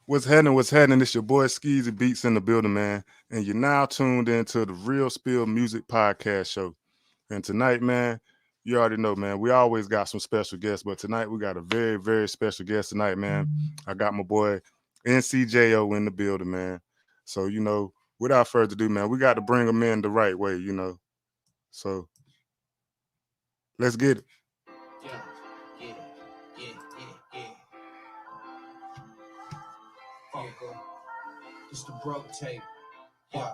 What's happening? What's happening? It's your boy Skeezy Beats in the building, man. And you're now tuned into the Real Spill Music Podcast Show. And tonight, man, you already know, man, we always got some special guests, but tonight we got a very, very special guest tonight, man. I got my boy Jayo in the building, man. So, without further ado, man, we got to bring him in the right way. So let's get it. Yeah, yeah, yeah, yeah, yeah. Funko, just a broke tape. Yeah.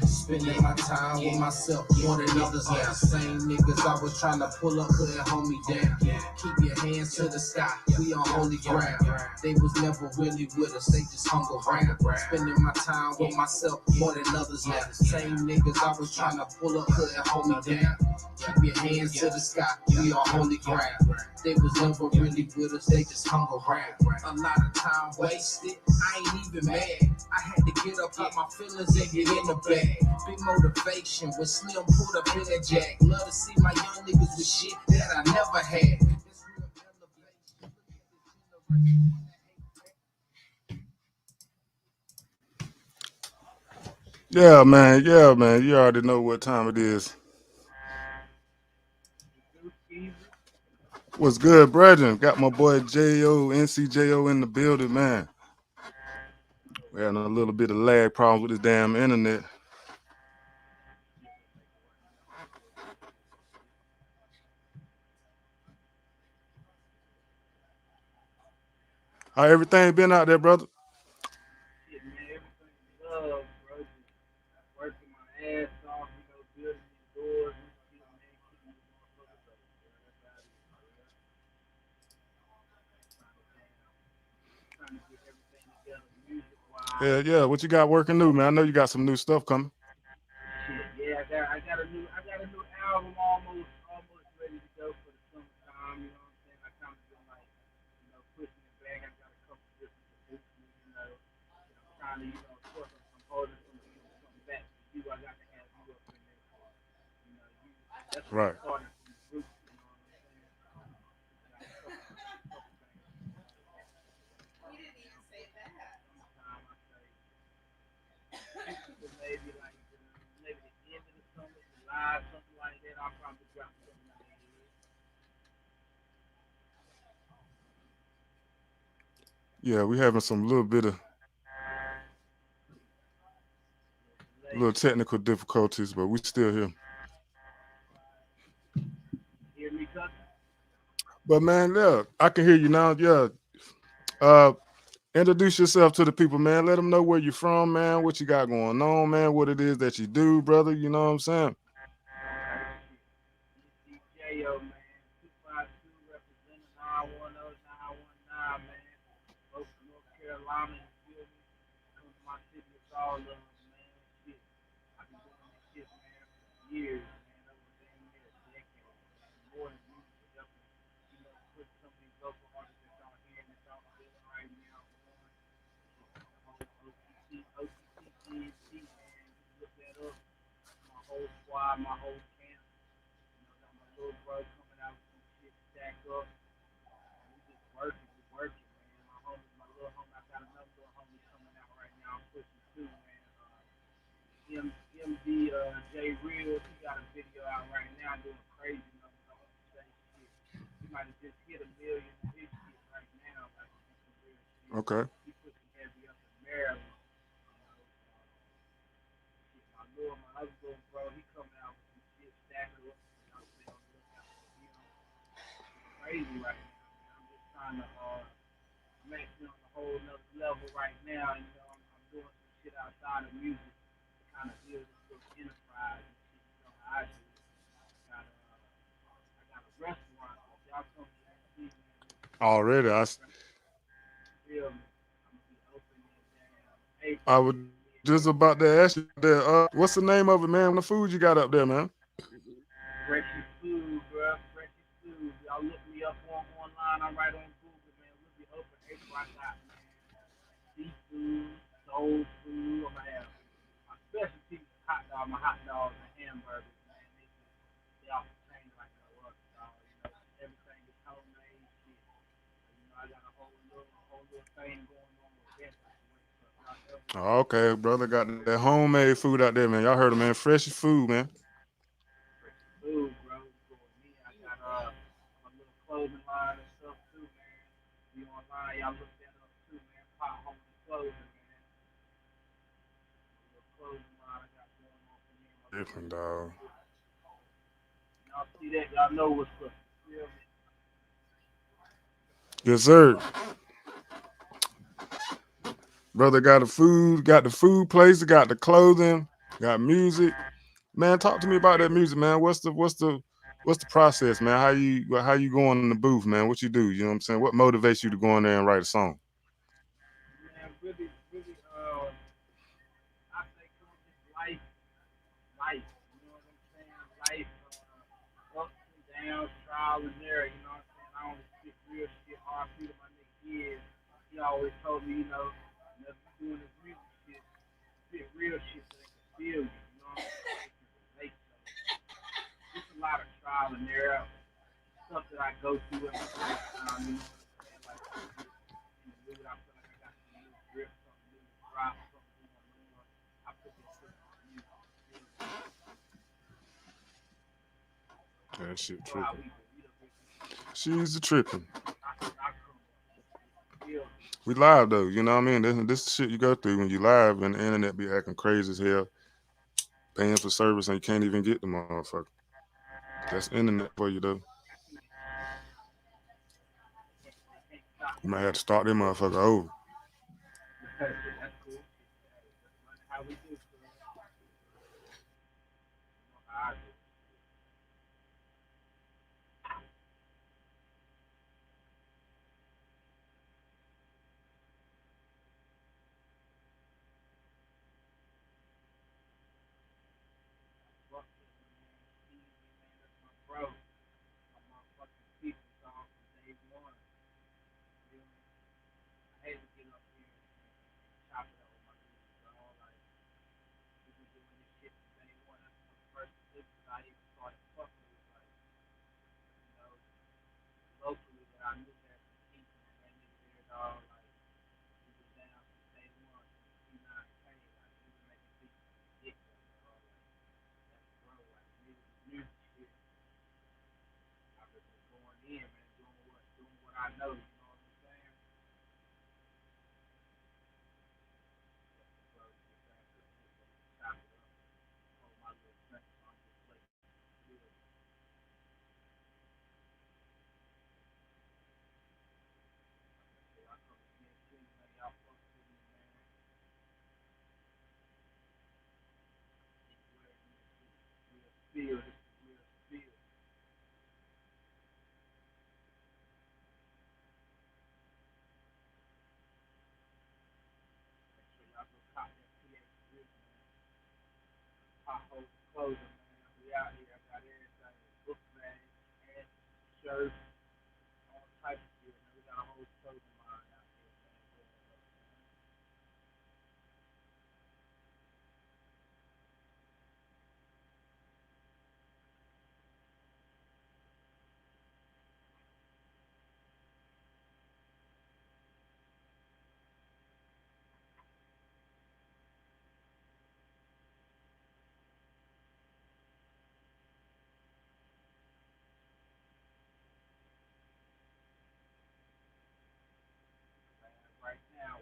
Spending my time with myself more than others now. Same niggas I was trying to pull up couldn't hold me down. Keep your hands to the sky, we on holy ground. They was never really with us, they just hung around. Spending my time with myself more than others now. Same niggas I was trying to pull up couldn't hold me down. Keep your hands to the sky, we on holy ground. They was never really with us, they just hung around. A lot of time wasted, I ain't even mad. I had to get up out my feelings and get in the bag. Big motivation when Slim pulled up in that jack. Love to see my young niggas with shit that I never had. Yeah, man. Yeah, man. You already know what time it is. What's good, brethren? Got my boy Jayo, NCJO in the building, man. We having a little bit of lag problems with this damn internet. How everything been out there, brother? Shit, man, everything love, bro. Just working my ass off, building these doors and shit, man, keeping these motherfuckers open, bro. That's how it is, bro. Trying to get everything together music wise. Yeah. What you got working new, man? I know you got some new stuff coming. Shit, yeah, I got a new album almost ready to go for the summertime, you know what I'm saying? I kinda been like, pushing it back. I got a couple different producers, I'm trying to, of course I'm holding some back to you. I got to have you up in there. You that's what Right. started from the group, you know what I'm saying? Got a couple things that summertime I say shooting for maybe like maybe the end of the summer, July, something like that. I'll probably drop something out of here. Yeah, we having some little bit of little Delay. technical difficulties, but we still here. Hear me cooking? But man, yeah, I can hear you now. Yeah. Uh, introduce yourself to the people, man. Let them know where you're from, man. What you got going on, man. What it is that you do, brother. You know what I'm saying? Okay, shit. Jayo, man. 252 representing 910-919, man. North Carolina, you feel me? Come to my city, it's all love, man. Shit. I've been doing this shit, man, for years, man. Over damn near a decade, man. More than music, but definitely, put some of these local artists that's out here and that's out feeling right now on. Shit, like the whole OTT, man. You look that up. My whole squad, my whole camp. Got my little bro coming out with some shit stacked up. We just working, man. My little homie, I got another little homie coming out right now. I'm pushing too, man. MD J Real, he got a video out right now doing crazy numbers. I want to say shit. He might have just hit a million with his shit right now, like some real shit. Okay. He pushing heavy up in Maryland. Shit, my other little bro, he coming out with some shit stacked up. I'll stay on the lookout for him. It's crazy right now, man. I'm just trying to I'm actually on a whole nother level right now. I'm doing some shit outside of music to kind of build this little enterprise and shit. You know how I do it. I got a restaurant. Y'all come to see me Already, feel me. I'm gonna be open in damn I April, was man. just Mid about to April. ask you there. What's the name of it, man? What the food you got up there, man? Freshy food, bro. Freshy food. Y'all look me up online. I'm right on Google, man. We'll be open April. I got, man, seafood, soul food. I'm gonna have my specialty is my hot dogs and hamburgers, man. They off the chain like no other dog. Everything is homemade shit. So, I got a whole ain't going on with that situation. So Oh, okay, brother got that homemade food out there, man. Y'all heard him, man. Fresh food, man. food, bro. For me, I got a little clothing line and stuff too, man. Be online, y'all look that up too, man. Pop home clothing, man. A little clothing line I got going on for me and my little Different, girl dog. too. Y'all see that? Y'all know what's up. You feel me? Yes, sir. Brother got the food place, got the clothing, got music. Man, talk to me about that music, man. What's the process, man? How you going in the booth, man? What you do? You know what I'm saying? What motivates you to go in there and write a song? Man, really, really, I say, come on, just life. You know what I'm saying? Life, ups and downs, trial and error. You know what I'm saying? I only spit real shit. RP to my nigga kids. He always told me, if you doing this music shit, spit real shit so they can feel you. You know what I'm saying? They can relate. So it's a lot of trial and error, stuff that I go through every single time. You know what I'm saying? Like when I get in the mood, I feel like I got some new grip, something new to drop, something going on. I put that shit in my music. You feel me? That shit So how tripping. we do, we the big She's a tripping. I come up. You feel me? We live though, you know what I mean? This the shit you go through when you live and the internet be acting crazy as hell, paying for service and you can't even get the motherfucker. That's internet for you though. They can't stop You me. might have to start that motherfucker over. That's cool. That's how we do. So, you know how I do. Fuck it, man. Easy, man. That's my bro. My motherfucking people song from day one. You feel me? I hate to get up here and chop it up with my dudes, bro. Like, we've been doing this shit from day one. That's one of the first positions I even started fucking with, like, you know, locally that I knew that some people and that nigga there, dog. Like, we was down since day one, since P9 came. Like, we been making beats from the get-go, dog. Like, that's bro. Like, music shit. I've been going in, man, doing what I know, you know what I'm saying? Bro, get back up here so we can chop it up. Hold my little drink so I'm just waiting. Feel me? Like I say, I come again too, man. Y'all fuck with me, man. Beware, this is real spill. This is real spill. Make sure y'all go cop that PX Grill, man. Potholes and clothing, man. We out here. I got everything. Book bags, hats, shirts, all types of shit, man. We got a whole clothing line out here, man. Going up, man. Man, right now,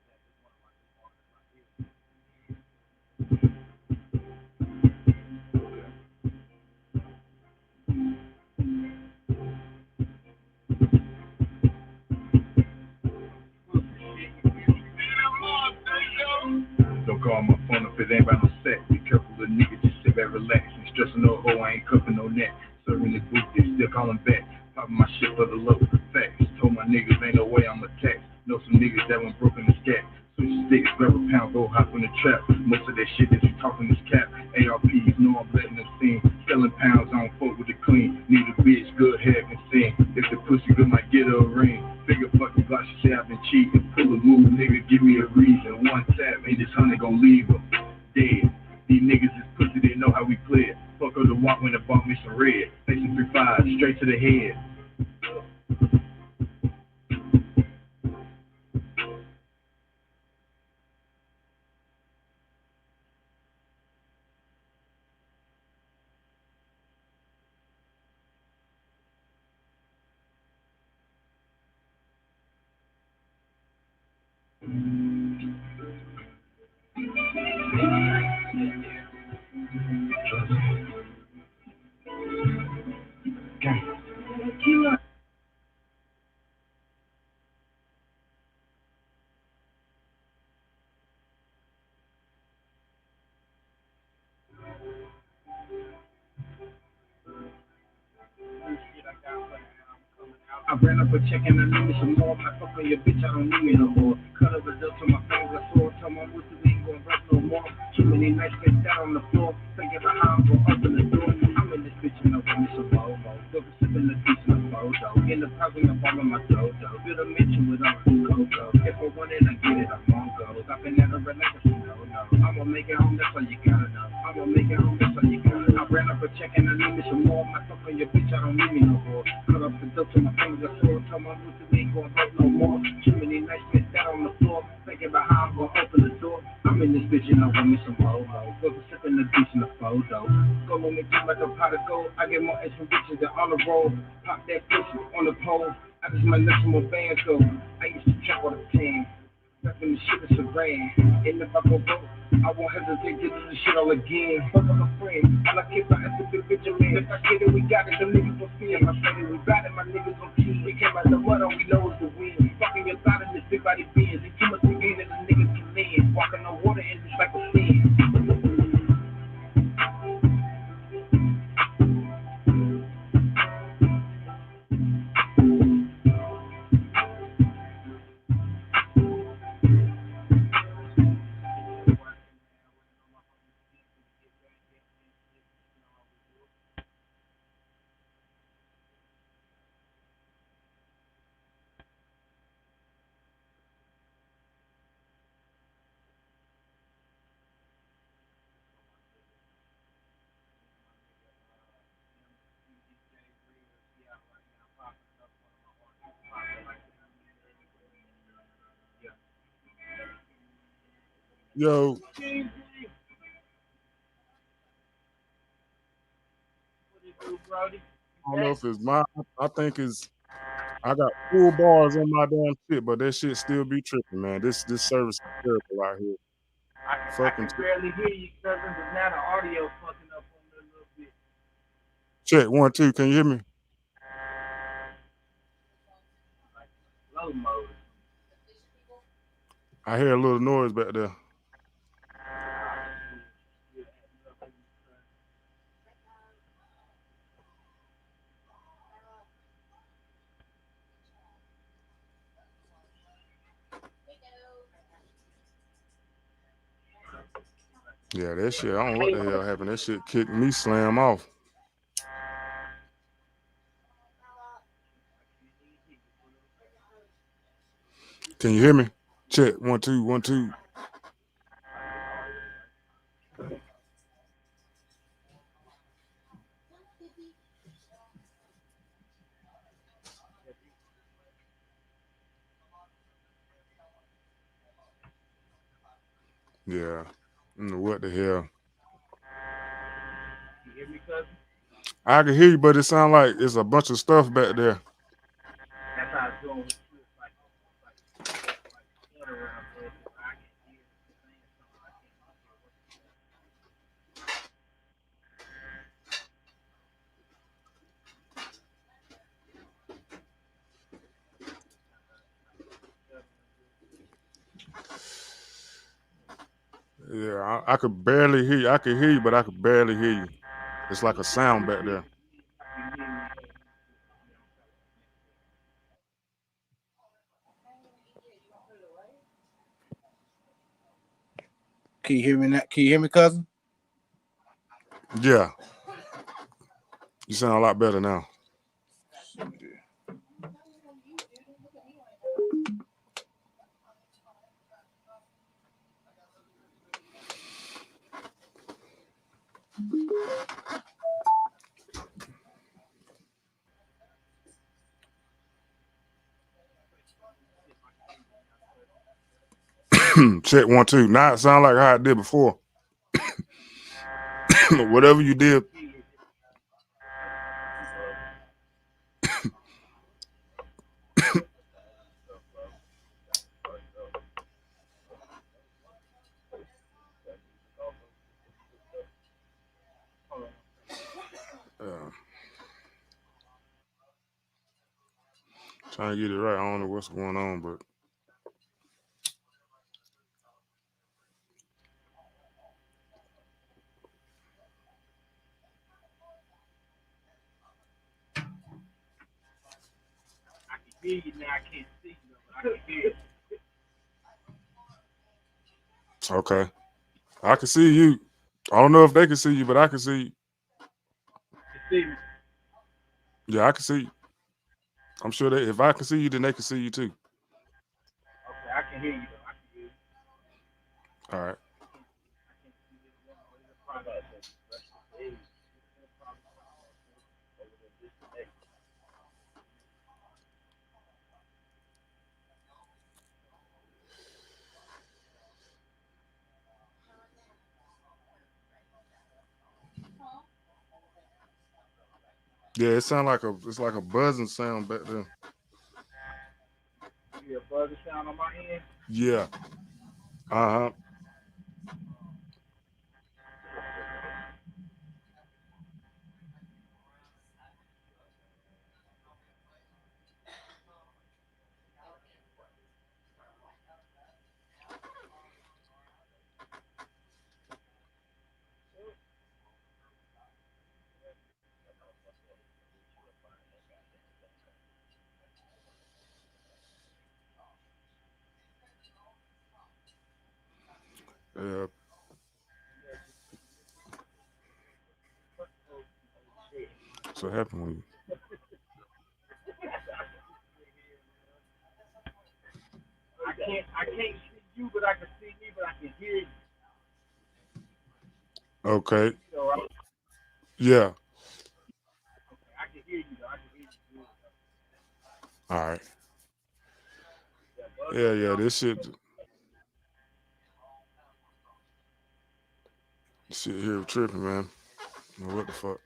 that is one of my new artists right here. Don't call my phone if it ain't by no set. Be careful, the nigga, just sit back, relax. Ain't stressing no hoe, I ain't cuffing no neck. Serving the booth, they still calling back. Popping my shit for the low. Facts. Told my niggas ain't no way I'm attacked. Know some niggas that went broke in the scat. Switch sticks, grab a pound, go hop in the trap. Most of that shit that you talking is cap. ARPs know I'm letting them sing. Selling pounds, I don't fuck with the clean. Need a bitch, good hair can sing. If the pussy good, might get her a ring. Figure fucking block, she say I've been cheating. Pull a move, nigga, give me a reason. One tap, and this honey gon' leave her dead. These niggas is pussy, they know how we head. I ran up a check and I need me some more. I fuck on your bitch, I don't need me no more. Cut up a dust on my fingers, I saw. Tell my pussy we ain't gon' rap no more. Too many nights spent down on the floor. Thinking about how I'm gon' open the door. I'm in this bitch and I want me some Bobo. Fuck sipping the piece of photo. In the pocket, I'm all in my dojo. Build a mansion with all the cocoa. If I want it, I get it, I'm on go. I've been at a relaxing, no. I'ma make it home, that's all you gotta know. I'ma make it home, that's all you gotta know. I ran up a check and I need me some more. My fuck on your bitch, I don't need me no more. Cut up the dope to my fingers, I saw. Tell my pussy we ain't gon' hurt no more. Too many nights spent down on the floor. Thinking about how I'm gon' open the door. I'm in this bitch and I want me some Bobo. Fuck sipping the juice in the photo. Go on me just like a pot of gold. I get more extra bitches than on the roll. Pop that pussy on the pole. I just might let some more bands go. I used to trap with a tan. Rapping the shit is a brand. And if I go broke, I won't hesitate to do the shit all again. Fuck up a friend. All I care about is the big vigilant. If I get it, we got it. The niggas will fear. If I said it, we got it. My niggas on key. We came out the mud, all we know is the wind. Fucking your thought in this big body beans. It's too much to gain that the niggas can land. Walking on water and just like a fin. Yo, I don't know if it's mine. I think it's I got full bars on my damn shit, but that shit still be tripping, man. This service is terrible out here. I Fucking can barely hear you, cousin, but now the audio fucking up on me a little bit. check 1 2. Can you hear me? Like slow mode. I hear a little noise back there. Yeah, that shit. I don't know what the hell happened. That shit kicked me slam off. Can you hear me? Check 1 2 1 2. Yeah. What the hell? You hear me, cousin? I can hear you, but it sounds like it's a bunch of stuff back there. That's how it's going with you. It's like stutter around there. I can hear you saying something. I can't hear what Yeah, I could barely hear you. I could hear you, but I could barely hear you. It's like a sound back there. Can you hear me now? Can you hear me, cousin? Yeah. You sound a lot better now. Check 1 2. Now it sound like how it did before. Whatever you did. Uh, Trying to get it right. I don't know what's going on, but I can hear you now. I can't see you, but I can hear you. okay. I can see you. I don't know if they can see you, but I can see you. You see me? Yeah, I can see you. I'm sure that if I can see you, then they can see you too. Okay, I can hear you though. I can hear you. All right. I can't see this one. Oh, it's a problem. Hey, it's a problem. Over there, disconnect. Yeah, it sound like it's like a buzzing sound back there. You hear a buzzer sound on my end? Yeah. Uh huh. Yeah. So what happened when you? I can't see you, but I can see me, but I can hear you. You can Okay. hear me though, right? Yeah. Okay, I can hear you though. I can hear you good. All right. That buzzer Yeah, yeah. sound. This shit here tripping, man. What the fuck?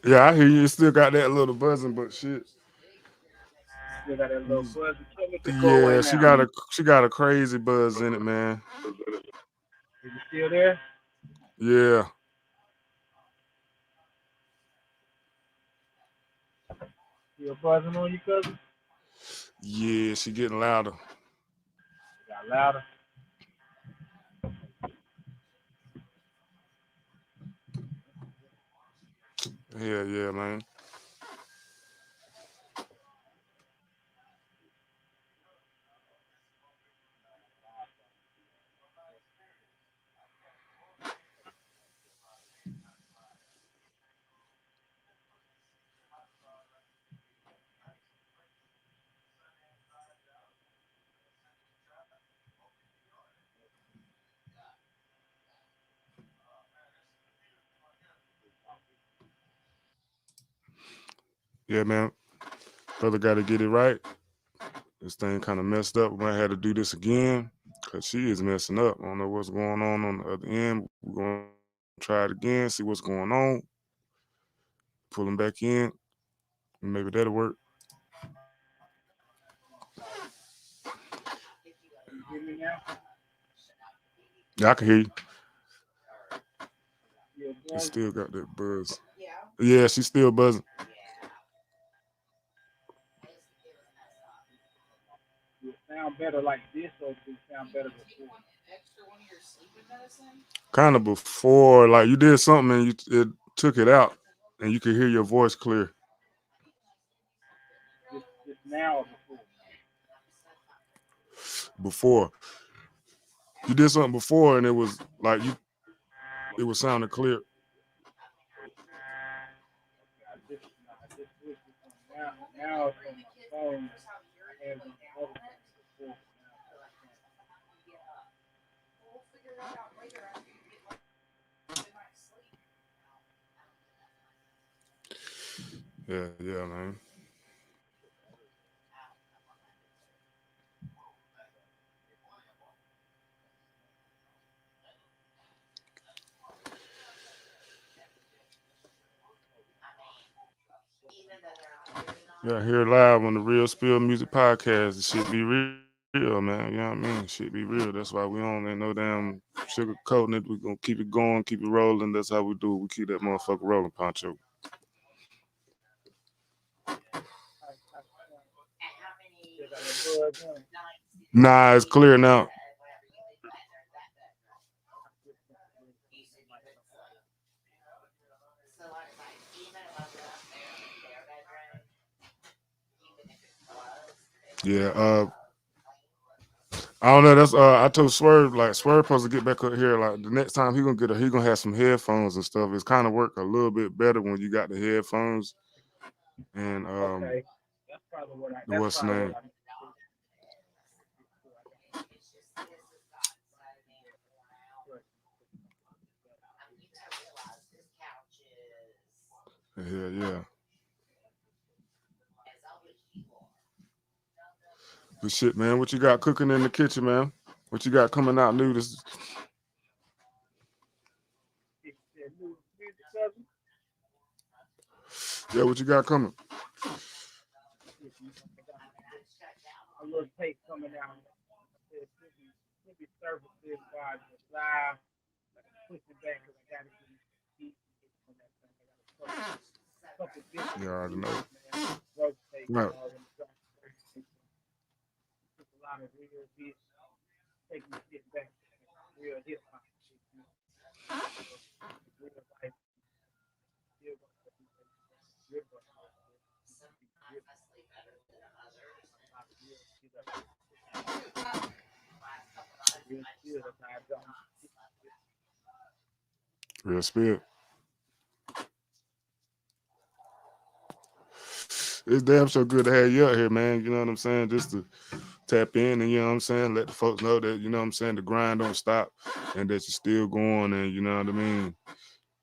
Yeah, I hear you. It still got that little buzzing, but shit. Still got that little buzzer. Tell me to go away Yeah, now. she got a crazy buzz in it, man. Is it still there? Yeah. Still buzzing on you, cousin? Yeah, she getting louder. Got louder. Yeah, yeah, man. Yeah, man. Brother got to get it right. This thing kind of messed up. We might have to do this again because she is messing up. I don't know what's going on the other end. We're going to try it again, see what's going on. Pull them back in. Maybe that'll work. Can you hear me now? Yeah, I can hear you. Still It buzzing? still got that buzz. Yeah, she's still buzzing. Do it sound better like this, or do it sound better before? Kind of before, like you did something and it took it out, and you could hear your voice clear. Just now or before? Before you did something before, and it was like it was sounding clear. I just switched it from now. Now it's on my phone. I have it on the other phone. Yeah, man. Yeah, here live on the Real Spill Music Podcast. It should be real, man. You know what I mean? Shit be real. That's why we don't ain't no damn sugar coating it. We gonna keep it going, keep it rolling. That's how we do. We keep that motherfucker rolling, Poncho. Still got a little buzz on. Nah, it's clear now. Yeah, I don't know. That's I told Swerve like Swerve supposed to get back up here. Like the next time he gonna have some headphones and stuff. It's kind of work a little bit better when you got the headphones and Okay. That's probably what I. the That's what's the probably what name? I need to do. I got Yeah. But shit, man, what you got cooking in the kitchen, man? What you got coming out new? This new music cousin. yeah, what you got coming? I got a little tape coming out. It should be services by July. Pushing back because I got to get deep on that thing. I got a couple different You already know. man. Road tape Right. all in the drop. Took a lot of real hits, taking shit back, real hip hop shit. Real life, real real real real that's how I got Real spirit. It's damn so good to have you out here, man. You know what I'm saying? Just to tap in and you know what I'm saying, let the folks know that, you know what I'm saying, the grind don't stop and that you're still going and you know what I mean.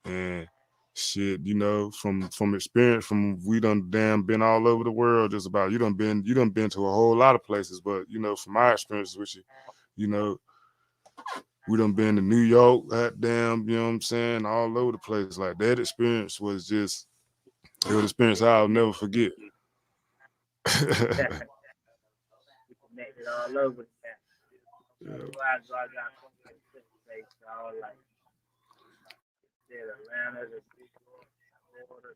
And shit, you know, from experience, from we done damn been all over the world just about you done been to a whole lot of places, but you know, from my experience with you, you know, we done been to New York, goddamn, you know what I'm saying, all over the place. Like that experience was just it was an experience I'll never forget. it. We connected all over the map. Where I go, I got so many states, all like said Atlanta, the New York, Florida,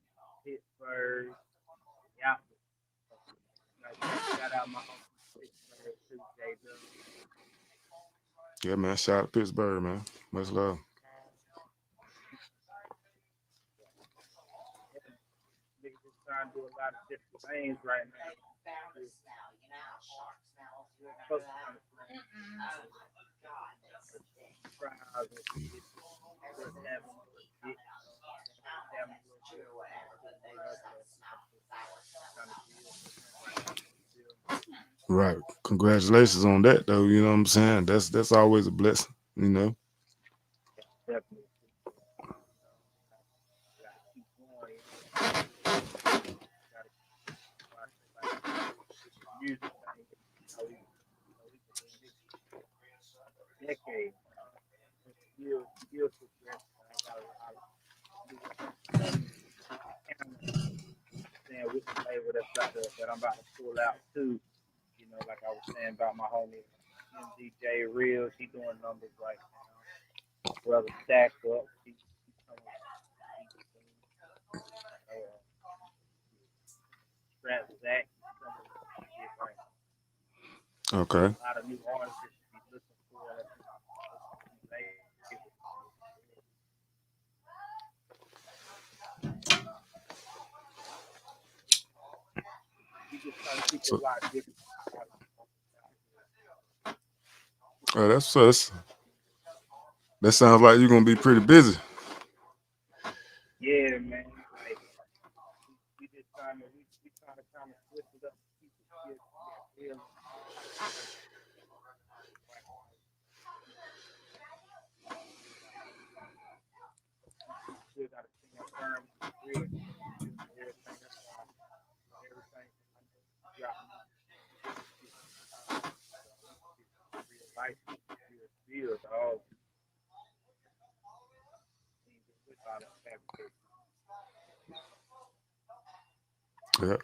Pittsburgh, yeah. Like, shout out my home Pittsburgh too, Jayo. Yeah, man. Shout out to Pittsburgh, man. Much love. Niggas just trying to do a lot of different things right now. Folks trying to trials and shit, just having a little shit, having a little bit of whatever. Trying to build for them right now. Build, Right. Congratulations on that, though. You know what I'm saying? That's always a blessing. You know. definitely got to keep going. You know, got to watch it like the music thing. We've been doing this decade. Still progressing. I got a lot of new cameras saying with the label that I'm about to pull out too. You know, like I was saying about my homie MDJ Reels, he doing numbers right now. My brother Stack Up, he coming uh, Strap Zach, he's coming with some shit right now. Okay. A lot of new artists that should be looking for that be labels. We just trying to keep it So a lot different. that's that sounds like you're gonna be pretty busy. Yeah, man. Like we just trying to kind of switch it up, keep it real. Right. Still got to stand firm, real, everything. That's why I feel, dog. With all that fabrication. Yeah.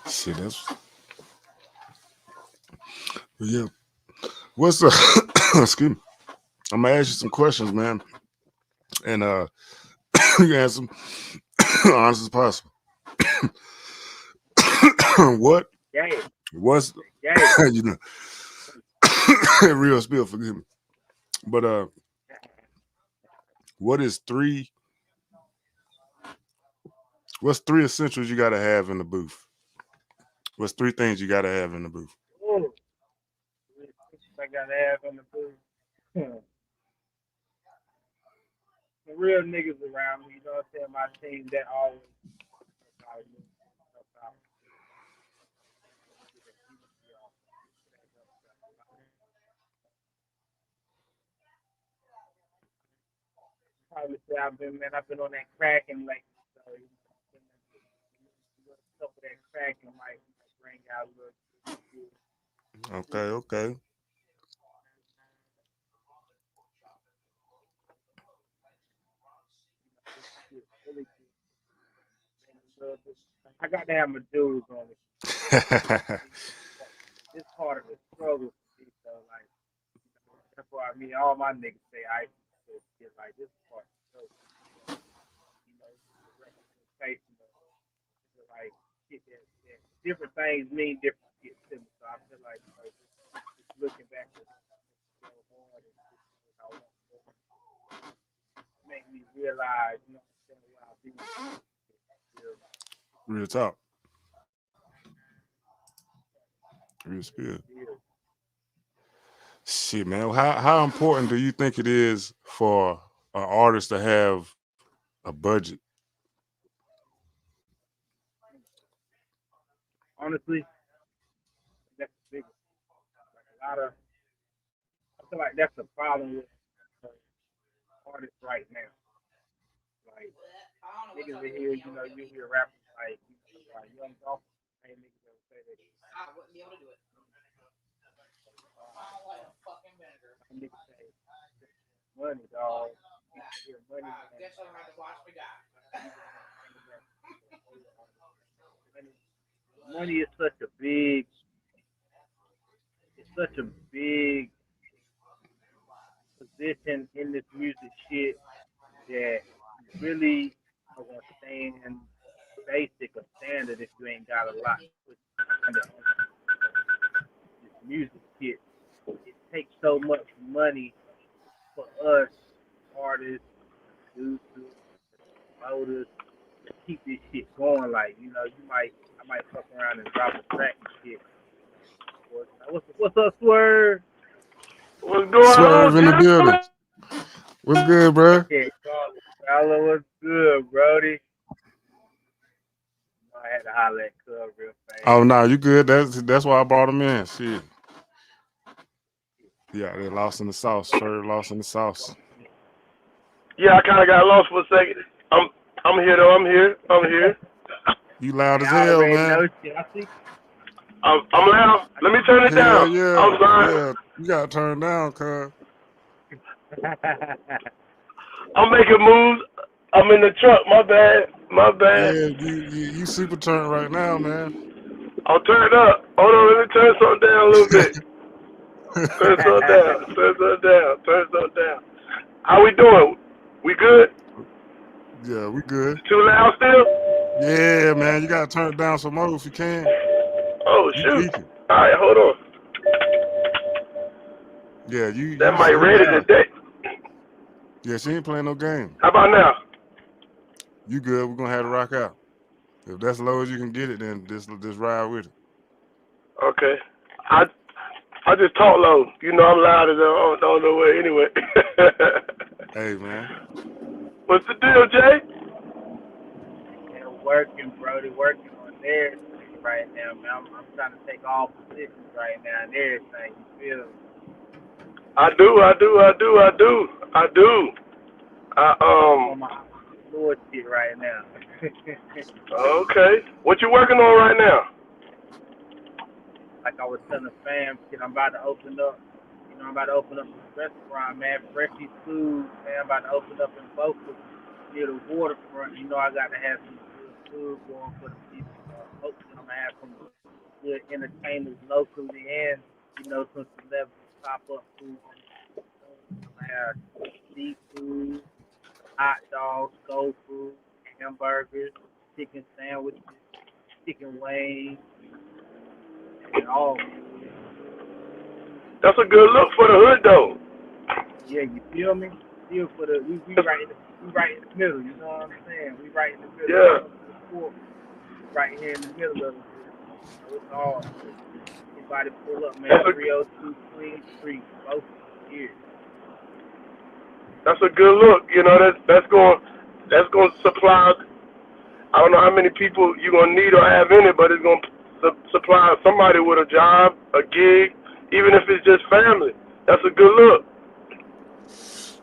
Shit, that's yeah. What's excuse me. I'm gonna ask you some questions, man, and you can answer them honest as possible. What Jayo, was Jayo. you know real spill? Forgive me, but what is three? What's three essentials you gotta have in the booth? What's three things you gotta have in the booth? Oh, I gotta have on the booth. The real niggas around me, you know what I'm saying? My team that always about me. About probably say I've been on that cracking like so you know, stuff with that cracking might bring out a little Okay, okay. really I got to have my dudes on it. It's part of the struggle for me, so like that's why I mean all my niggas say I get like this part of the struggle. You know, the representation of like shit that different things mean different shit to me. So I feel like you know, just looking back at so hard and just I want to make me realize, you know, what I'm saying, where I've been. Real talk. Real spill. Still, Shit, man. How important do you think it is for an artist to have a budget? honestly, that's the biggest. Like a lot of, I feel like that's the problem with artists right now. Like niggas in here, you know, you hear rappers like, you know, like Young Dolphin, same niggas that say that. Some niggas say money, dog. You hear money, man. Money, money is such a big, it's such a big position in this music shit that you really are gonna stand basic or standard if you ain't got a lot to put on this music shit. It takes so much money for us artists, producers, promoters to keep this shit going. Like, you know, I might fuck around and drop a track and shit. Or, what's up, Swerve? What's going Swerve on, in the building. gentlemen? What's good, bro? Yeah, Carla, what's good, Brody? I had to holler at Cub real fast. Oh no, you good. That's why I brought him in. Shit. Yeah, they lost in the sauce. Swerve lost in the sauce. Yeah, I kind of got lost for a second. I'm here though. I'm here. I'm here. You loud Hey, as I hell, already man. know shit. I see. I'm loud. Let me turn it Hell down. I'm yeah. sorry. Yeah. You gotta turn down, cuz. I'm making moves. I'm in the truck. My bad. My bad. Yeah, you super turn right now, man. I'll turn it up. Hold on. Let me turn something down a little bit. Turn something down. Turn something down. Turn something down. How we doing? We good? Yeah, we good. It's too loud still? Yeah, man. You gotta turn it down some more if you can. Oh You shoot. geeking. All right. Hold on. Yeah, That might you ready loud. today. Yeah, she ain't playing no game. How about now? You good. We're gonna have to rock out. If that's low as you can get it, then just ride with it. Okay. I I just talk low. You know I'm loud as I don't know where anyway. Hey, man. What's the deal, Jay? And working, Brody, working on everything right now, man. I'm trying to take all positions right now and everything. You feel me? I do, I do, I do, I do, I do. I I'm on my entrepreneur shit right now. Okay. What you working on right now? Like I was telling fam, shit, I'm about to open up, you I'm about to open up a restaurant, man. Freshy food, man. I'm about to open up in Boca near the waterfront. You know, I got to have some good food going for the people. Hopefully, I'm gonna have some good entertainers locally and some celebrities pop up food. I'm gonna have seafood, hot dogs, soul food, hamburgers, chicken sandwiches, chicken wings, and all. That's a good look for the hood, though. Yeah, you feel me? Feel for the we right in the middle. You know what I'm saying? We right in the middle. Yeah. Right here in the middle of it. So it's all. Anybody pull up, man? That's 302 Queen Street, both here. a good look. You know, that's going to supply. I don't know how many people you're gonna need or have in it, but it's gonna supply somebody with a job, a gig, even if it's just family. That's a good look.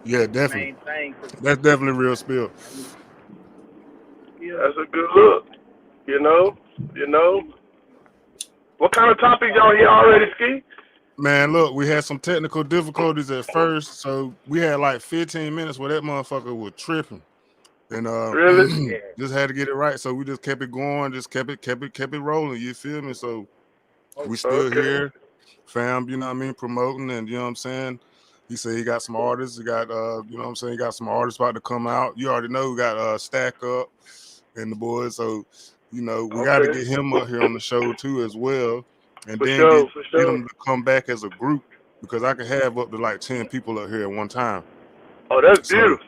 Yeah, definitely. Main thing, That's definitely real spill. That's a good look. You know. What kind of topics y'all hear already, Ski? Man, look, we had some technical difficulties at first, so we had like 15 minutes where that motherfucker was tripping, and Really? just had to get it right. So we just kept it going, just kept it rolling. You feel me? So we still Okay. here, fam. You know what I mean? Promoting, and you know what I'm saying. He said he got some artists. He got you know what I'm saying. He got some artists about to come out. You already know we got Stack Up and the boys. So you know we got to get him up here on the show too as well. And For then sure. get them to come back as a group because I can have up to like 10 people up here at one time. Oh, that's So beautiful.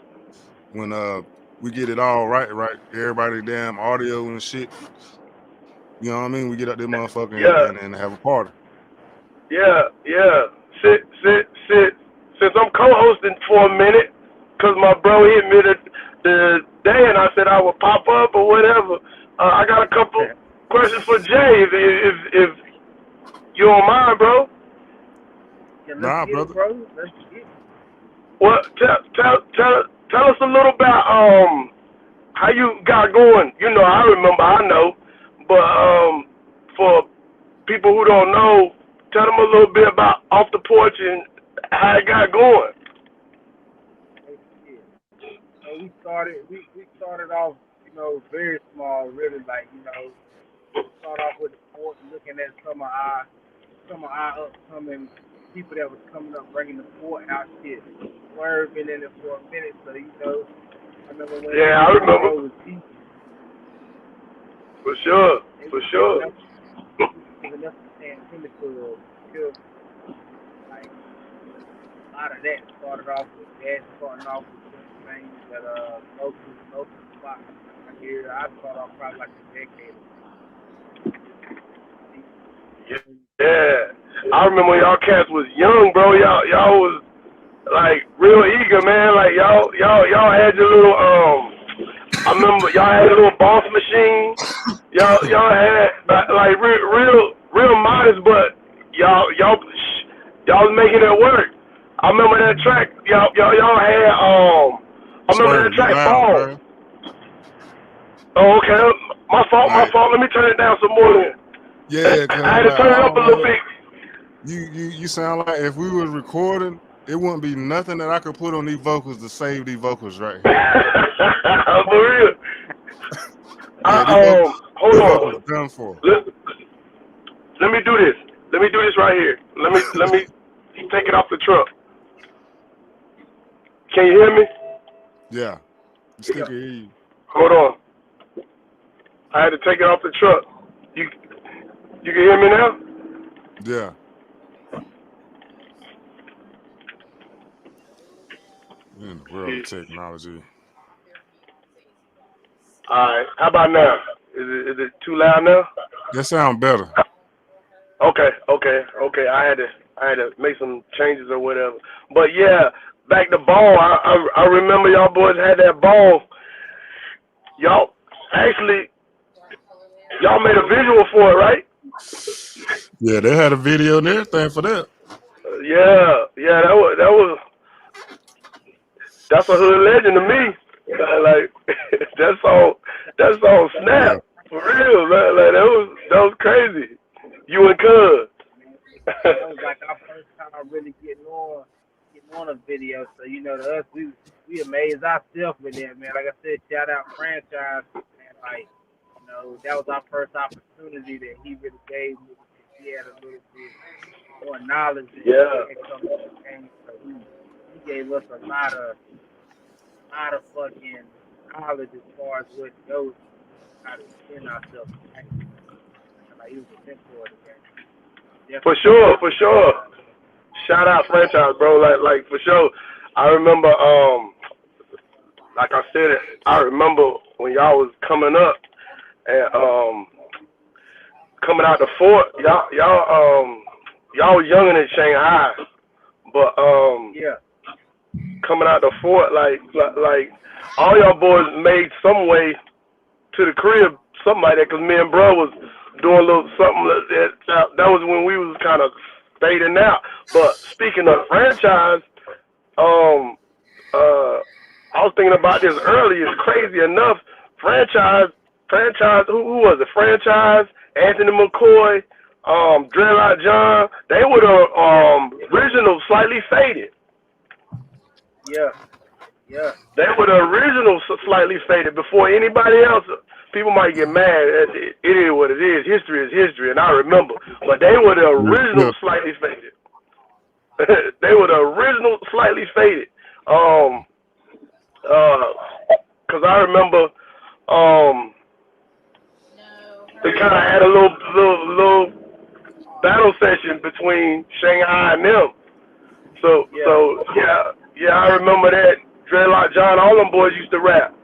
when we get it all right, everybody damn audio and shit. You know what I mean? We get up there motherfucker and have a party. Yeah. Since I'm co-hosting for a minute, cause my bro hit me the day, and I said I would pop up or whatever. I got a couple questions for Jay, if you don't mind, bro. Yeah, Nah, brother. bro. Let's get it. Well, tell us a little about how you got going. You know, I know, but for people who don't know, tell them a little bit about Off the Porch and how it got going. So we started off, very small, really, like, start off with the sport, looking at some of our upcoming people that was coming up, bringing the sport out shit. Swerve been in it for a minute, so I remember when I remember. was deep. For sure. Giving us the chance to feel like a lot of that started off with that, starting off with some things that local spots here. I started off probably like a decade ago. Yeah. I remember when y'all cats was young, bro. Y'all was like real eager, man. Like y'all had your little I remember y'all had a little boss machine. Y'all had like real modest, but y'all was making it work. I remember that track. Y'all had I remember that track Fall. Oh, okay. My fault. Let me turn it down some more then. Yeah, I had to turn it up a little bit. You sound like if we was recording, it wouldn't be nothing that I could put on these vocals to save these vocals right here. For real. Hold on. Done for. Let me do this. Let me do this right here. Let me take it off the truck. Can you hear me? Yeah. Still can hear you. Hold on. I had to take it off the truck. You can hear me now? Yeah. In the world of technology. All right. How about now? Is it too loud now? That sounds better. Okay. I had to make some changes or whatever. But yeah, back to ball. I remember y'all boys had that ball. Y'all made a visual for it, right? Yeah, they had a video and everything for that. Yeah, that's a hood legend to me. Like that's all snap. Yeah. For real, man. Like that was crazy. You and Cuz. That was like our first time really getting on a video. So to us, we amazed ourselves with that, man. Like I said, shout out franchise, man. Like that was our first opportunity that he really gave me because he had a little bit more knowledge Yeah. and come to the game. So he gave us a lot of fucking knowledge as far as what goes, how to defend ourselves. Like he was a mentor of the game. For Definitely sure, for sure. Shout out franchise, bro. Like for sure. I remember, like I said, I remember when y'all was coming up and coming out the fort. Y'all was younger than Shanghai, but yeah, coming out the fort, like all y'all boys made some way to the crib, something like that. Cause me and bro was doing a little something that was when we was kind of fading out. But speaking of franchise, um, I was thinking about this earlier. It's crazy enough. Franchise. Who was it? Franchise. Anthony McCoy. Dreadlock John. They were the original, slightly faded. yeah, yeah, They were the original, slightly faded. Before anybody else, people might get mad. It is what it is. History is history, and I remember. But they were the original, slightly faded. They were the original, slightly faded. Cause I remember, they kind of had a little battle session between Shanghai and them. So yeah, I remember that. Dreadlock John, all them boys used to rap,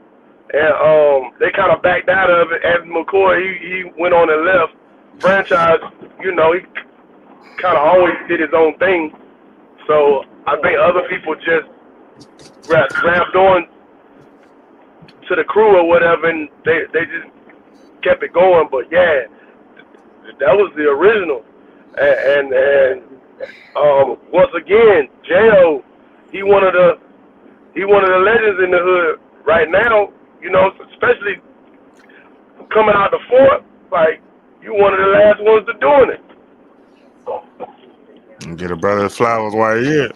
and they kind of backed out of it. Anthony McCoy, he went on and left. Franchise, he kind of always did his own thing. So I think other people just grabbed on to the crew or whatever, and they just kept it going. But yeah, that was the original. And once again, Jayo, he one of the legends in the hood right now. Especially coming out the fort, like you one of the last ones to doing it. Get a brother his flowers while he here.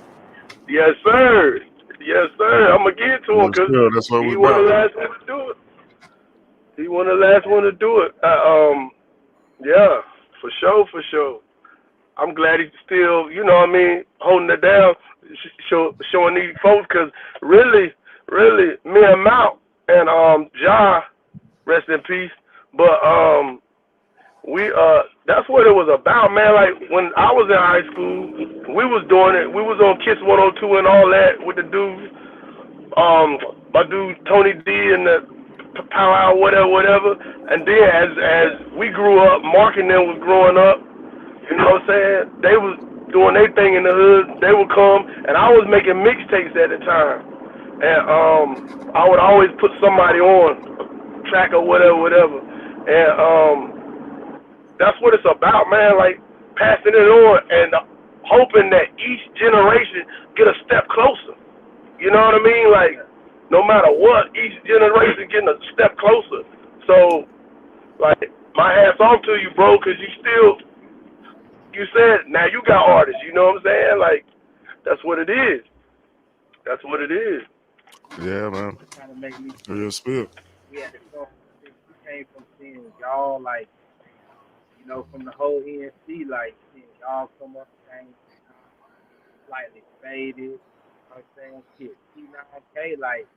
Yes, sir. Yes, sir. I'm gonna give it to him because that's what he we one of the about. last ones to do it. He one of the last ones to do it. Yeah, for sure. I'm glad he's still, holding it down, showing these folks, because really, me and Mount and Ja, rest in peace, but that's what it was about, man. Like, when I was in high school, we was doing it. We was on Kiss 102 and all that with the dudes, my dude Tony D and the Power whatever. And then as we grew up, Mark and them was growing up. You know what I'm saying? They was doing their thing in the hood. They would come, and I was making mixtapes at the time. And I would always put somebody on, track or whatever. And that's what it's about, man. Like, passing it on and hoping that each generation get a step closer. You know what I mean? Like, no matter what, each generation getting a step closer. So, like, my hat's off to you, bro, because you said, now you got artists, you know what I'm saying? Like, that's what it is. That's what it is. Yeah, man. kind of make me Real spill. we had to come. We came from seeing y'all like from the whole ENC like seeing y'all come up and slightly faded. You know what I'm saying? Shit, T9K like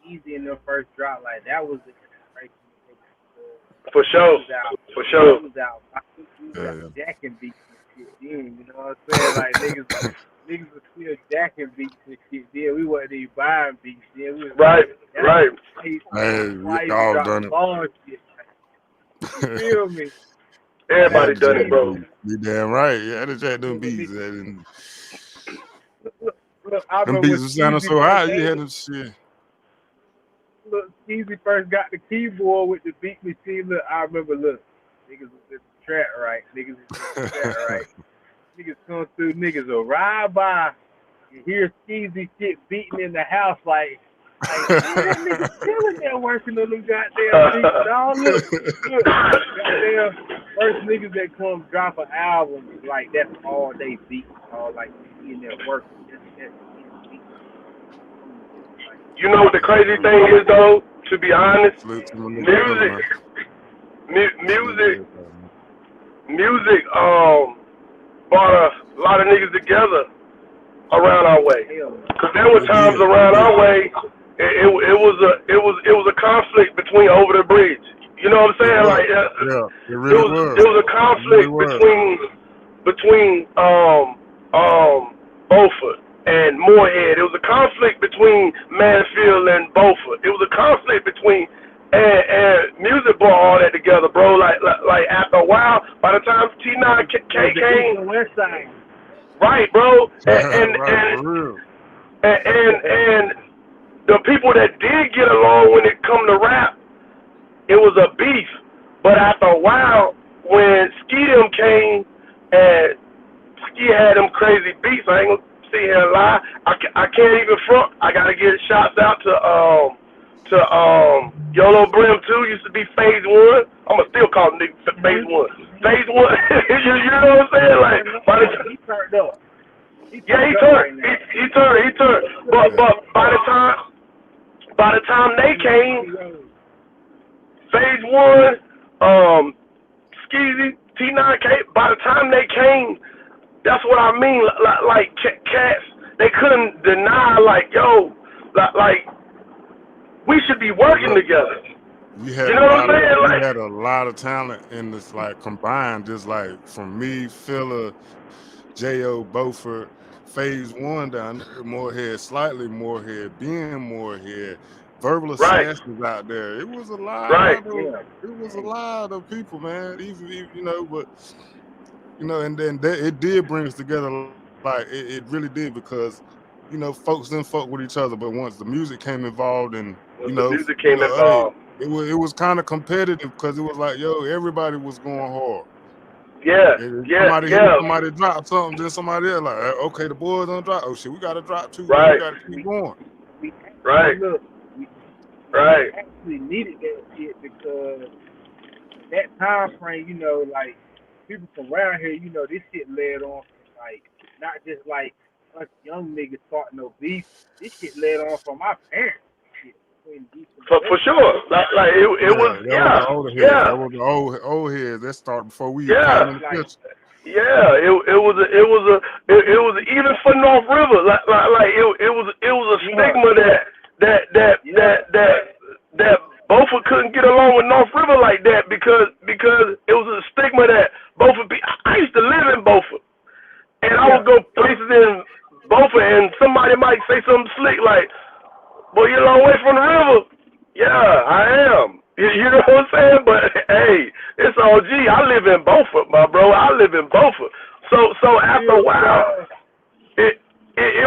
easy in their first drop like that was the inspiration. For sure. For sure. He was out. Yeah. Jacking beats and shit then. You know what I'm saying? Like niggas was still jacking beats and shit then. We wasn't even buying beats then. We was Right. Hey, y'all done it. Shit. You feel me? Everybody done it, bro. You damn right. Yeah, the jack them beats. Look, I Them remember beats was sounding so high, you had them shit. Look, Easy first got the keyboard with the beat machine. Look, I remember, niggas was in the trap, right? Niggas come through, niggas will ride by and hear Skeezy shit beating in the house like Like, boy, that nigga killing there working on them goddamn beats, dog. Look, goddamn first niggas that come drop an album, like that's all they beat, all like in there working. That's You know what the crazy thing is though? To be honest, Salute to my nigga Philip, music, man. music, Salute to everybody, man. music, brought a lot of niggas together around our way. hell. Cause there were It times did. It around our did. way, it was a conflict between over the bridge. You know what I'm It saying? was. Like Yeah, it it really was a was. It really conflict was. between Beaufort and Moorhead. It was a conflict between Mansfield and Beaufort. It was a conflict between and music brought all that together, bro. Like after a while, by the time T9K came, The West Side. right, bro, Right, for real. and the people that did get along when it come to rap, it was a beef. But after a while, when Ski them came and Ski had them crazy beats, I ain't gonna sit here and lie. I can't even front. I gotta give shots out to YOLO Brim 2 used to be Phase 1. I'ma still call him nigga Phase 1. Phase 1. you know what I'm saying? Like by the He turned up. yeah, he turned. He turned. But by the time they came, Phase 1, Skeezy, T9K, by the time they came, that's what I mean. Like cats, they couldn't deny, like, yo, like we should be working together. We had You know what I'm saying? we Like, had a lot of talent in this, like combined, just like from me, Filler, Jayo, Beaufort, Phase 1 down there, Moorhead, slightly Moorhead, being Moorhead, Verbal right, Assassins out there. It was a right, lot of people, man. Even you know, but you know, and then it did bring us together. Like it really did, because you know, folks didn't fuck with each other, but once the music came involved, and when the music came hey, involved. it was kind of competitive, because it was like, yo, everybody was going hard. Yeah, And yeah, somebody dropped something, then somebody else like, okay, the boys don't drop. Oh shit, we got to drop too. Man. We right, got to keep going. right, Look, right, actually needed that shit because that time frame, you know, like people from around here, you know, this shit led on from like not just like us young niggas starting no beef. This shit led on from my parents. Shit, between beef and for sure. Like it was, That was the older heads. yeah, That was the old heads. That started before we yeah. came in the like picture. Yeah, it was even for North River. Like it was a stigma that Beaufort couldn't get along with North River like that, because it was a stigma that Beaufort. I used to live in Beaufort, and I would go places in Beaufort, and somebody might say something slick like, "Boy, you're a long way from the river." Yeah, I am. You know what I'm saying? But hey, it's OG. I live in Beaufort, my bro. I live in Beaufort. So after a while, it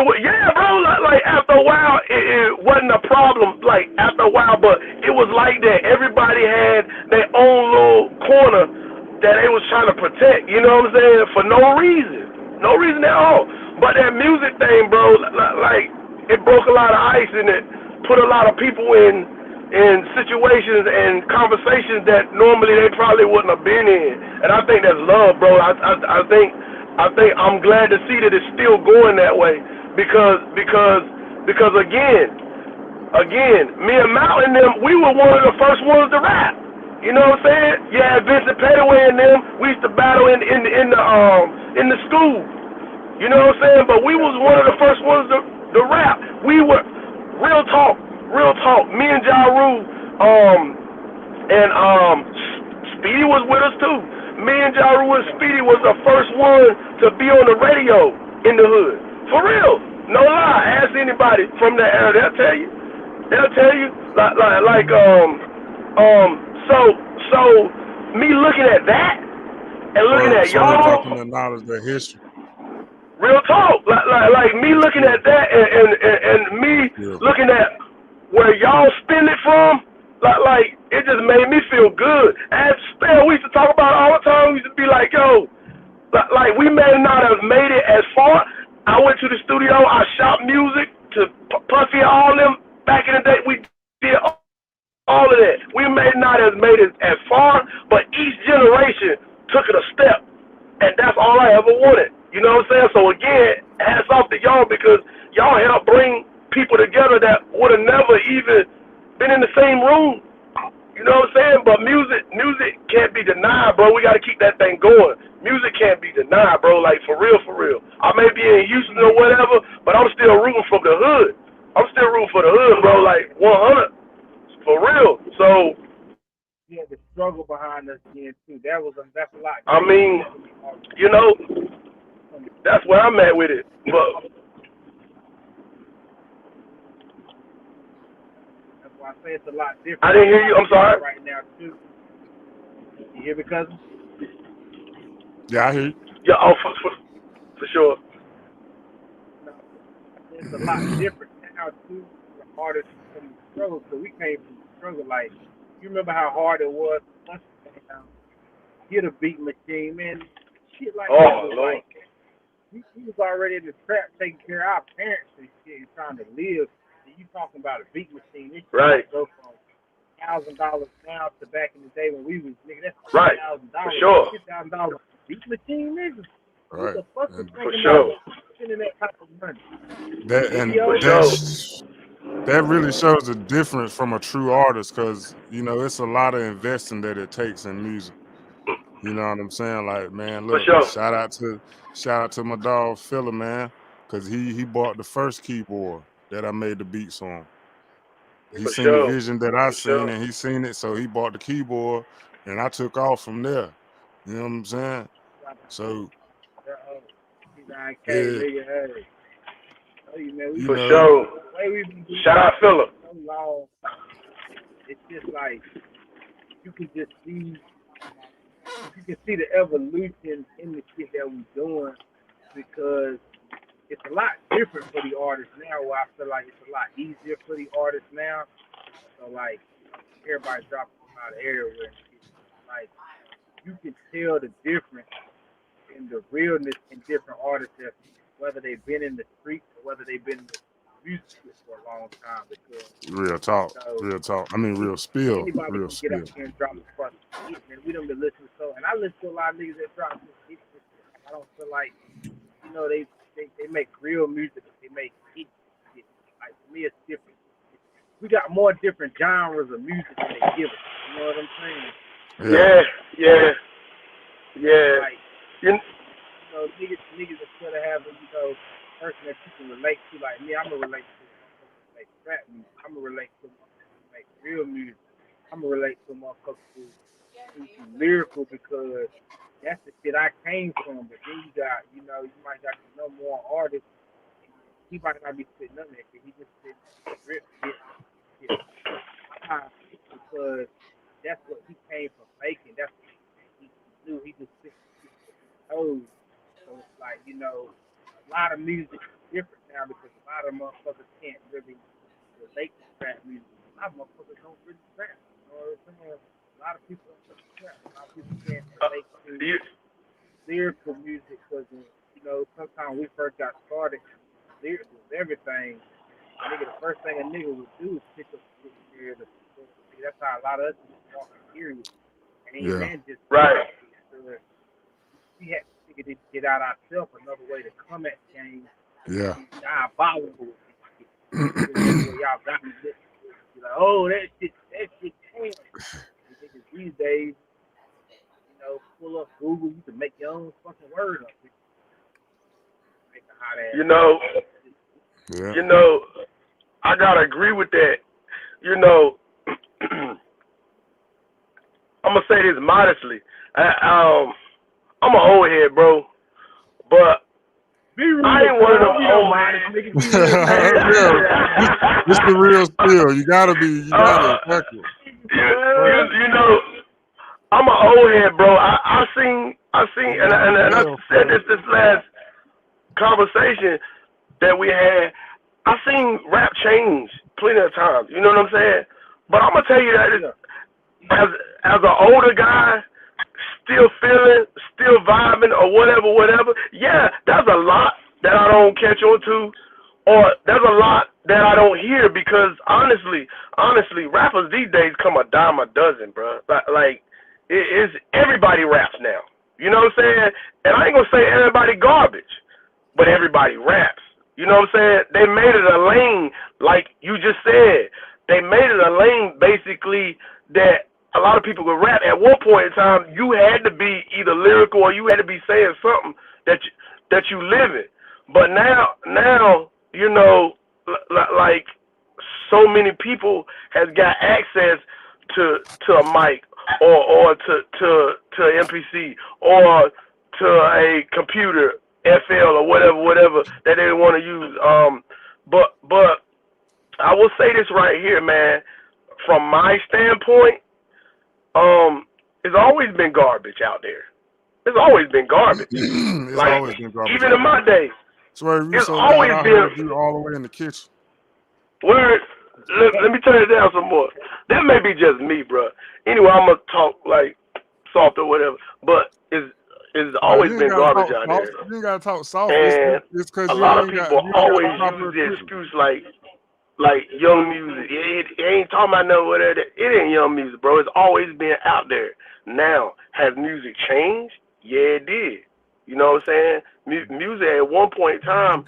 was, yeah, bro. Like after a while, it wasn't a problem. Like after a while, but it was like that. Everybody had their own little corner that they was trying to protect. You know what I'm saying? For no reason at all. But that music thing, bro, like it broke a lot of ice, and it put a lot of people in situations and conversations that normally they probably wouldn't have been in. And I think that's love, bro. I think I'm glad to see that it's still going that way, because again, me and Mountain them, we were one of the first ones to rap. You know what I'm saying? Yeah, Vincent Pettaway and them, we used to battle in the school. You know what I'm saying? But we was one of the first ones to rap. We were real talk. Me and Jayo, and Speedy was with us too. Me and Jayo and Speedy was the first one to be on the radio in the hood. For real, no lie. Ask anybody from that era, they'll tell you. So me looking at that and looking at y'all, dropping the knowledge, the history. real talk, like me looking at that and me looking at where y'all spend it from, like it just made me feel good. As Spell, we used to talk about it all the time. We used to be like, yo, like we may not have made it as far. I went to the studio, I shot music to Puffy and all them back in the day. to y'all because y'all help bring people together that would have never even been in the same room. You know what I'm saying? But music can't be denied, bro. We got to keep that thing going. Music can't be denied, bro. Like, for real, for real. I may be in Houston or whatever, but I'm still rooting for the hood. I'm still rooting for the hood, bro. Like, 100. For real. So, Yeah, the struggle behind us again too. That's a lot. I mean, you know, that's where I'm at with it. But that's why I say it's a lot different. I didn't hear you. I'm sorry. Right now too. You hear me, cousin? Yeah, I hear you. Yeah, oh, for sure. No, it's a lot different now too. The artists from the struggle, so we came from the struggle. Like, you remember how hard it was once get a beat machine, man. Shit like that was Lord. like we was already in the trap taking care of our parents and shit and trying to live. And you talking about a beat machine? This shit Right. go from $1,000 now to back in the day when we was nigga. That's Right. $1,000. For sure. $6,000 beat machine, nigga. Right. What the fuck is For sure. spending that type of money? That really shows the difference from a true artist, because you know it's a lot of investing that it takes in music. You know what I'm saying? Like, man, look, For sure. shout out to my dog Philla, man, because he bought the first keyboard that I made the beats on. He For seen sure. the vision that I For seen, sure. and he seen it, so he bought the keyboard, and I took off from there. You know what I'm saying? So yeah, For sure. Shout out Phillip. So long, it's just like you can see the evolution in the shit that we're doing, because it's a lot different for the artists now. Where I feel like it's a lot easier for the artists now. So like everybody dropping out of everywhere. Like you can tell the difference in the realness in different artists, that whether they've been in the streets or whether they've been in the music for a long time. Because real talk. I mean, real spill. anybody Real can spill. get up here and drop the fucking hit, man. We don't been listening to, and I listen to a lot of niggas that drop this hit. I don't feel like, you know, they make real music. They make hit. Like, to me, it's different. We got more different genres of music than they give us. You know what I'm saying? Yeah. Like, You niggas instead of having, a person that you can relate to, like me, I'm gonna relate to motherfuckers who make rap music. I'm gonna relate to motherfuckers who make real music. I'm gonna relate to motherfuckers who lyrical, because that's the shit I came from. But then you got, you might got to know more artists. He might not be spitting none of that shit. He just spitting rip shit. Because that's what he came from making. That's what he knew. He just spit toes. So it's like, a lot of music is different now, because a lot of motherfuckers can't really relate to rap music. A lot of motherfuckers don't really rap. You know what I'm saying? A lot of people don't really rap. A lot of people can't relate to lyrical music, because, sometimes we first got started, lyrics was everything. Nigga, the first thing a nigga would do is pick up the shit. That's how a lot of us walk serious. And then just right. We had to figure this shit out ourselves, another way to come at game. Yeah. Diabolical. Y'all got me this. Like, oh, that shit can. These days, pull up Google, you can make your own fucking word up. Make a hot ass. I gotta agree with that. I'm gonna say this modestly. I'm an old head, bro, but I ain't one of them old heads. It's the real spill. You gotta exactly. I'm an old head, bro. I seen, and I said this last conversation that we had. I seen rap change plenty of times. You know what I'm saying? But I'm gonna tell you that as an older guy, still feeling, still vibing, or whatever. Yeah, there's a lot that I don't catch on to, or there's a lot that I don't hear, because honestly, rappers these days come a dime a dozen, bro. Like it's everybody raps now. You know what I'm saying? And I ain't gonna say everybody garbage, but everybody raps. You know what I'm saying? They made it a lane, like you just said. They made it a lane basically that a lot of people could rap. At one point in time, you had to be either lyrical or you had to be saying something that you live in. But now you know, like so many people has got access to a mic or to an MPC or to a computer FL or whatever that they want to use. But I will say this right here, man. From my standpoint, it's always been garbage out there. It's always been garbage. It's Like always been garbage even out in my there. day, Swear, you it's so loud, always I been. heard you all the way in the kitchen. Word. Let me turn it down some more. That may be just me, bro. Anyway, I'm gonna talk like soft or whatever, but it's Nah, always you ain't been gotta garbage talk out soft. there, You ain't gotta talk soft. and It's because a lot of people you ain't got always the proper use the equipment. excuse like young music. It ain't talking about no whatever. It ain't young music, bro. It's always been out there. Now, has music changed? Yeah, it did. You know what I'm saying? Music at one point in time,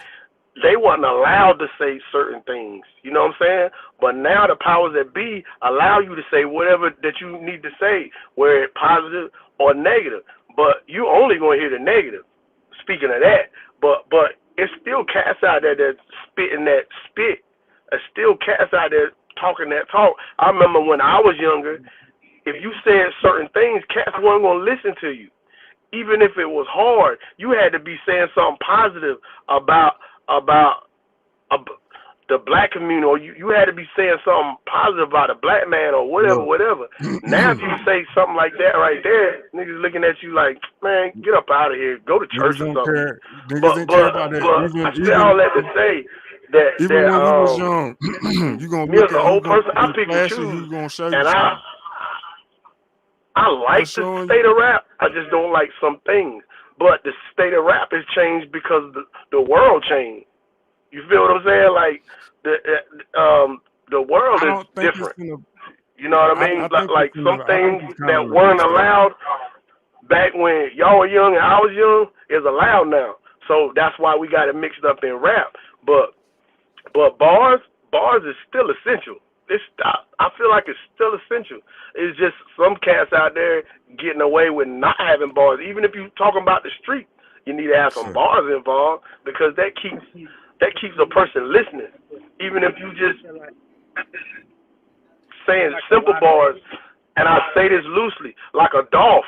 they wasn't allowed to say certain things. You know what I'm saying? But now the powers that be allow you to say whatever that you need to say, whether it's positive or negative. But you only gonna hear the negative. Speaking of that, but it's still cats out there that spitting that spit. It's still cats out there talking that talk. I remember when I was younger, if you said certain things, cats weren't gonna listen to you. Even if it was hard, you had to be saying something positive about about the black community, or you had to be saying something positive about a black man or whatever, Look, whatever. Now, if you say something like that right there, niggas looking at you like, man, get up out of here, go to church niggas or don't something. care. Niggas But didn't care but about that. but I say all that to say Even that when we was young, you gonna me look as an at who old gonna person, I be pick and flashy, choose, who gonna show you and something. I I'm like the showing state you. of rap. I just don't like some things. But the state of rap has changed because the world changed. You feel what I'm saying? Like the world I is don't think it's different. gonna. You know what I mean? I think it's Like some gonna. I think things it's kind that of weren't regressed though. allowed back when y'all were young and I was young is allowed now. So that's why we got it mixed up in rap. But bars is still essential. I feel like it's still essential. It's just some cats out there getting away with not having bars. Even if you're talking about the street, you need to have some bars involved because that keeps a person listening. Even if you just saying simple bars, and I say this loosely, like a Dolph.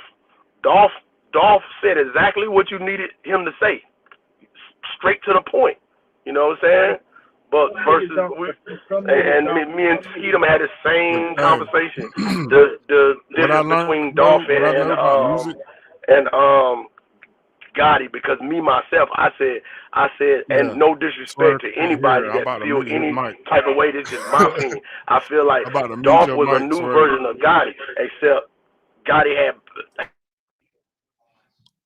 Dolph Dolph said exactly what you needed him to say, straight to the point. You know what I'm saying? But versus me and Skeetum had the But same hey, conversation. The what I difference learned, between Dolph though, what I know about music, and Gotti, because me myself, I said, yeah. and no Swear disrespect to can't hear anybody it. I'm that about to feel mute his any mic. type of way. This is my opinion. I feel like I'm about to mute Dolph your was a mic, new swear. version of Gotti, except Gotti had.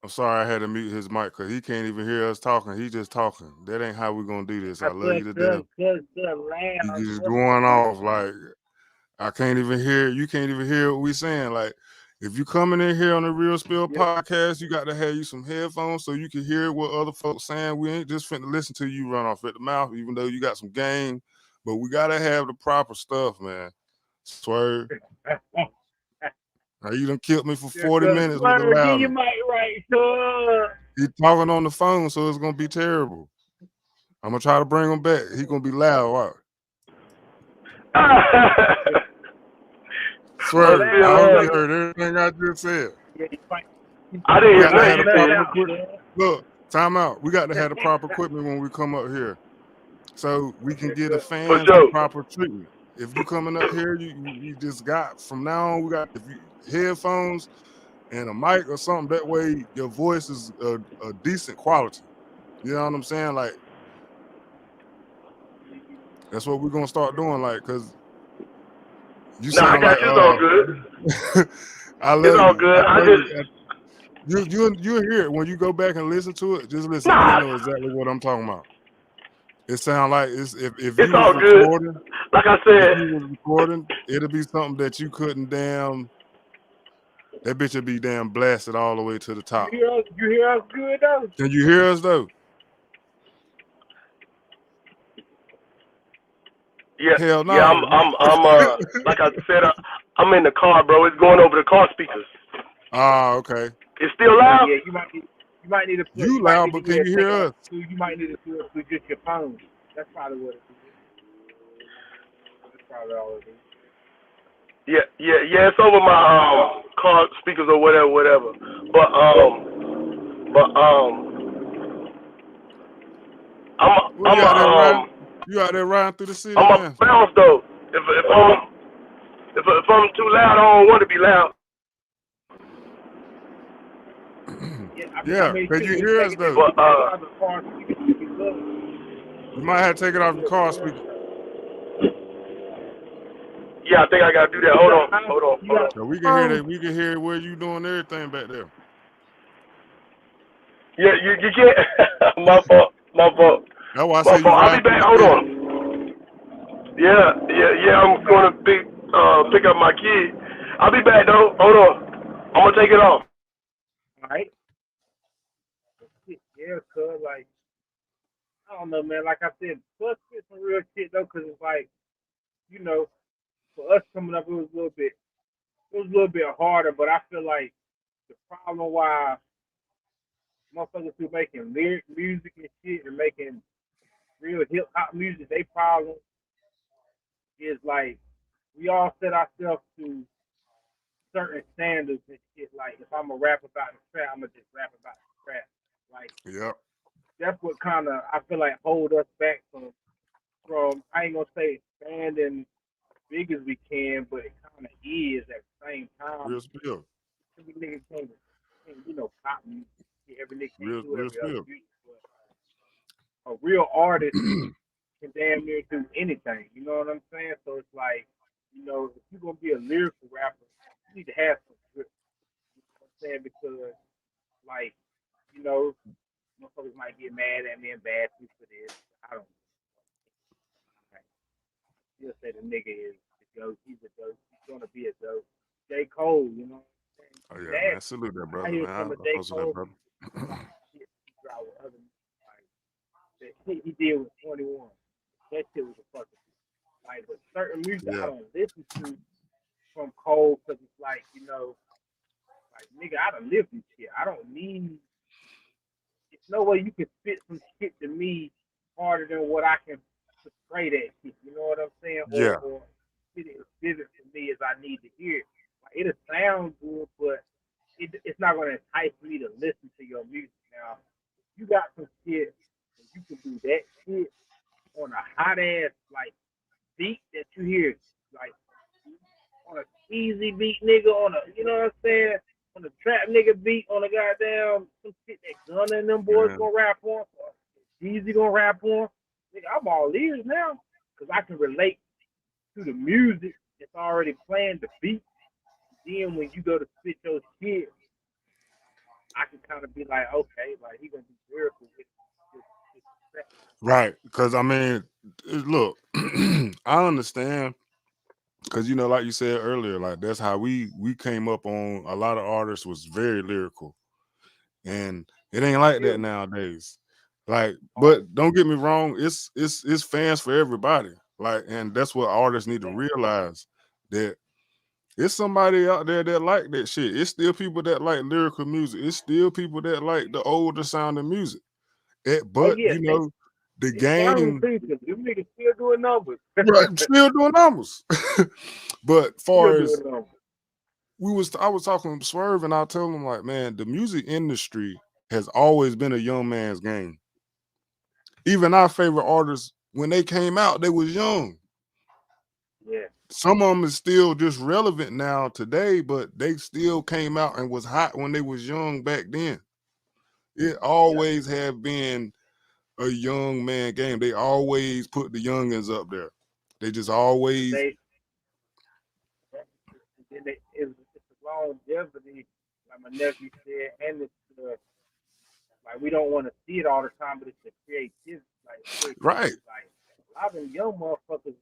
I'm sorry I had to mute his mic because he can't even hear us talking. He just talking. That ain't how we gonna do this. I love you to death. You just going off like I can't even hear. You can't even hear what we saying. Like if you coming in here on the Real Spill podcast, you got to have you some headphones so you can hear what other folks saying. We ain't just finna listen to you run off at the mouth, even though you got some game. But we gotta have the proper stuff, man. Swear. Now you done killed me for 40 minutes with the loudness. He talking on the phone, so it's gonna be terrible. I'm gonna try to bring him back. He gonna be loud. Wow. Swear, I hope you heard everything I just said. I didn't We hear got to have nothing the you proper said. equipment. Look, time out. We got to have the proper equipment when we come up here, so we can give the For fans the sure. proper treatment. If you coming up here, you just got from now on. We got if you headphones and a mic or something. That way, your voice is a decent quality. You know what I'm saying? Like that's what we're gonna start doing. Like, cause you No, I sound got like you. It's all good. I It's love all you. good. I I love just you. You hear it when you go back and listen to it. Just listen. You'll nah. know exactly what I'm talking about. It sounds like if It's you was all good. recording, Like I if said, you was recording, it'll be something that you couldn't damn. That bitch would be damn blasted all the way to the top. You hear us good though? Can you hear us though? Yeah, Hell yeah. no. Like I said, I'm in the car, bro. It's going over the car speakers. Ah, okay. It's still Oh loud. yeah, you You might loud, need to but can you take hear it off us? too. You might need to do it through just your phone. That's probably what it is. That's probably all it is. Yeah, yeah, yeah. It's over my car speakers or whatever, whatever. But but Well, I'm you a out there riding? You out there riding through the city, I'm a man? bounce though. If I'm too loud, I don't want to be loud. Yeah, I Yeah. mean, Can shit, you when you hear take us it, though? But take it out of the car, you can look. You might have to take it off your car speaker. yeah, I think I gotta do that. You got a house? Hold on, You hold got on. a So we can hear phone? that. We can hear where you doing everything back there. Yeah, you can't. My fault. My fault. That's why I My say you fault. I'll be riding through back. the Hold city. on. Yeah, yeah, yeah. I'm gonna pick up my kid. I'll be back though. Hold on. I'm gonna take it off. All right. Yeah, cuz like I don't know, man. Like I said, plus it's some real shit though, cause it's like you know, for us coming up, it was a little bit harder. But I feel like the problem why motherfuckers who making lyric music and shit and making real hip hop music, they problem is like we all set ourselves to certain standards and shit. Like if I'm a rap about the trap, I'ma just rap about the trap. Like Yep. that's what kind of I feel like hold us back from I ain't gonna say expanding big as we can, but it kind of is at the same time. Real spill. Every nigga can't pop music. Every nigga can't do Real every other spill. music, but a real artist can damn near do anything. You know what I'm saying? So it's like, if you're gonna be a lyrical rapper, you need to have some grip. You know what I'm saying? Because like, you know, motherfuckers might get mad at me and bash me for this. I don't like, still say the nigga is a joke. He's a joke. He's gonna be a joke. J. Cole, you know what I'm saying? Oh He's yeah, man. nasty. Salute that I brother, hear man. some of I J. fuss with that Cole brother. like shit he dropped with other niggas, like the shit he did with 21. That shit was a fucking like, but certain music I Yeah. don't listen to from Cole because it's like, like nigga, I done lived this shit. I don't need. It's no way you can spit some shit to me harder than what I can portray that shit. You know what I'm saying? Yeah. Or spit it as vivid for me as I need to hear it. Like it'll sound good, but it's not gonna entice me to listen to your music. Now, if you got some shit and you can do that shit on a hot ass like beat that you hear, like on a easy beat, nigga, on a, you know what I'm saying, on a trap nigga beat, on a goddamn some shit that Gunna and them boys Yeah. gonna rap on, or Easy gonna rap on. Nigga, I'm all ears now, cause I can relate to the music that's already playing the beat. Then when you go to spit your shit, I can kind of be like, okay, like he gonna be lyrical with trap. Right. Because I mean, look, I understand. Because like you said earlier, like that's how we came up on a lot of artists was very lyrical, and it ain't like that Feel me? nowadays. Like, All right, but don't get me wrong, it's fans for everybody. Like, and that's what artists need to man. realize that it's somebody out there that like that shit. It's still people that like lyrical music. It's still people that like the older sounding music. Oh But yeah, the they young game, people, them niggas still doing numbers. right, still doing numbers. But Still far as doing numbers. I was talking to Swerve, and I told him like, man, the music industry has always been a young man's game. Even our favorite artists, when they came out, they was young. Yeah, Some of them is still just relevant now today, but they still came out and was hot when they was young back then. It yeah. always have been a young man game. They always put the youngins up there. They just Cause always it's a longevity, like my nephew said, and it's like we don't want to see it all the time, but it's the right. creativity. Like a lot of them young motherfuckers,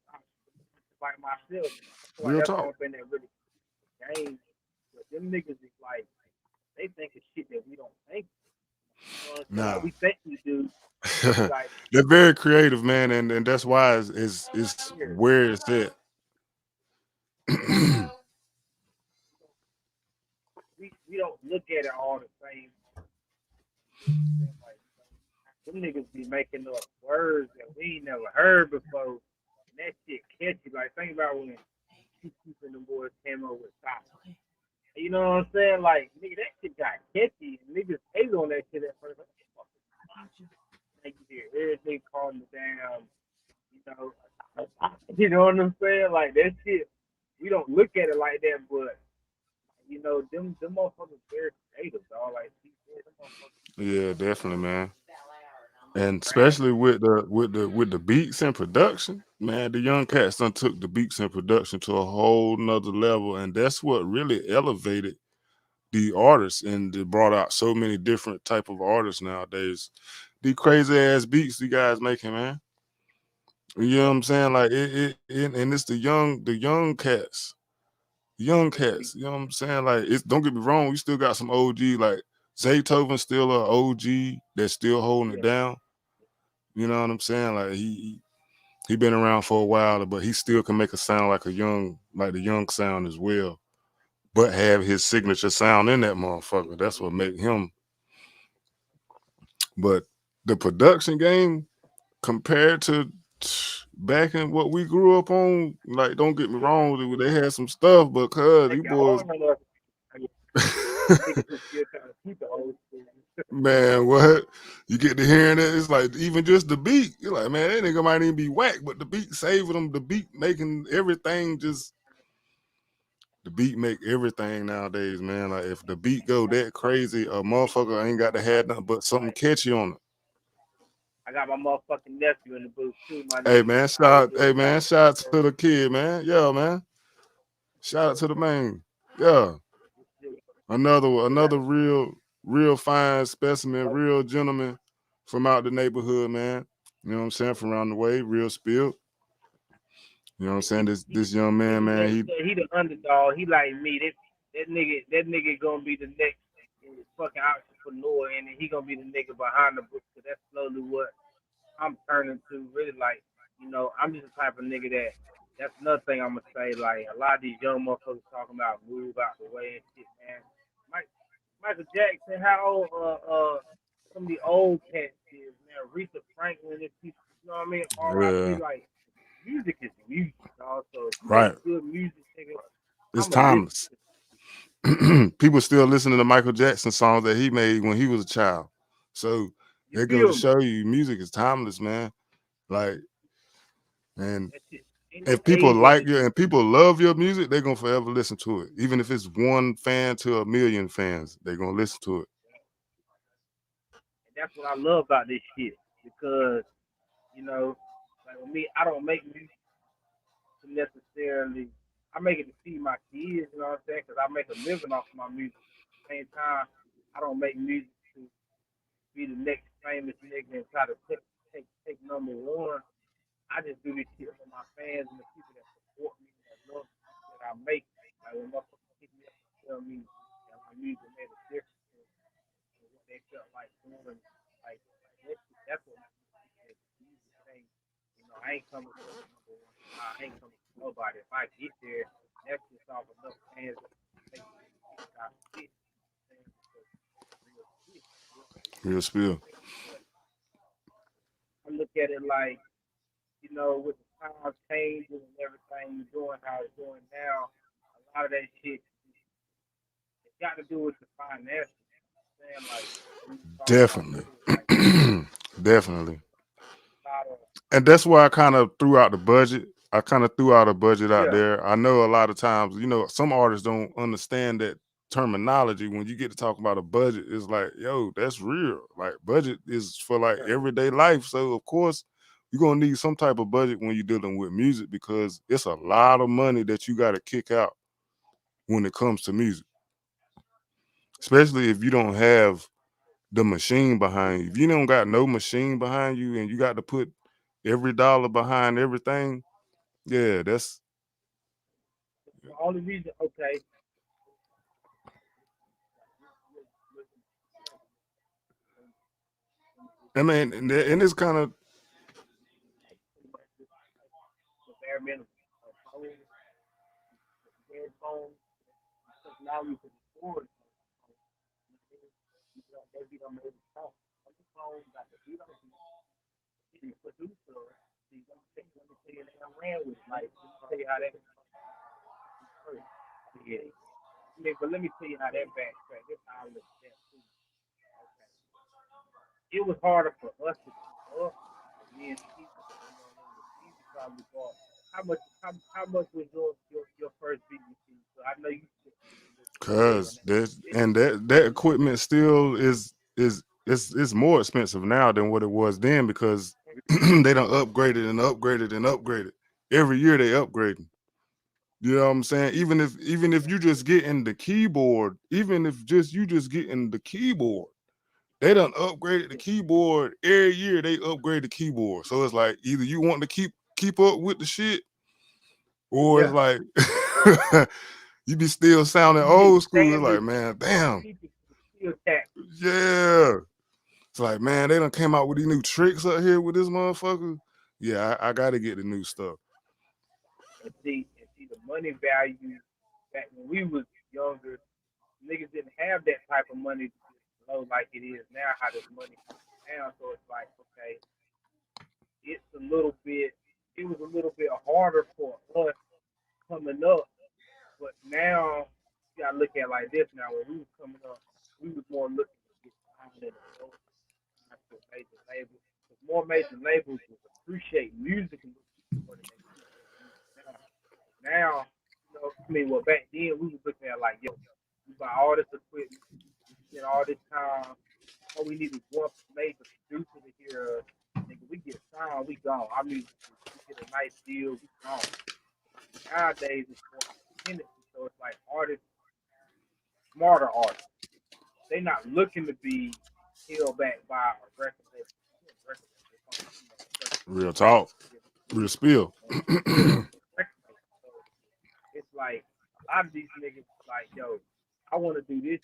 like myself, I feel like Real that's talk. one thing that really game. But them niggas is like they think of shit that we don't think. You know what I'm saying? Like Nah. we think we do, but we like They're very creative, man, and that's why it's Here, where it's at. we don't look at it all the same. You know what I'm saying? Like, them niggas be making up words that we ain't never heard before. And that shit catchy. Like, think about when Two and the boys came up with Stop. You know what I'm saying? Like, nigga, that shit got catchy. And niggas hate on that shit at first. Like, what the fuck is Stop? Like, you hear everything calling the damn, you know, you know what I'm saying? Like, that shit, we don't look at it like that, but, you know, them motherfuckers very creative, dog. Like, them motherfuckers Yeah, definitely, man. And rap. especially with the beats and production, man, the young cats done took the beats and production to a whole nother level, and that's what really elevated the artists and they brought out so many different type of artists nowadays. The crazy ass beats you guys making, man. You know what Yeah, I'm saying? Like and it's the young we, cats. You know what I'm saying? Like it's don't get me wrong, we still got some OG like Zaytoven still a OG that's still holding it yeah, down. You know what I'm saying? Like he been around for a while, but he still can make a sound like like the young sound as well, but have his signature sound in that motherfucker. That's what make him. But the production game compared to back in what we grew up on, like don't get me yeah. wrong, they had some stuff, but cuz Make these it boys, hard on us. I mean, them niggas who still trying to keep the old school. man, what you get to hearing it, it's like even just the beat, you're like, man, that nigga might even be whack, but the beat saving them, the beat making everything just the beat make everything nowadays, man. Like if the beat go that crazy, a motherfucker ain't got to have nothing but something Like, catchy on it. I got my motherfucking nephew in the booth too, my Hey nigga. man, How we do hey it, man, like, shout out to the kid, man. Yeah, man. Shout out to the man. Yeah. Another gotta, real fine specimen, real gentleman from out the neighborhood, man. You know what I'm saying? From around the way, real spill. You know what I'm saying? This young man, man, he the underdog. He like me. That nigga gonna be the next fucking entrepreneur, and he gonna be the nigga behind the book. So that's slowly what I'm turning to. Really, like, I'm just the type of nigga that. That's another thing I'm gonna say. Like, a lot of these young motherfuckers talking about move out the way and shit, man. Mike, Michael Jackson, how some of the old cats is, man. Aretha Franklin, if people, you know what I mean? R.I.P. yeah, Like, music is music, dog. So if you make right. good music, nigga, It's I'ma listen timeless. to it. People still listening to Michael Jackson songs that he made when he was a child. So You it goes to feel me? show you music is timeless, man. Like, and That shit ain't no if people age on like this you shit. and people love your music, they're gonna forever listen to it. Even if it's one fan to a million fans, they're gonna listen to it. And that's what I love about this shit. Because, you know, like with me, I don't make music to necessarily, I make it to feed my kids, you know what I'm saying? Because I make a living off of my music. At the same time, I don't make music to be the next famous nigga and try to take number one. I just do this shit for my fans and the people that support me and that love the music that I make. Like when motherfuckers hit me up and tell me that my music made a difference in what they felt like doing, like that shit, that's what makes me appreciate the music. It ain't, I ain't coming for the number one spot. I ain't coming for nobody. If I get there, that's just off enough fans that make me shit that I spit. Because it's real shit. Real Real spill. shit. But I look at it like, with the times changing and everything doing how it's doing now, a lot of that shit, it's got to do with the finances. You know what I'm saying? Like, we were talking about Definitely. earlier, like, Definitely. a lot of, And that's why I kind of threw out the budget. I kind of threw out a budget out yeah, there. I know a lot of times, some artists don't understand that terminology. When you get to talk about a budget, it's like, yo, that's real. Like budget is for like yeah, everyday life. So of course, you're gonna need some type of budget when you're dealing with music because it's a lot of money that you gotta kick out when it comes to music. Especially if you don't have the machine behind you. If you don't got no machine behind you and you got to put every dollar behind everything, yeah, that's the only reason, okay, I mean, and it's kind of experimental phones, headphones, technology to record. They beat on every song. Some phones got the beat on the producer. See, let me tell you, they ran with it. Like, let me tell you how that first. Yeah. But let me tell you how that backtrack. This how I look at that too. Okay. It was harder for us to keep up than me and Steve. You know, and then Steve probably bought how much was your first beat you see? So I know you Jayo and Cause there's it, and that equipment still is it's more expensive now than what it was then because they done upgraded and upgraded and upgraded. Every year they upgrading. You know what I'm saying? Even if you just getting the keyboard, even if just you just getting the keyboard, they done upgraded the keyboard every year. They upgrade the keyboard, so it's like either you want to keep up with the shit, or it's yeah, like you be still sounding you get the old school. It's like, standard man, damn, keep it still tax. yeah. It's like, man, they done came out with these new tricks up here with this motherfucker. Yeah, I got to get the new stuff. And see the money value back when we was younger, niggas didn't have that type of money to just blow like it is now. How this money comes down, so it's like okay, it's a little bit. It was a little bit harder for us coming up, but now you gotta look at it like this. Now when we was coming up, we was more looking to get signed in a local not to a major label. Because more major labels would appreciate music a little bit more than they appreciate music now. Now, I mean, well, back then we was looking at like, yo, we buy all this equipment, we spend all this time. All we need is one major producer to hear us. Nigga, we get signed, we gone. Our music, we get a nice deal, we gone. Nowadays, it's more independent, so it's like artists, smarter artists. They not looking to be held back by a record label. Record label, Real talk, real spill. record label. So it's like a lot of these niggas like, yo, I want to do this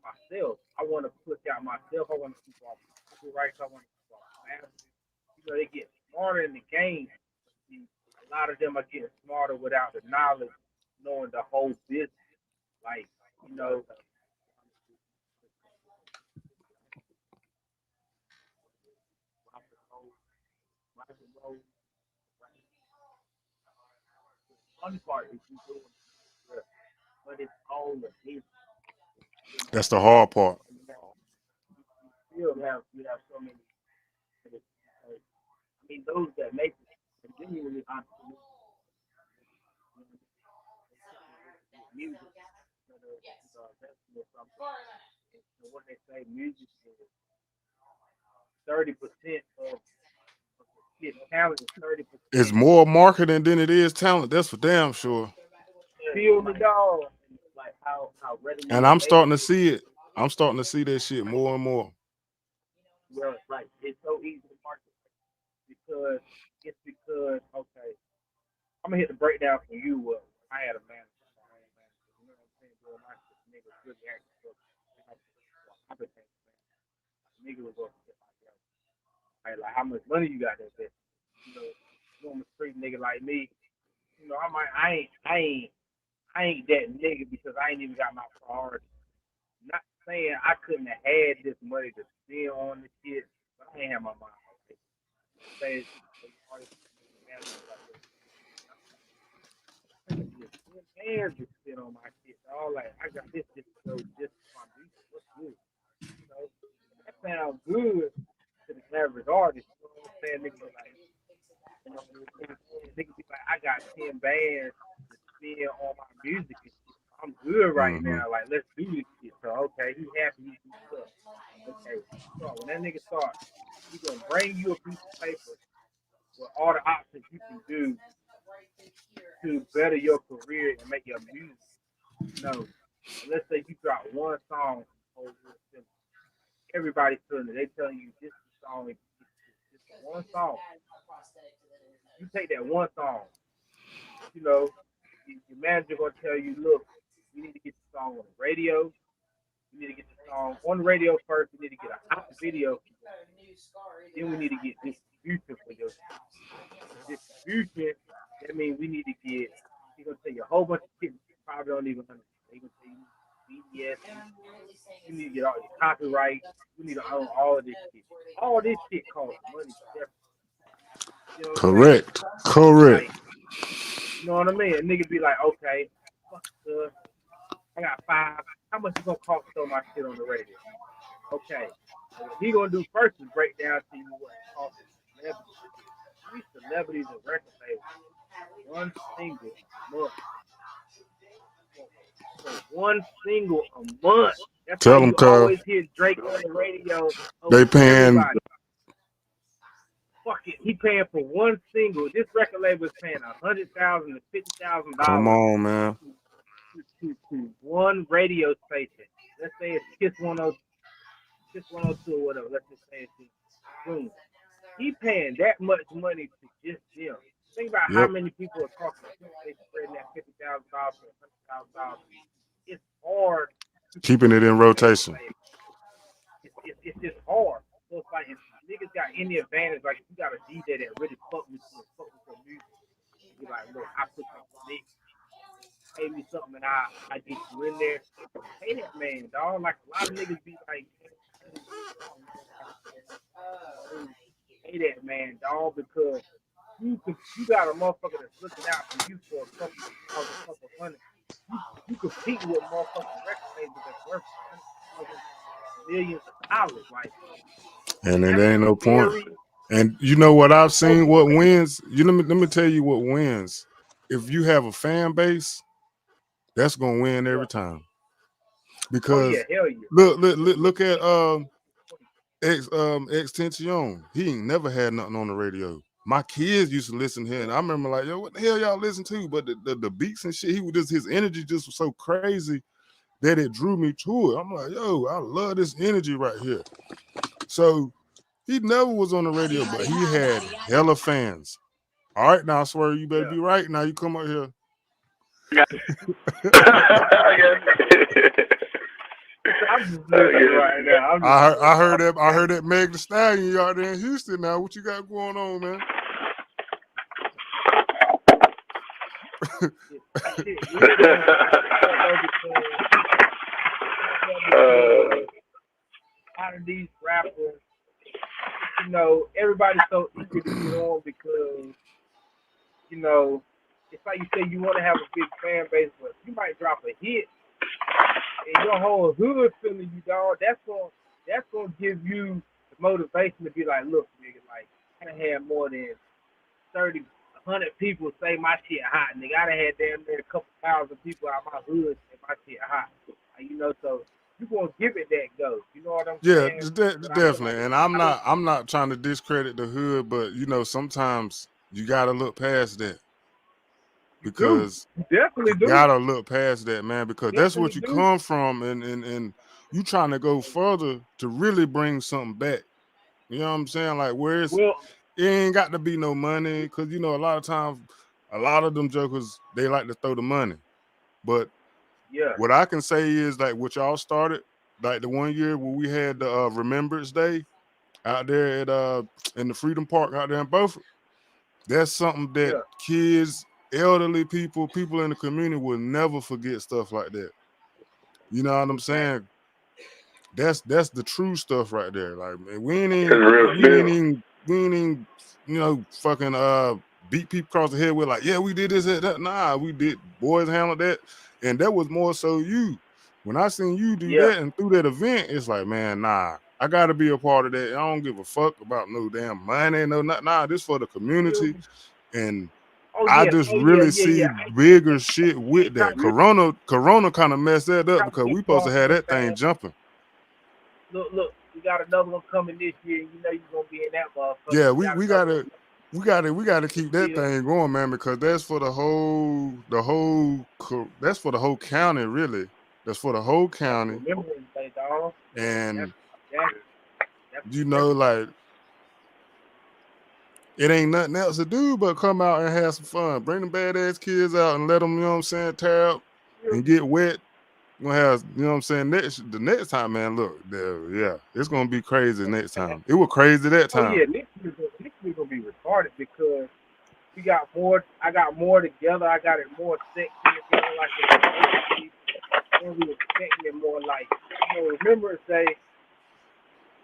myself. I want to push out myself. I want to keep off copyrights. I want to keep off masters. They get smarter in the game. See, a lot of them are getting smarter without the knowledge, knowing the whole business. Like, you know, rock and roll, rock and roll. Fun part is you doing it, but it's all the business. You know, That's the hard part. you still have so many. I mean, those that make it are genuinely entrepreneurs. You know, they put their work with music instead of investing in something. And what they say, music is 30% of the shit. Talent is It's 30%. more marketing than it is talent. That's for damn sure. Feel the dog. And it's like how And readily I'm starting to available. see it. I'm starting to see that shit more and more. Well, like it's so easy to market because it's because okay, I'm gonna hit the breakdown for you. I had a manager, my own manager. You know what I'm saying? Doing my shit, nigga was really acting for I've been thinking, man. Nigga was going to like, yo, like how much money you got that bitch? You know, you on the street nigga like me. I ain't that nigga because I ain't even got my priorities. Not saying I couldn't have had this money to spend on the shit, but I ain't have my mind right. Say, man, like, yo, I got this 10 bands to spend on my shit. All like, I got this just to go just for my music. What's good? You know, that sounds good to the average artist. You know what I'm saying? Nigga be like, nigga be like, I got 10 bands to spend on my music and shit. I'm good right Hmm. now. Like, let's do this shit. So okay, he happy he do stuff. Okay, so when that nigga start, he gonna bring you a piece of paper with all the options you can do to better your career and make your music. No, let's say you drop one song, oh, everybody's feeling it. They telling you this is the song, just one song. You take that one song, you know, your manager gonna tell you, look, you need to get the song on the radio. You need to get the song on the radio first. You need to get a hot video for your shit. Then we need to get distribution for your shit. Distribution, that means whole bunch of shit you probably don't even understand. They gonna tell you BDS, you need to get all your copyright, you need to own all of this shit. All this shit costs money. You know what I'm saying? Correct. Correct. Like, you know what I mean? A nigga be like, okay, fuck the, I got 5. How much it gonna cost to throw my shit on the radio? Okay. So what he gonna do first is break down to you what it costs for celebrities. These celebrities and record labels, one single a month. For one single a month. That's why Tell them, you cuz always hear Drake on the radio they over paying. everybody. Fuck it, he paying for one single. This record label is paying $100,000 to Come $50,000 on, man. to one radio station. Let's say it's Kiss 102, Kiss 102 or whatever. Let's just say it's Boom. He paying that much money to just them. Think about how Yep. many people are talking. They spreading that $50,000 to $100,000. It's hard to Keeping it in rotation. it's just hard. So it's like if niggas got any advantage, like if you got a DJ that really fuck with you and fuck with your music, and you like, look, I put something in it, pay me something and I get you in there. Pay that man, dog. Like a lot of niggas be like, pay that man, dog, because you got a motherfucker that's looking out for you for a couple thousand, couple hundred. You compete with motherfucking record labels that's worth millions of dollars, like. And it ain't no point. And you know what I've seen? What wins? Let me tell you what wins. If you have a fan base, that's gonna win every time. Because hell yeah. look at Extension. He ain't never had nothing on the radio. My kids used to listen here, and I remember like, yo, what the hell y'all listen to? But the beats and shit, he was just, his energy just was so crazy that it drew me to it. I'm like, yo, I love this energy right here. So he never was on the radio, but he had hella fans. All right, now I swear you better be right. Now you come up here. I'm just listening right now. I heard that Meg Thee Stallion you out there in Houston now. What you got going on, man? Out of these rappers, you know, everybody's so eager to get on because, you know, it's like you say you want to have a big fan base, but you might drop a hit and your whole hood feeling you, dog. That's gonna give you the motivation to be like, look, nigga, like I done had more than 30, 100 people say my shit hot, nigga. I done had damn near a couple thousand people out my hood say my shit hot. Like, you know, so you gonna give it that go. You know what I'm saying? Yeah, definitely. And I'm not trying to discredit the hood, but you know, sometimes you gotta look past that. Because you definitely do. You gotta look past that, man, because that's what you come from, and you trying to go further to really bring something back. You know what I'm saying? Like where it ain't got to be no money, because you know a lot of times, a lot of them jokers they like to throw the money. But what I can say is like what y'all started, like the one year where we had the Remembrance Day out there at in the Freedom Park out there in Beaufort. That's something that kids, elderly people in the community will never forget stuff like that. You know what I'm saying? That's the true stuff right there. Like, man, we ain't even, you know, fucking beat people across the head with like, yeah, we did this, that. Nah, we did. Boys handled that, and that was more so you. When I seen you do that and through that event, it's like, man, nah, I gotta be a part of that. I don't give a fuck about no damn money, no, nah, this for the community. And I just really see bigger shit with that. Corona kind of messed that up because we supposed to have that thing jumping. Look, we got another one coming this year. You know you're gonna be in that motherfucker. Yeah, we gotta keep that thing going, man, because that's for the whole that's for the whole county, really. That's for the whole county. And you know, like it ain't nothing else to do but come out and have some fun. Bring them badass kids out and let them, you know what I'm saying, tear up and get wet. We're gonna have, you know what I'm saying, the next time, man, look, it's gonna be crazy next time. It was crazy that time. Oh yeah, next year gonna be retarded because I got more together, I got it more sexy about like when we expecting it more like, remember and say,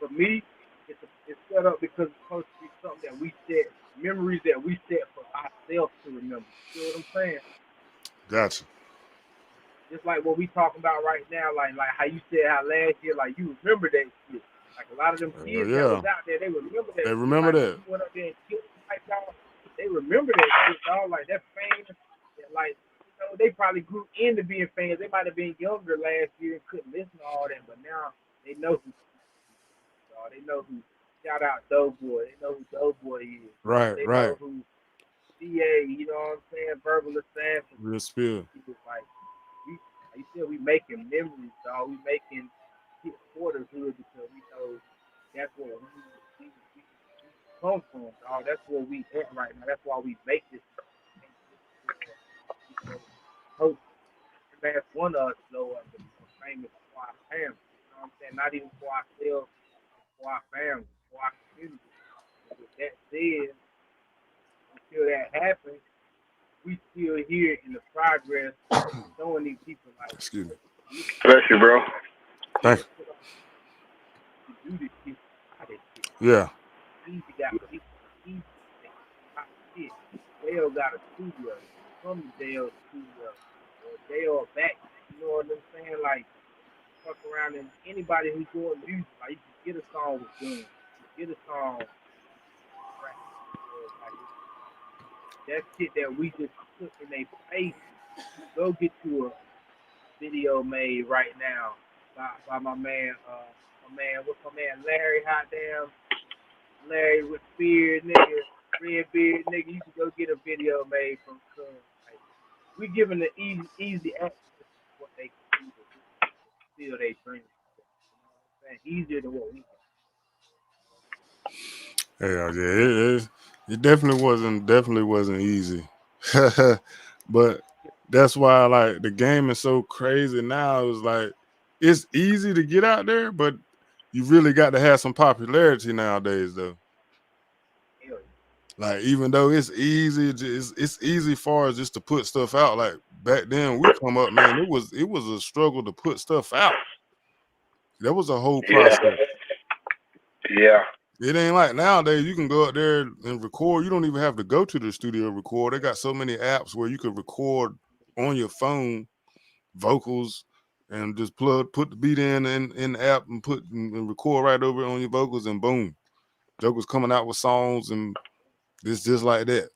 for me, it's set up because it's supposed to be something that we set, memories that we set for ourselves to remember. You know what I'm saying? Gotcha. Just like what we talking about right now, like how you said how last year, like you remember that shit. Like a lot of them kids that Yeah, was out there, they remember that they shit. remember Like when that. you went up there and killed like dog, they remember that shit, dog. Like that fame, that, like they probably grew into being fans. They might have been younger last year and couldn't listen to all that, but now they know who. Dog. They know who. Shout out Doughboy. They know who Doughboy is. Right, They right. know who CA. You know what I'm saying? Verbal Assassin. Real spill. Like we, like you said, we making memories, dog. We making hit quarters hood because we know that's where we come from, dog. That's where we at right now. That's why we make this. Hope that's one of us though become famous for our family. You know what I'm saying? Not even for ourselves, for our family, for our community. And with that said, until that happens, we still here in the progress, showing these people like, Excuse me. Bless you, bro. Thank you. to do this shit, how this shit. Yeah. Easy got easy shit. Jayo got a studio. From the Jayo studio. Or Jayo back. You know what I'm saying? Like fuck around and anybody who's doing music, like you can get a song with guns. You get a song right. Like that shit that we just put in their face. Go get you a video made right now by my man, what's my man, Larry, hot damn, Larry with beard, nigga, red beard, nigga. You can go get a video made from Cuz. Like, we giving the easy access to what they can do to fulfill their dreams. You know what I'm saying? Easier than what we Yeah, yeah. It definitely wasn't easy. But that's why like the game is so crazy now. It's like it's easy to get out there, but you really got to have some popularity nowadays though. can. Like even though it's easy, it's easy far as just to put stuff out. Like back then we come up, man, it was a struggle to put stuff out. That was a whole Yeah. process. Yeah. It ain't like nowadays you can go out there and record. You don't even have to go to the studio to record. They got so many apps where you could record on your phone vocals and just put the beat in the app and and record right over it on your vocals and boom. Jokers coming out with songs and it's just like that.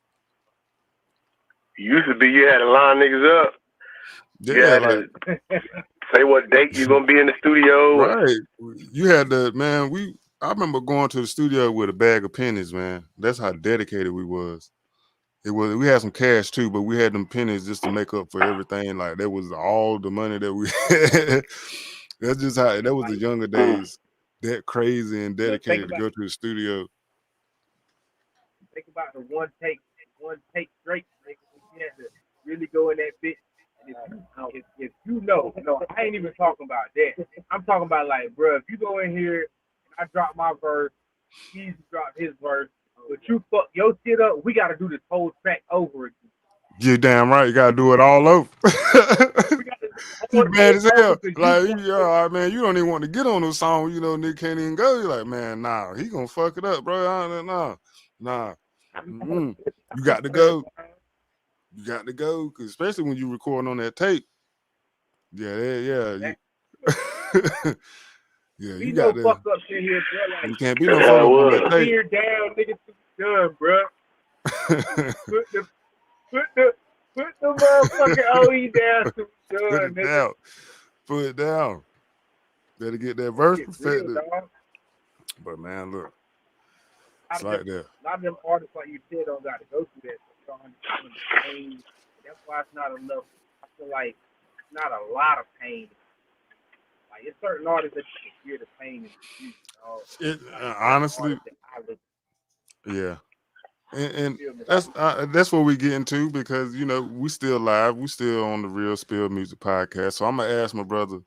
Used to be you had to line niggas up. You Yeah, had like to say what date you're gonna be in the studio. And right. You had to man, I remember going to the studio with a bag of pennies, man. That's how dedicated we was. We had some cash too, but we had them pennies just to make up for everything. Like that was all the money that we had. That's just how that was the Like, younger days. That crazy and look, dedicated to go to the studio. think about the one take straight, nigga. You had to really go in that bitch. And if you know, no, I ain't even talking about that. I'm talking about like, bro, if you go in here and I drop my verse, he's dropped his verse, but you fuck your shit up, we gotta do this whole track over again. You're damn right. You gotta do it all over. We gotta do this You whole mad thing as over hell. because you Like, fucked yeah, up. all right, man, you don't even want to get on those songs. You know, nigga can't even go. You're like, man, nah, he gonna fuck it up, bro. Nah. Mm-mm. You got to go. You got to go, cause especially when you recording on that tape. Yeah. Yeah, Be you no got to. fuck ups in here, bro. Like, You can't be that's no how fuck it up on was. that tape. tear down, nigga, to the done, bro. Put the put the put the motherfucking OE down to the Put done, it nigga. down. Put it down. Better get that verse Shit real, perfected. dog. But man, look, A it's lot of like that. them artists, like you said, don't got to go through that. They don't understand the pain. That's why it's not enough. I feel like it's not a lot of pain. Like it's certain artists that you can hear the pain in the music, dog. It Like certain honestly, artists that I look yeah. And feel me like that's what we get into because you know we still live, we still on the Real Spill Music Podcast. So I'm gonna ask my brother,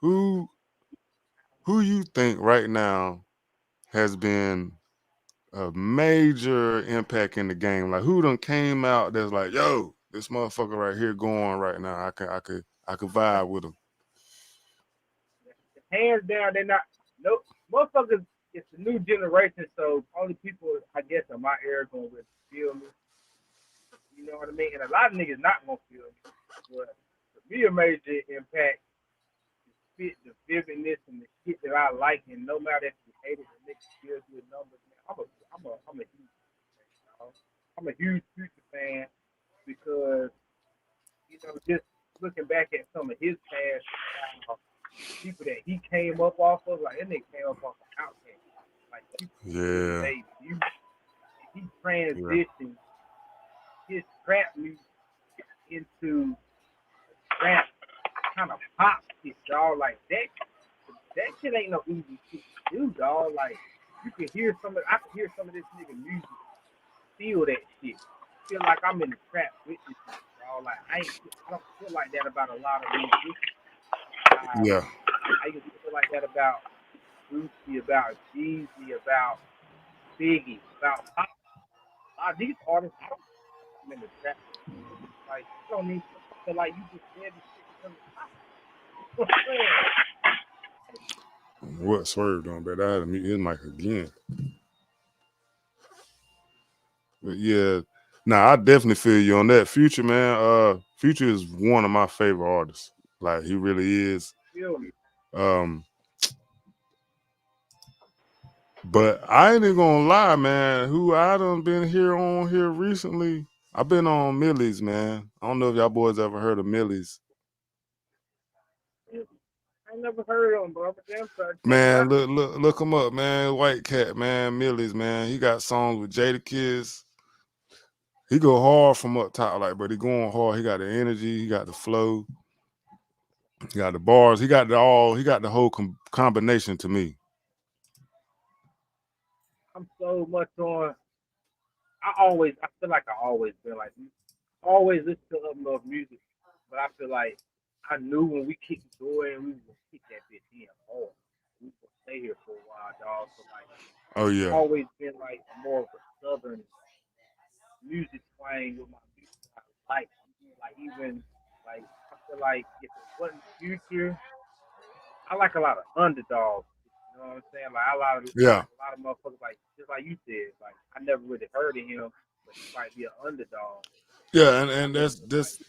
who who you think right now has been a major impact in the game? Like who done came out that's like, yo, this motherfucker right here going right now. I could vibe with him. Hands down, they're not. No, motherfuckers. It's the new generation, so only people I guess in my era gonna really feel me. You know what I mean? And a lot of niggas not gonna feel me. But for me, a major impact is fit the vividness and the shit that I like, and no matter if you hate it, the niggas still do numbers. Man, I'm a huge fan, dog. I'm a huge Future fan because just looking back at some of his past, how people that he came up off of, like that nigga came up off of Outkast, like people really Yeah, made music. He yeah, transitioned his trap music into rap kind of pop shit, dog. Like that shit ain't no easy shit to do, dog. Like you can hear I can hear some of this nigga music, feel that shit. Feel like I'm in the trap with this shit, dog. Like I don't feel like that about a lot of musicians. Uh, yeah. I used to feel like that about Gucci, about Jeezy, about Biggie, about Pop. A lot of these artists, I don't put them in the trap. Like you don't need to feel like you just said this shit because it's pop. You know what I'm saying? What swerved on, but I had to mute his mic again. But yeah, nah, I definitely feel you on that. Future, man. Future is one of my favorite artists. Like he really is. Feel me? Um, but I ain't even gonna lie, man. Who I done been here recently. I've been on Millie's, man. I don't know if y'all boys ever heard of Millie's. I ain't never heard of him, bro. But damn, try to check him Man, out. look him up, man. White Cat, man. Millie's, man. He got songs with Jada Kiss. He go hard from up top, like, but he going hard. He got the energy. He got the flow. He got the bars. He got the all. He got the whole combination to me. I'm so much on. I feel like I always been like, always listen to up north music, but I feel like I knew when we kicked the door in, we was gonna kick that bitch in hard. We was gonna stay here for a while, dog. So like, Oh yeah, always been like more of a southern music playing with my music I like even like I feel like if it wasn't Future, I like a lot of underdogs. You know what I'm saying? Like I yeah, like a lot of motherfuckers like just like you said. Like I never really heard of him, but he might be an underdog. yeah, And I and listen that's to like this.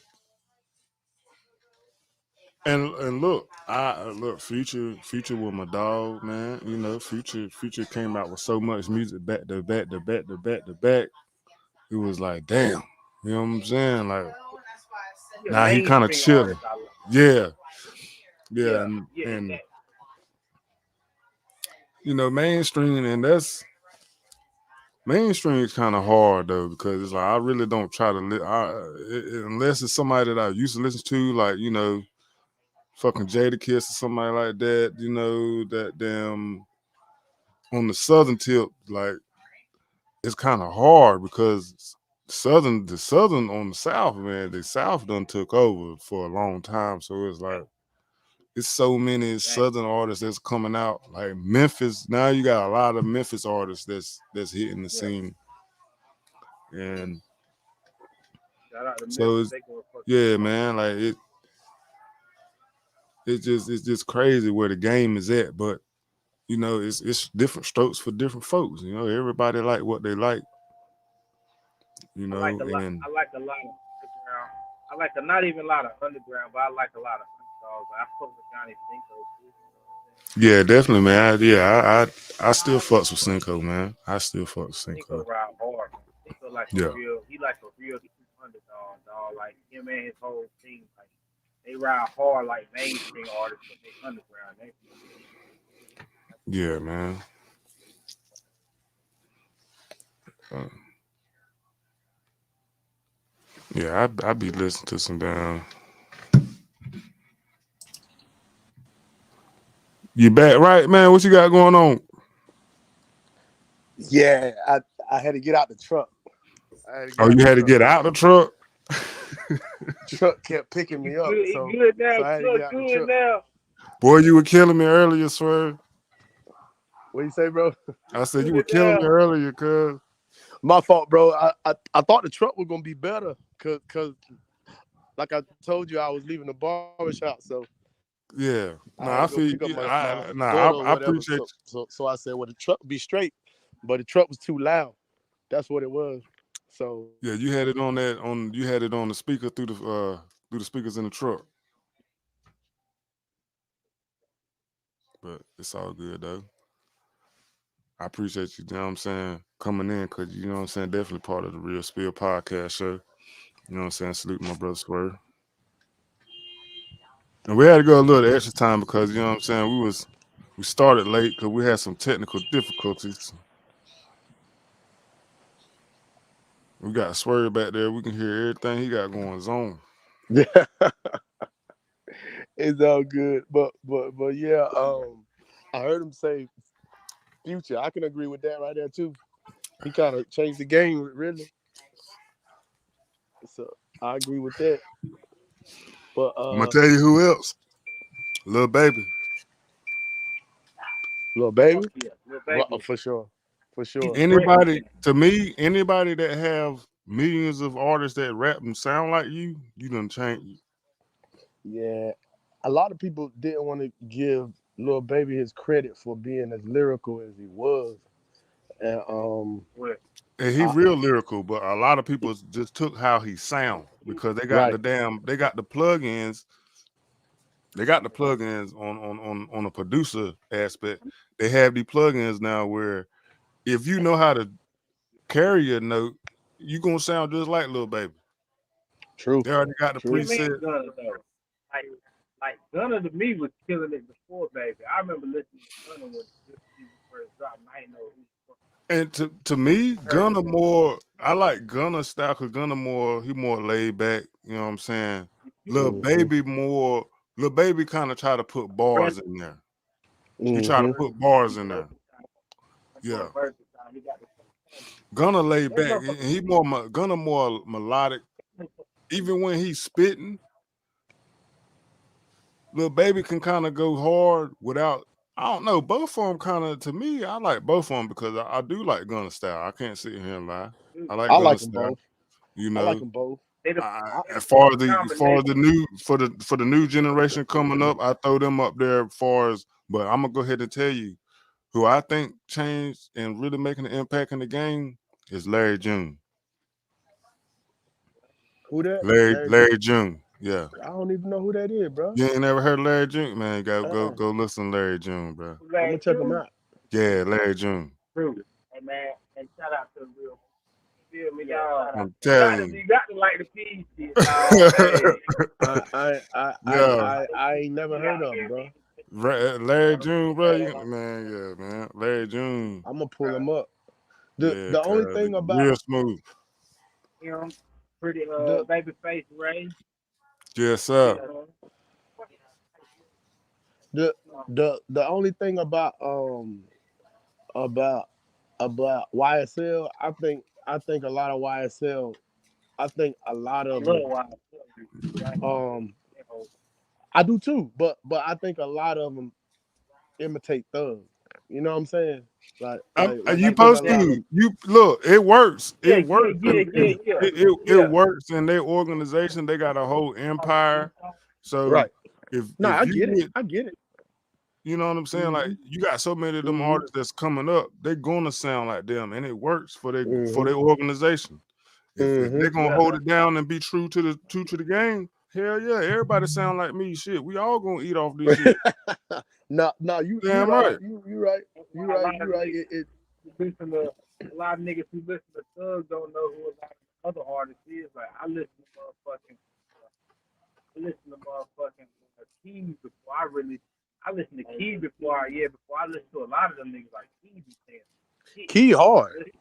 And look, I look Future with my dog, man. You know, Future came out with so much music back to back to back to back to back. It was like, damn, you know what I'm saying? Like, he a now he kind of mainstream chilling. artist. I like. Yeah, yeah, Yeah, yeah, and you know, mainstream, and that's mainstream is kind of hard though because it's like I really don't try to unless it's somebody that I used to listen to, like you know, fucking Jada Kiss or somebody like that. You know, that damn on the southern tip, like it's kind of hard because the southern on the south, man, the south done took over for a long time, so it's like. It's so many that southern artists that's coming out, like Memphis. Now you got a lot of Memphis artists that's hitting the yeah. scene, and Shout out to so Memphis. it's They going fucking yeah, hard. man. Like it's just crazy where the game is at. But you know, it's different strokes for different folks. You know, everybody like what they like. You I like know, a lot. and I like a lot of underground. I like a not even a lot of underground, but I like a lot of underdogs. Like, I fuck with Johnny Cinco too. You know what I'm saying? yeah, definitely, man. I still fucks with Cinco, man. I still fuck with Cinco Cinco. ride hard, man. Cinco like a Yeah, real. He like a real true underdog, dog. Like him and his whole team, like they ride hard like mainstream artists, but they underground. They that's yeah, man. Uh, yeah, I be listening to some damn. You back right, man? What you got going on? Yeah, I had to get out the truck. I had to Oh, get out you the had to truck. get out the truck. Truck kept picking he me up, good. He so good now. so I had to get Good, out the good truck. now. Boy, you were killing me earlier, swear. What you say, bro? I said you were Good killing now. me earlier, cuz. My fault, bro. I thought the truck was gonna be better, cause like I told you, I was leaving the barbershop, so Yeah. I had No, to go I pick feel up you. my daughter or I whatever. appreciate So I said, well, the truck be straight, but the truck was too loud. That's what it was. So you. Yeah, you had it on that on you had it on the speaker through the speakers in the truck. But it's all good though. I appreciate you, you know what I'm saying, coming in because you know what I'm saying, definitely part of the Real Spill podcast show. You know what I'm saying? Salute my brother Swerve. And we had to go a little extra time because you know what I'm saying, we started late because we had some technical difficulties. We got Swerve back there. We can hear everything he got going on. yeah, it's all good. But yeah, I heard him say Future. I can agree with that right there too. He kind of changed the game, really. So I agree with that. But I'm gonna tell you who else. Little baby. little baby, Yeah, little baby. for sure. Anybody to me, anybody that have millions of artists that rap and sound like you done change. Yeah, a lot of people didn't want to give little baby his credit for being as lyrical as he was, and Well, And he I, real lyrical, but a lot of people just took how he sound because right, they got the plugins. They got the plugins on a producer aspect. They have the plugins now where if you know how to carry your note, you gonna sound just like Lil Baby. true, They already got the what do true. you mean preset. Gunna though? Like, like Gunna to me was killing it before Baby. I remember listening to Gunna when this season first dropped, and I didn't know who the fuck And to me, I heard Gunna more. I like Gunna style because Gunna more. He more laid back. You know what I'm saying? you Lil Hmm. Baby more. Lil Baby kind of try to put bars aggressive, in there. He try to Hmm. put bars in there. versatile, and more Yeah. versatile. He got the Gunna laid that back. motherfucker. He more Gunna more melodic. Even when he's spitting, Lil Baby can kind of go hard without. I don't know. Both of them kind of to me. I like both of them because I do like Gunna style. I can't sit here and lie. I like I Gunna like them style. both. You I like know, them both. They the I, as they far the as the combination. new for the new generation coming up, I throw them up there as far as. But I'm gonna go ahead and tell you who I think changed and really making an impact in the game is Larry June. who that? Larry June. Larry June. Yeah. I don't even know who that is, bro. You ain't never heard of Larry June? Man, Uh-uh. go listen to Larry June, bro. I'm gonna Like check him you, out. Yeah, Larry June. true. Hey man, and shout out to the real. Feel me, dog. I'm telling You got to like the peace shit, dog. Hey, you. yeah. I ain't never you heard got of him, bro. Larry June, bro. Man, yeah, man. Larry June. I'm gonna pull him up. The Yeah, the only cuz thing about real smooth. him, pretty the baby face Ray. Yes, sir. Uh, the the only thing about about YSL, I think a lot of YSL, I think a lot I of love them, why. I ain't gonna um, you know, I do too, but I think a lot of them imitate Thug. You know what I'm saying? Like You I think a supposed lot exactly. of to. You look, it works. Yeah, It yeah, works. yeah, yeah, yeah, It yeah. works in their organization. They got a whole empire. So right. No, if I you get it. get I get it. you know what I'm saying? Like Hmm. you got so many of them Hmm. artists that's coming up, they're gonna sound like them, and it works for Hmm. their organization. If Hmm. they're gonna Yeah. hold it down and be true to the game, hell yeah, everybody sound like me. Shit, we all gonna eat off this shit. No, no, you Damn right. right. You right. That's You why a right. lot of You right. niggas who listen to a lot of niggas who listen to Thug don't know who a lot of other artists is. Like I listen to motherfucking Keys before I really I listen to Keys before I listen to a lot of them niggas like Keys be saying shit. Key hard. This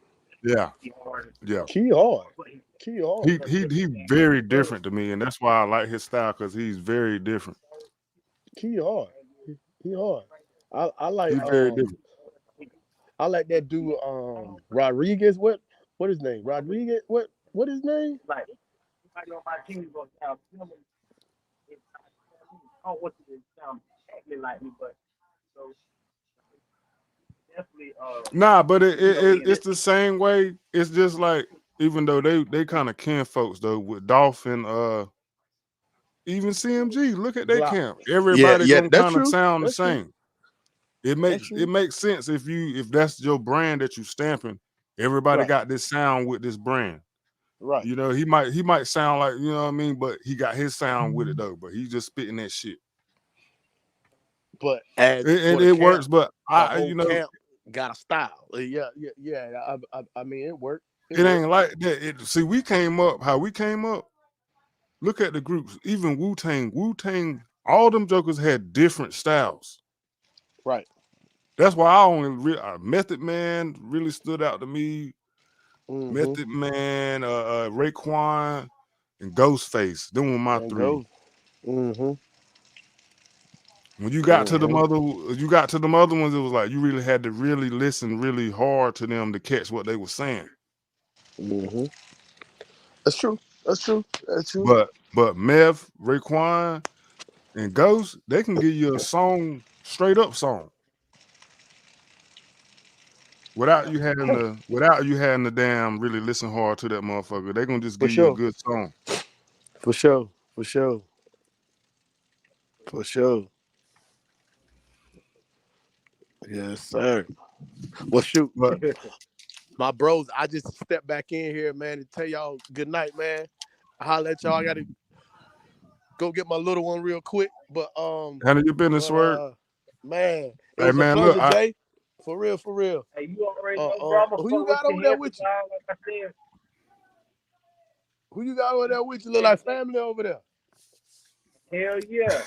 Yeah, be hard as yeah. fuck. Key hard. But he Key hard. He very different to me, and that's why I like his style because he's very different. Key hard. He hard. I like He's very different. I like that dude Rodriguez. What his name? Rodriguez. What his name? like somebody on my team goes down. You know, it's not, I don't want you to sound exactly like me, but so definitely Nah, but being it's the same way. It's just like even though they kind of kin folks though with Dolph and even CMG. Look at their Glock. camp. Yeah, Everybody yeah, gonna that's kind of true. sound the That's true. same. It That's makes true. sense if that's your brand that you stamping. Everybody Right, got this sound with this brand. right. You know, he might sound like, you know what I mean, but he got his sound with it though. But he's just spitting that shit. But as for And the it camp, works, but the I whole you know, camp got a style. Yeah, yeah, yeah. I mean, it worked. It it worked. ain't like that. See, we came up how we came up. Look at the groups, even Wu-Tang, all them jokers had different styles. Right. That's why I only Method Man really stood out to me. Mm-hmm. Method Man, Raekwon, and Ghostface. Them were my And three. go. Mm-hmm. When you got to Mm-hmm. you got to them other ones, it was like you really had to really listen really hard to them to catch what they were saying. Mm-hmm. That's true. That's true. That's true. But Meth, Raekwon, and Ghost, they can give you a song, straight up song. Without you having to damn really listen hard to that motherfucker. They gonna just For give you a sure. good song. For sure. For sure. For sure. Yes, sir. Well, shoot. But My bros, I just stepped back in here, man, to tell y'all good night, man. I'll holler at y'all. I gotta go get my little one real quick. handle your business, But word. man, it Hey was a man, look, pleasure, Jay. For real, for real. hey, you already know, bro. I'm gonna Who you fuck with got your over there head, with you? dog. Like I said, Who you got over there with you? Look like family over there. hell yeah.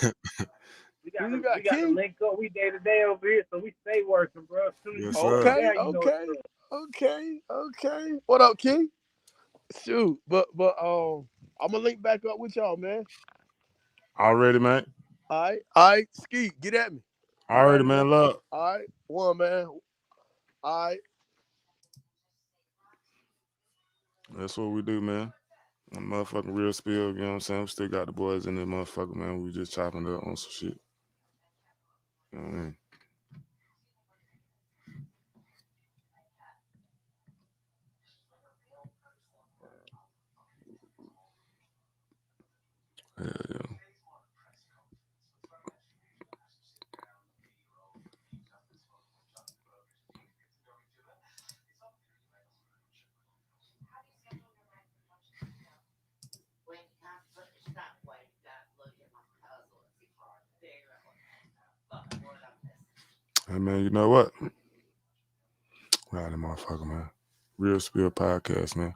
Who you We got, got to King? link up. We day to day over here, so we stay working, bro. As soon as you yes, touch sir. Okay, down, you know okay, it's up. okay. What up, King? Shoot, but I'm gonna link back up with y'all, man. Already, man. All right, Ski, get at me. Already, man. Look. All right, one man. All right. That's what we do, man. Motherfucking real spill, you know what I'm saying? We still got the boys in there, motherfucker, man. We just chopping up on some shit. You know what I mean? Yeah, yeah. Hey, man, you know what? Right, motherfucker, man. Real Spill Podcast, man.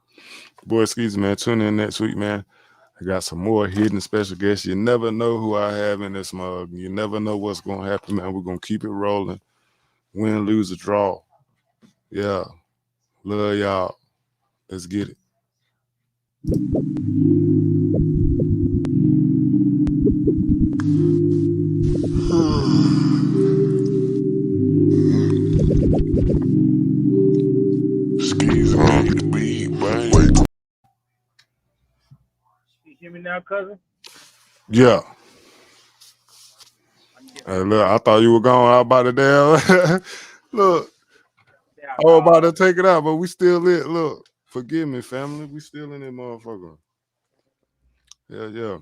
Boy, excuse me, man. Tune in next week, man. I got some more hidden special guests. You never know who I have in this mug. You never know what's going to happen, man. We're going to keep it rolling. Win, lose, or draw. Yeah. Love y'all. Let's get it. Skis on the beat, man. You hear me now, cousin? Yeah. I can get Hey, look, I thought you were going out by the damn. Look, down, I was about to dog. take it out, but we still lit. Look, forgive me, family. We still in that motherfucker. Yeah, yeah.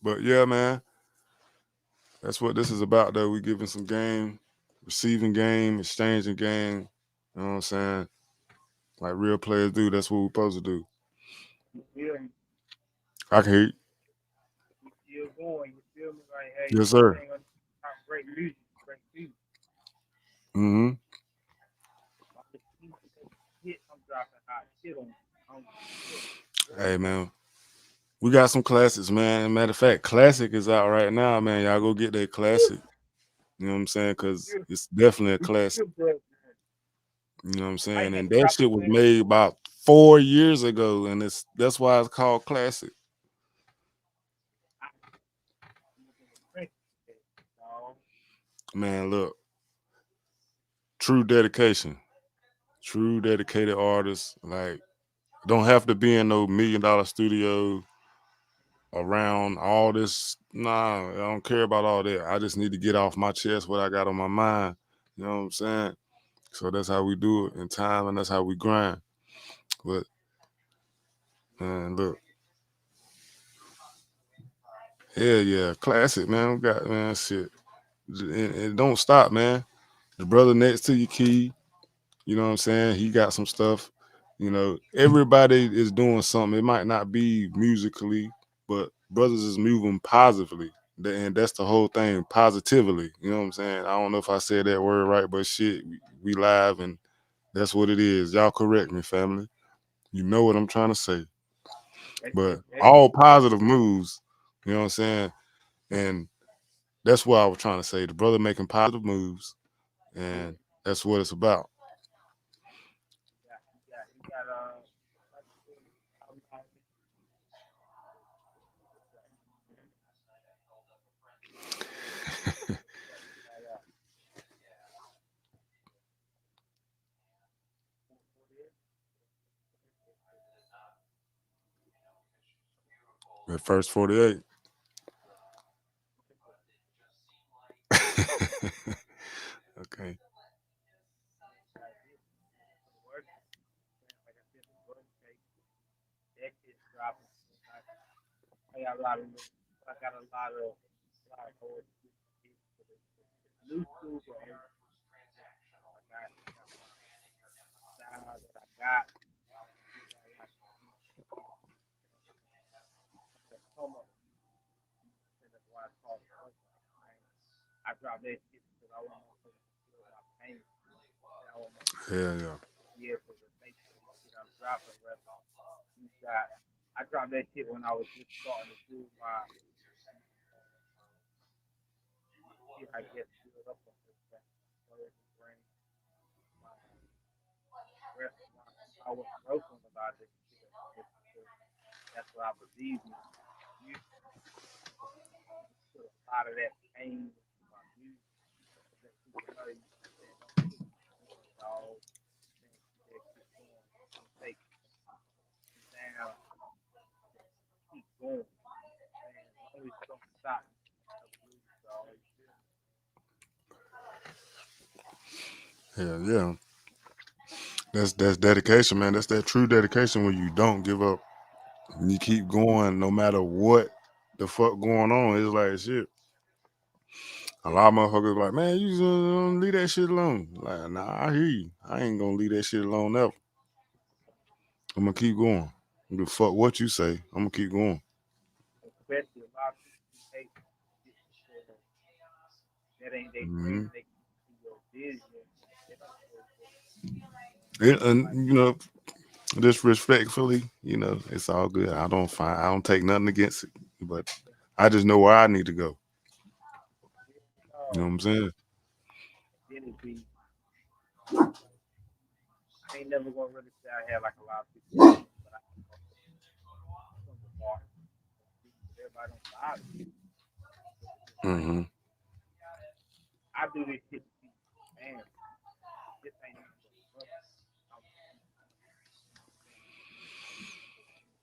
But yeah, man. That's what this is about, though. We giving some game, receiving game, exchanging game. You know what I'm saying? Like real players do. That's what we're supposed to do. Yeah, I can hear you. we still going. You feel me? Like, hey, Yes, this sir. ain't gonna stop great music, great music. Mm-hmm. I'm just keep that shit. I'm dropping hot shit on. I'm, Hey, man. We got some classics, man. Matter of fact, classic is out right now, man. Y'all go get that classic. You know what I'm saying? Because it's definitely a we classic. still good. You know what I'm I saying? ain't had And to that drop shit it, was man. made about 4 years ago, and that's why it's called classic. Man, look, true dedication, true dedicated artist. Like Don't have to be in no $1 million studio around all this. Nah, I don't care about all that. I just need to get off my chest what I got on my mind. You know what I'm saying? So that's how we do it in time, and that's how we grind. But man, look, yeah, classic, man. We got man, shit. And don't stop, man. The brother next to you, Key. You know what I'm saying? He got some stuff. You know, everybody is doing something. It might not be musically, but brothers is moving positively. And that's the whole thing, positively. You know what I'm saying? I don't know if I said that word right, but shit, we live and that's what it is. Y'all correct me, family. You know what I'm trying to say. But all positive moves, you know what I'm saying? And that's what I was trying to say. The brother making positive moves, and that's what it's about. He got like I said, I'm not At first 48. Okay. like I said, the button cake, that is dropping. I got a lot of I got a lot of old new school, but I got my style that I got. I like the come up, and that's why it's called the funk. I dropped that shit because I want motherfuckers to feel my pain. And I want motherfuckers Yeah, yeah. to be able to relate to the shit I'm dropping. Rather, you got, I dropped that shit when I was just starting to do my shit. I guess build up on this thing. So it's brain, my rest, my, I was broken about this shit. Because that's what I believe in. You put a lot of that pain into my music. Let people know you saying don't put it in, dog. Saying keep that shit going. Don't take it down. Keep going. Man, as long as you don't stop, you never lose, dog. You feel me? Yeah, yeah. That's dedication, man. That's that true dedication when you don't give up. You keep going no matter what the fuck going on. It's like shit. A lot of motherfuckers like, man, you just leave that shit alone. Like, nah, I hear you. I ain't gonna leave that shit alone ever. I'm gonna keep going. The fuck what you say. I'm gonna keep going. Especially a lot of people who hate shit because that ain't their Hmm. dream. They can see your vision. They don't know what like. And disrespectfully, it's all good. I don't take nothing against it. But I just know where I need to go. You know Oh, what I'm saying? then it be. I ain't never gonna really say I had like a lot of people, but I know some of Mark. Everybody don't vibe. It's like Hmm. I do this shit to see, man. This ain't nothing but fun.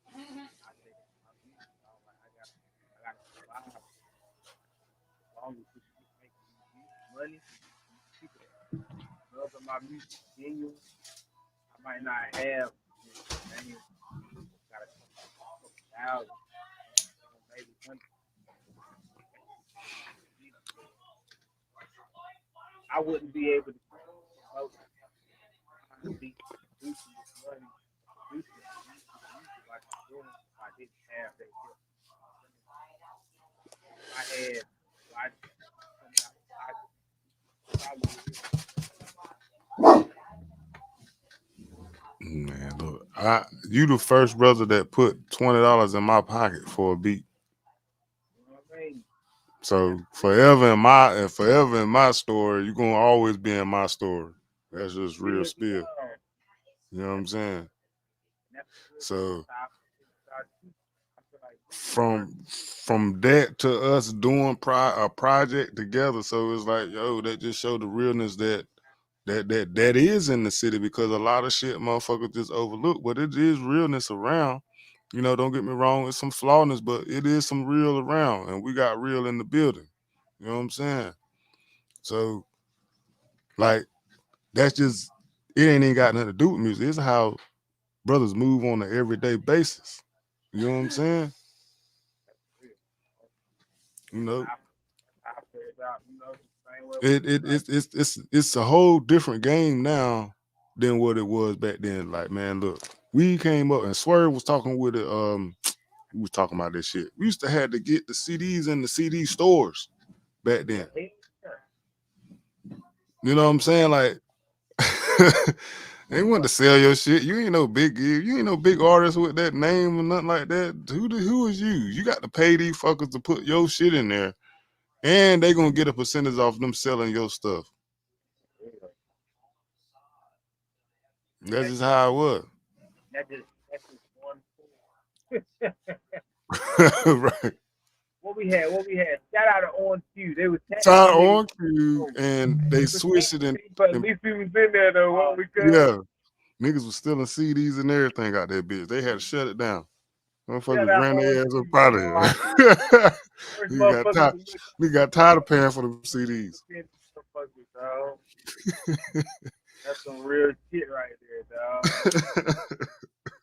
I'm, I say that my music, dog. Like I gotta survive. As long as this shit making me money, people love my music genuine. I might not have this name. Gotta come out a couple thousand, maybe hundred. I wouldn't be able to promote trying to be producing this money, producing music like I'm doing if I didn't have that help. If I had I coming out with I probably would. Man, look, you the first brother that put $20 in my pocket for a beat. You know what I mean? So That's forever in my story, you're gonna always be in my story. That's just real real spill. love. You know what I'm That's saying? that's real. So That's how I feel. I feel like we the first. from that to us doing a project together, so it's like, yo, that just showed the realness that that is in the city because a lot of shit motherfuckers just overlook, but it is realness around. You know, don't get me wrong, it's some flawness, but it is some real around, and we got real in the building. You know what I'm saying? So, like, that's just it ain't even got nothing to do with music. It's how brothers move on an everyday basis. You know what I'm saying? You know, I feel about, the same way it it it's a whole different game now than what it was back then. Like, man, look, we came up and Swerve was talking with it. We was talking about this shit. We used to have to get the CDs in the CD stores back then. You know what I'm saying? Like, they want to sell your shit. You ain't no big gig. You ain't no big artist with that name or nothing like that. Who is you? You got to pay these fuckers to put your shit in there, and they gonna get a percentage off them selling your stuff. That's just how it was. That's just one tool. Right. What we had? Shout out to Orange Q. They was Tied tagging niggas. on cue, and they switched it, But at and least we was in there though. What we could. yeah, niggas was stealing CDs and everything out that bitch. They had to shut it down. Shout Motherfuckers out ran Orange their ass Q. up out of here. First We got tired. motherfuckers. We got tired of paying for them CDs. Motherfuckers, dog. That's some real shit right there, dog.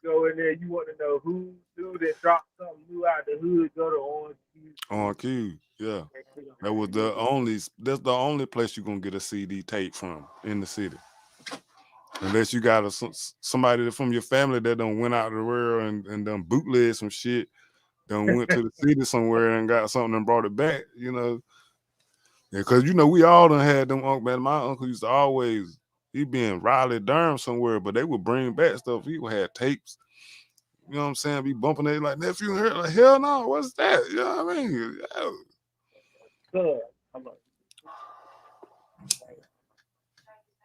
Go in there, you want to know who knew that dropped something new out the hood, go to Orange Q. On cue, yeah. That was the only. That's the only place you gonna get a CD tape from in the city, unless you got somebody from your family that done went out the world and done bootleg some shit, done went to the city somewhere and got something and brought it back. You know, because we all done had them. Man, my uncle used to always. He be in Raleigh, Durham somewhere, but they would bring back stuff. He would have tapes. You know what I'm saying? Be bumping it like nephew here. Like, hell no, what's that? You know what I mean? Yeah. Good. I'm like,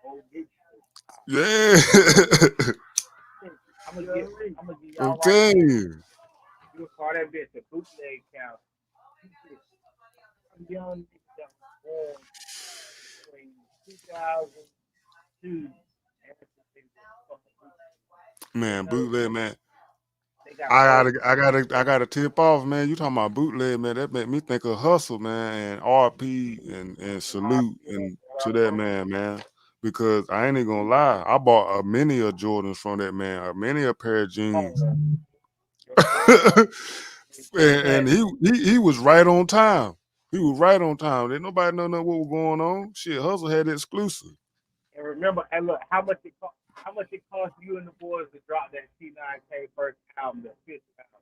old bitch. Yeah. I'm gonna give I'm y'all right telling now. you. You would call that bitch a bootleg count. Young nigga that was born between 2002 and Man, bootleg, man. they got I old. gotta tip off, man. You talking about bootleg, man? That made me think of hustle, man, and RP and salute and to that man, because I ain't even gonna lie, I bought a many of Jordans from that man, a many a pair of jeans, and he was right on time. He was right on time. Didn't nobody know what was going on. Shit, hustle had it exclusive. And remember, and look, how much it cost? How much it cost you and the boys to drop that T9K first album, the fifth album?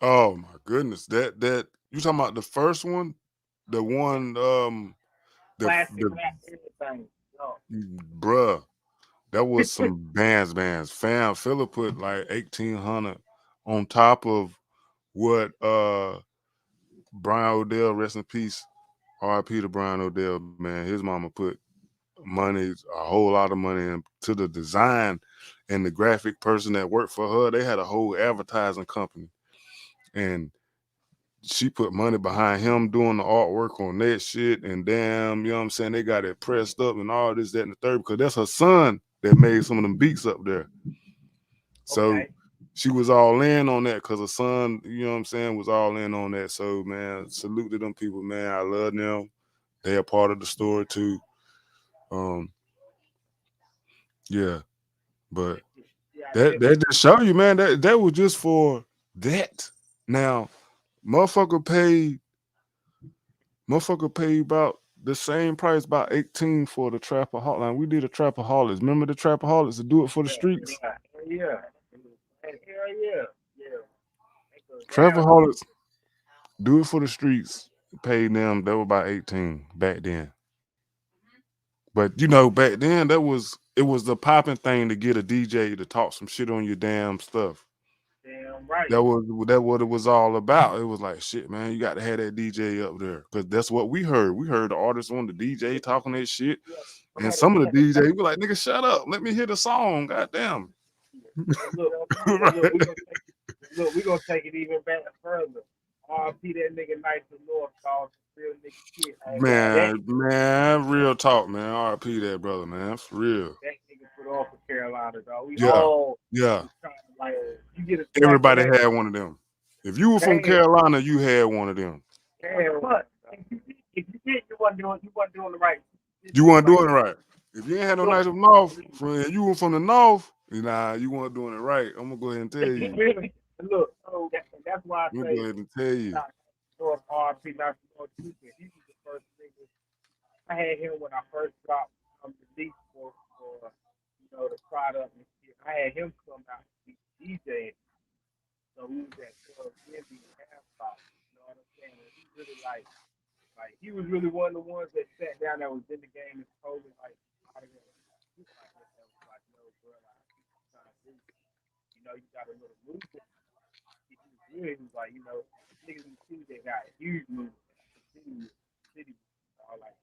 Oh my goodness, that you talking about the first one, the one Classic the rap, everything. No. bruh, that was some bands. Fam Philip put like 1,800 on top of what Brian Odell, rest in peace, R.I.P. to Brian Odell, man. His mama put money, a whole lot of money into the design and the graphic person that worked for her. They had a whole advertising company, and she put money behind him doing the artwork on that shit. And damn, you know what I'm saying? They got it pressed up and all this, that, and the third, because that's her son that made some of them beats up there. So Okay. she was all in on that because her son, you know what I'm saying, was all in on that. So, man, salute to them people, man. I love them. They are part of the story too. Um, yeah. But Yeah, that just show you, man, that was just for that. Now, motherfucker paid about the same price, about 18 for the Trapaholics. We did a Trapaholics. Remember the Trapaholics to do it for the streets? yeah. Hell yeah. Yeah. Make a rap. Trapaholics, do it for the streets. Paid them, that was about 18 back then. But back then it was the popping thing to get a DJ to talk some shit on your damn stuff. Damn right. That what it was all about. It was like, shit, man, you got to have that DJ up there because that's what we heard. We heard the artists on the DJ talking that shit, Yeah. and some of the DJs were like, "Nigga, shut up, let me hear the song." Goddamn. Look, Right. we gonna take it even back further. RP that nigga Nice and North called real nigga shit. Man, real talk, man. RP that brother, man, for real. That nigga put on for Carolina, dog. We Yeah, all yeah. was trying to like you get a smack on Everybody that had one of them. If you were from man. Carolina, you had one of them. But if you did, you wasn't doing the right. You You didn't do weren't the right doing it right. If you ain't had no thing. nice up north, and you were from the north, nah, you weren't doing it right. I'm gonna go ahead and tell you. Really, look, that's why I I'm gonna go say ahead and tell you. North RP, not North Houston. He was the first nigga. I had him when I first dropped the lease for the product and shit. I had him come out and be DJ. So we was at Club Envy and Half Stop. You know what I'm saying? And he really like he was really one of the ones that sat down that was in the game and told me like how to get like that. That was like, yo, bro, like I think you're trying to do. You got a little movement. He was real. He was like, niggas in the city that got huge movement. The city, all like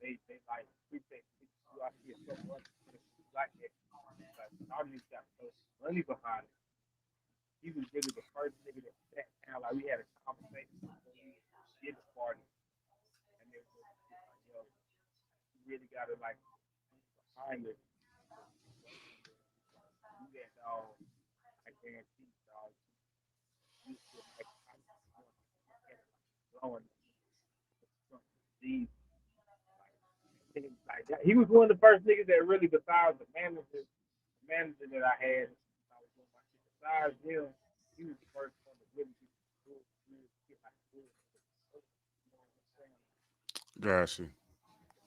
they like appreciate you. I see a couple other niggas like that. Like our niggas got so much money behind it. He was really the first nigga that sat down. Like we had a conversation before we did the party, and they were just like, "Yo, you really gotta like behind it. Do that, dog. I guarantee, dog. You feel like I'm going these like that. He was one of the first niggas that really, besides the manager that I had, I was doing my shit. Besides him, he was the first one to really get like good. You know what I'm saying? Gotcha.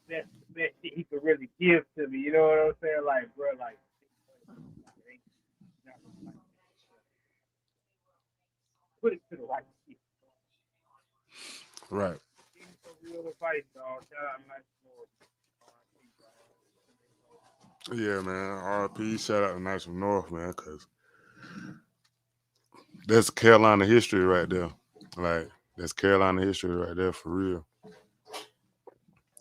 The best shit he could really give to me. You know what I'm saying? Like, bro, like, it ain't nothing like put it to the right shit. Right. Give me some real advice, dog. Shout out Nice Lord. Yeah, man. RP. Shout out to Nice from North, man, cause that's Carolina history right there. Like that's Carolina history right there for real.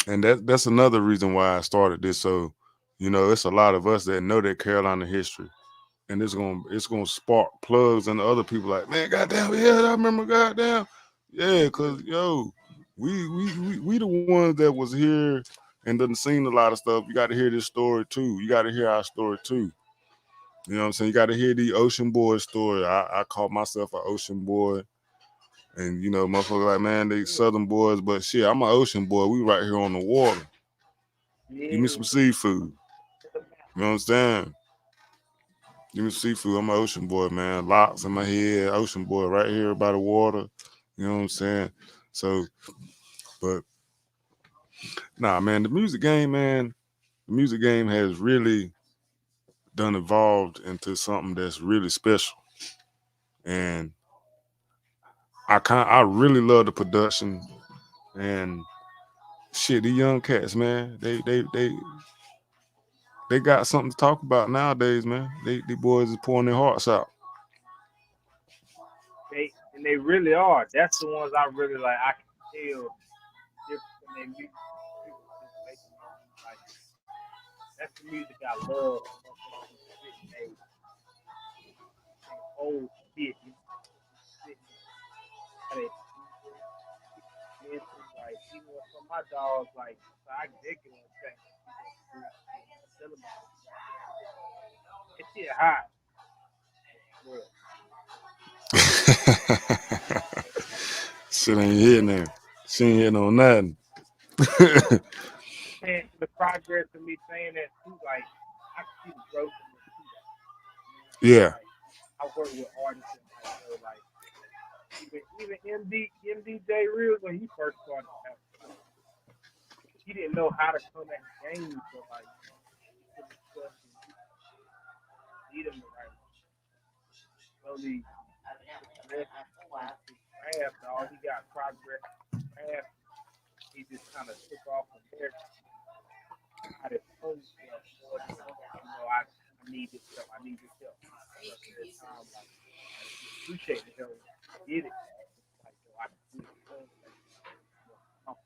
And that's another reason why I started this. So, it's a lot of us that know that Carolina history, and it's gonna spark plugs and other people like, man, goddamn, yeah, I remember, goddamn, yeah, cause we the ones that was here and done seen a lot of stuff. You got to hear this story too. You got to hear our story too. You know what I'm saying? You got to hear the Ocean Boy story. I call myself an Ocean Boy. And, motherfuckers like, man, they Southern boys, but shit, I'm an Ocean Boy. We right here on the water. Give me Yeah, some seafood. You know what I'm saying? Give me seafood. I'm an Ocean Boy, man. Locks in my head. Ocean Boy right here by the water. You know what I'm saying? So, but, nah, man, the music game has really done evolved into something that's really special. And I really love the production and shit, these young cats, man, they got something to talk about nowadays, man. The boys is pouring their hearts out. they really are. That's the ones I really like. I can tell difference in their music. People just making like that's the music I love. Motherfuckers who spitting they old shit. Spitting how they mental. Like even with some of my dogs, like so they get on track. I tell them that shit hot. Well, Shit ain't hitting there. She ain't hitting on nothing. and the progress of me saying that too, like I can see the growth in it too. You know what I'm saying? Yeah. Like I work with artists and like like even MDJ Reels when he first started out, he didn't know how to come at the game, so like he put his stuff and he lead him the right way. Slowly progressed his craft, dog. He got progress in his craft. He just kind of took off from there. Got his own self more than I need this help. I need this help. But at that time, like he appreciate the help. He did it, dog. Like yo, I can do it alone. Like,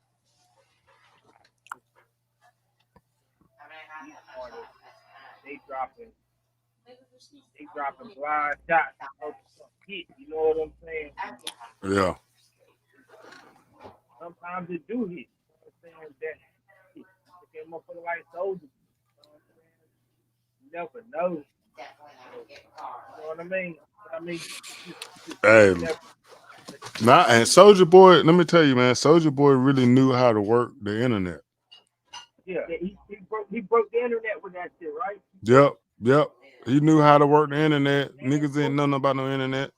these artists, they dropping blind shots and hoping something hit. You know what I'm saying? Yeah. sometimes it do hit. You know what I'm saying? That shit. It came up for the like soldiers. You know what I'm saying? You never know. So, you know what I mean? But I mean, Hey, you never let not you and do. Soldier Boy. Let me tell you, man. Soldier Boy really knew how to work the internet. Yeah, he broke the internet with that shit, right? He broke Yep, yep. He knew how to work the internet. dance Niggas ain't moves, nothing about no internet.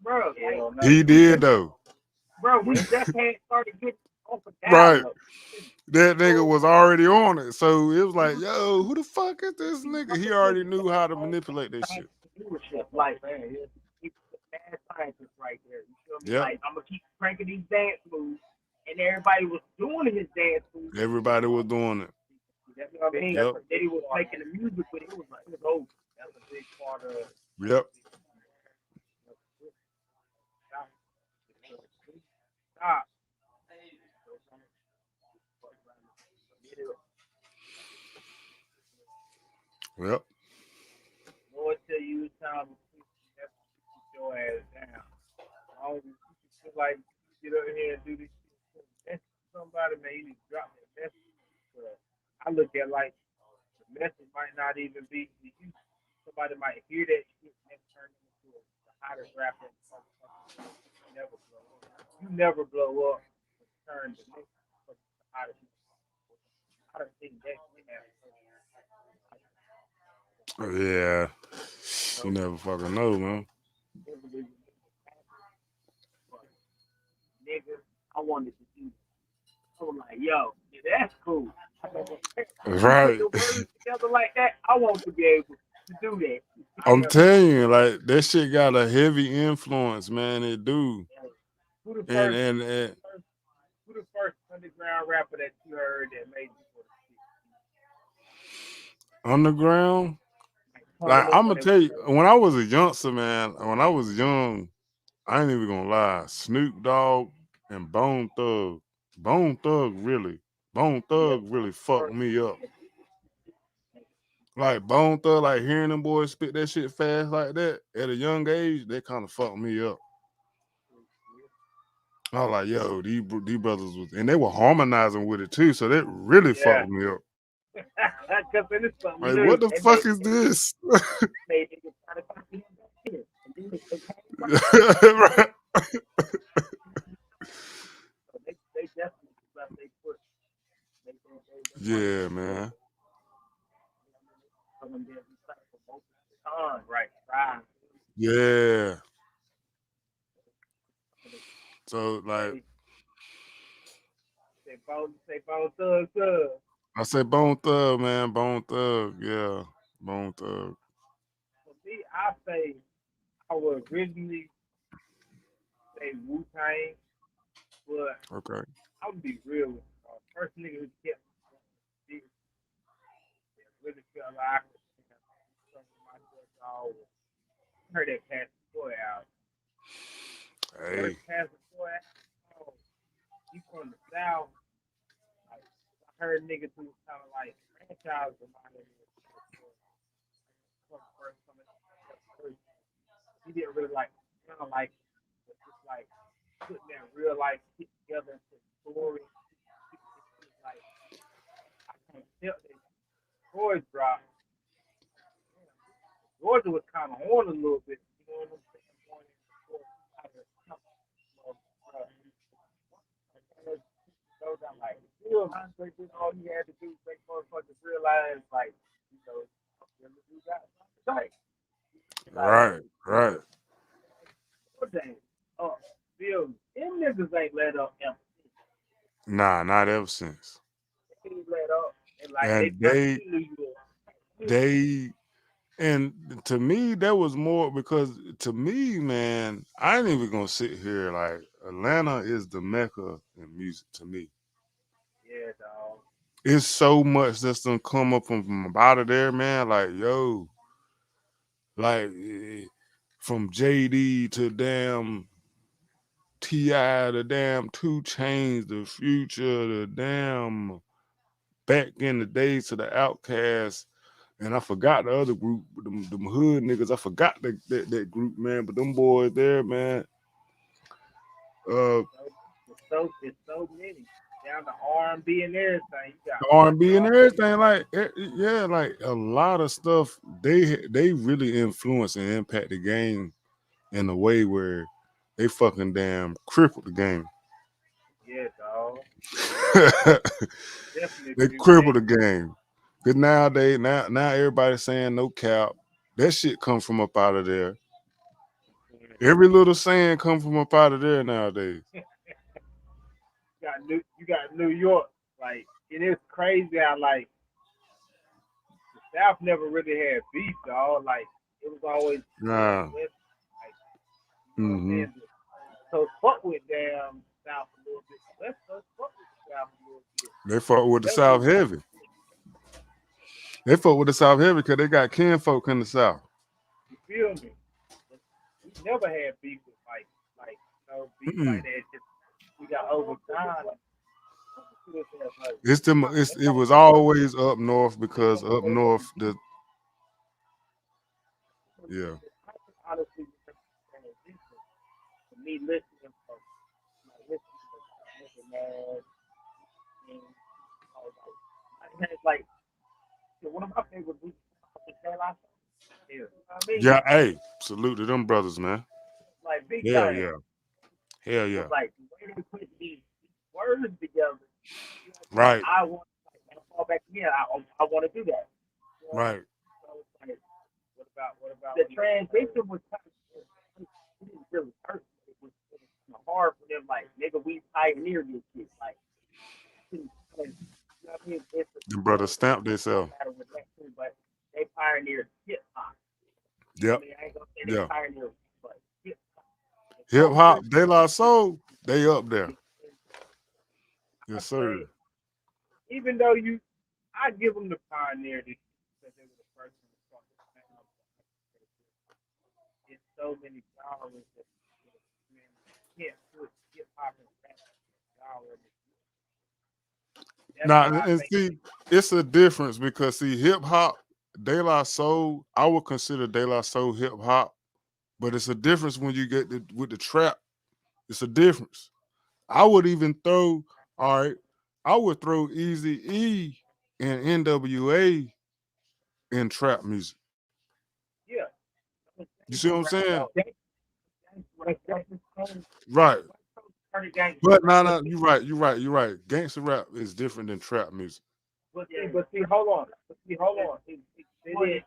bro. Like Hell no. He we did just, though. bro, we just had started getting off of Right. dial up. You That nigga know, was already on it. So it was like, yo, who the fuck is this nigga? He already knew how to manipulate that shit. entrepreneurship, like he was a mad scientist right there. You feel me? Yep. Like I'm gonna keep cranking these dance moves, and everybody was doing his dance moves. Everybody was doing it. You know what I mean? Yep. Then he was making the music, but it was like it was over. That's a big part of. Yep. Stop. Stop. Yep. Lord tell you it's time to put your ass down. I don't you feel like you get over here and do this shit. Message somebody, man, you need to drop that message. But I look at like the message might not even be to you. Somebody might hear that shit and then turn into the hottest rapper in the motherfucking world. You never blow up. You never blow up and turn the next motherfucker the hottest. I don't think that can happen. Yeah. You You know, never fucking know, man. everybody, but nigga, I wanted to do. I was like, yo, yeah, that's cool. I said, well, when you put Right. the words together like that, I want to be able to do that. You I'm feel me? telling you, like that shit got a heavy influence, man. It do. Who the And first, and, and who the first underground rapper that you heard that made you want to speak? underground, Like like coming up I'm when gonna they tell was you, when I was a youngster, man, when I was young, I ain't even gonna lie. Snoop Dogg and Bone Thug. Bone Thug really. Bone yeah, Thug really fucked first, me up. Like Bone Thug, like hearing them boys spit that shit fast like that at a young age, they kind of fucked me up. I was like, yo, these brothers was, and they were harmonizing with it too, so that really yeah, fucked me up. because it is something Like, new. what the They fuck is this? made niggas try to copy him back here, and then they came right. Right. So they definitely left they foot. They Yeah, man. and then we started promoting the time, right? Right. Yeah. So like Say bone thug. I say Bone Thug, man. Bone Thug. Yeah. Bone Thug. For me, I say I would originally say Wu Tang, but Okay. I would be real with you. First nigga who kept me really felt like I could do something with myself. I heard that Pastor Boy out. First Hey. Pastor Boy out. He from the South. Like, I heard niggas who was kind of like franchise reminded me of Pastor Boy. From first coming first. He didn't really like kind of like but just like putting that real life shit together into story. It's like I can't tell that George dropped. Georgia was kind of on a little bit. You know what I'm saying? Going in the court, out of those I'm like, still Andre did all he had to do to make motherfuckers realize, like, you know, really do got something to say. Like, Right. Right. what they? Oh, Bill, them niggas ain't let up ever. Nah, not ever since. They ain't let up. And like, they And turned they to New York. they and to me that was more because to me, man, I ain't even gonna sit here like Atlanta is the mecca in music to me. Yeah, dog. It's so much that's gonna come up from out of there, man. Like, yo, like from JD to damn Ti to damn Two Chains, the Future, the damn back in the days to the Outcast, and I forgot the other group, them hood niggas. I forgot that group, man. But them boys there, man. Uh, it's so many. Down to R&B and everything. You got R&B and country everything, like yeah, like a lot of stuff. They really influence and impact the game in a way where they fucking damn crippled the game. Yeah, dog. Definitely They agree with crippled that. the game. Cause nowadays, now everybody's saying no cap. That shit comes from up out of there. Every little saying come from up out of there nowadays. You got New York. Like it is crazy how like the South never really had beef, dog. Like it was always Nah. West. Like you know what I'm Mm-hmm. saying? So fuck with damn South a little bit. West Coast fuck with the South a little bit. They fuck with the South Especially heavy. They fuck with the South heavy because they got kinfolk in the South. you feel me? But we never had beef with like beef like Mm-mm. that. Just we got over time. It was always up north because up north the yeah. Honestly, for me listening from like listening to man and like one of my favorite groups is Jayo. You know what I mean? Yeah, hey, salute to them brothers, man. Like big Hell time. yeah. Hell It was yeah. like the way they put these words together. You know, like Right, I want like fall back again. I want to do that. You know? right. So it's like, what about the transition was kind of it didn't really hurt. It was kind of hard for them. Like nigga, we pioneered this shit. Like you know what I mean? It's Them you know, brothers stamped themselves. matter with that too, but they pioneered hip hop. I Yep. mean, I ain't gonna say they Yeah. pioneered, but hip hop. Hip hop, De La Soul, they up there. I Yes, sir. say, even though I give them the pioneer this because they were the first one to start the sound. It's so many genres that man, you can't put hip hop and rap genre. That's Now, why I and think see, it's a difference because see, hip hop, De La Soul, I would consider De La Soul hip hop, but it's a difference when you get with the trap. It's a difference. I would even throw, all right, I would throw Easy E and NWA in trap music. yeah, You see what I'm saying? that's Right. gangster But rap. no, you're right. Gangster rap is different than trap music. But see, hold on. Before you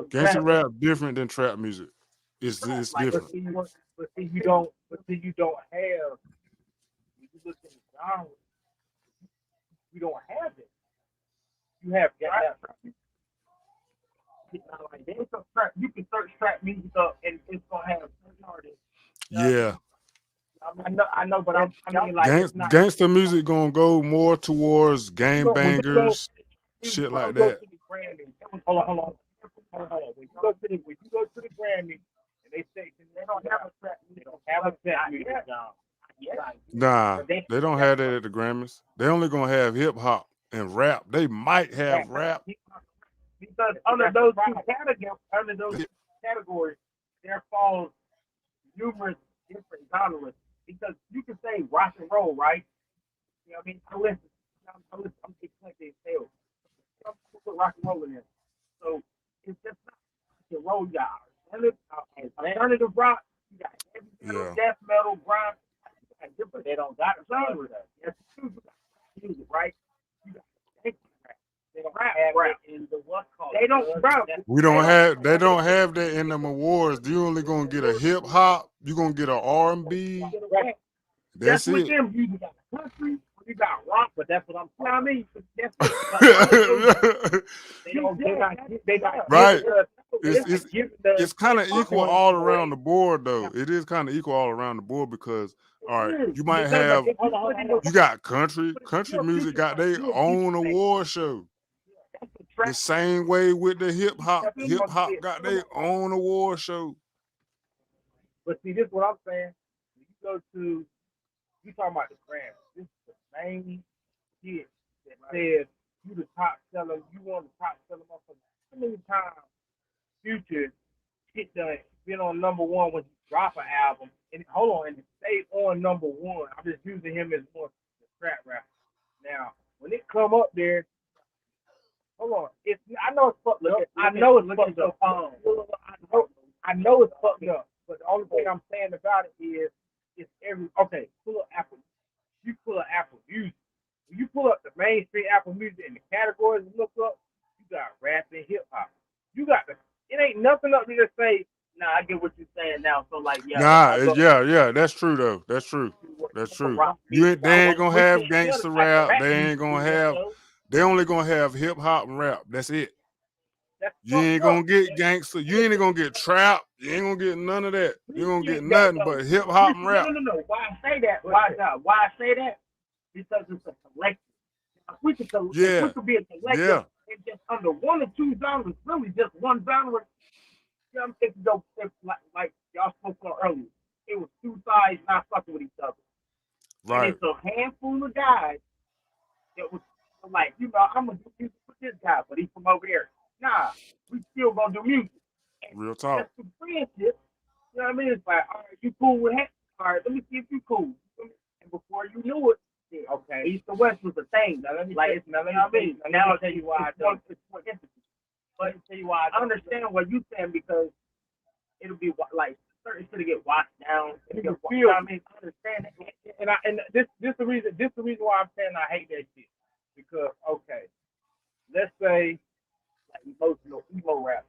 Gangster rap different than trap music. It's like, different. but see, you don't have. When you look in the genre, you don't have it. You have trap. Like there's some trap. You can search trap music up, and it's gonna have certain artists. Yeah. I know, but I mean, like it's not. Gangster music gonna go more towards game When you go, bangers, shit when you like go that. to the Grammy, hold on. When you go to the Grammy, and they say they don't have a trap, they don't have a trap music genre. Nah, But they they don't have that at the Grammys. They only gonna have hip hop and rap. They might have rap. because under those two categories, there falls numerous different genres. Because you can say rock and roll, right? You know what I mean? I'm eclectic sales. I'm put rock and roll in there. So it's just not rock and roll. You got alternative rock, you got heavy metal, Yeah. death metal, grind. Different. They don't got genres. Yes, you got music, right? You got rap. They don't rap in the what's called. They don't rap. They don't have that in them awards. You only gonna get a hip hop, you gonna get a R&B. That's with it. them. You got country, you got rock, but that's what I'm saying. I mean, that's they got Right. it's It's kind of equal all around the board, though. It is kind of equal all around the board because, all right, you might have you got country music got their own award show. The same way with the hip hop got their own award show. But see, this is what I'm saying. When you go to, you talking about the brand. This is the main shit that says you the top seller. You want the top seller motherfucker. How many times Future shit done been on #1 when he drop an album, and hold on, and it stayed on #1. I'm just using him as more the trap rapper. Now, when it come up there, hold on, it's I know it's fucked up. I know it's fucked up. I know it's fucked up. But the only thing I'm saying about it is, it's every okay. Pull up Apple. You pull up Apple Music. When you pull up the mainstream Apple Music and the categories and look up, you got rap and hip hop. You got the. It ain't nothing up there to say. Nah, I get what you're saying now. So like, yeah, yeah, that's true though. That's true. That's true. They ain't gonna have gangster rap. They ain't gonna have. They only gonna have hip hop and rap. That's it. You ain't gonna get gangster. You ain't gonna get trap. You ain't gonna get none of that. You gonna get nothing but hip hop and rap. No. Why I say that? Why I say that? Because it's a collective. If we could be a collective and just under one or two genres, really just one genre. You know, if like y'all spoke on earlier, it was two sides not fucking with each other. Right. And it's a handful of guys that was like, I'm gonna do music with this guy, but he's from over there. Nah, we still gonna do music. And real talk. That's the friendship. You know what I mean? It's like, all right, you cool with him? All right, let me see if you cool. And before you knew it, okay, East and West was a thing. Now let me now I'll tell you why I don't. It's more empathy. But tell you why I understand what you're saying, because it'll be like certain shit to get washed down. I understand that. And this the reason why I'm saying I hate that shit. Because okay, let's say like emotional emo rap.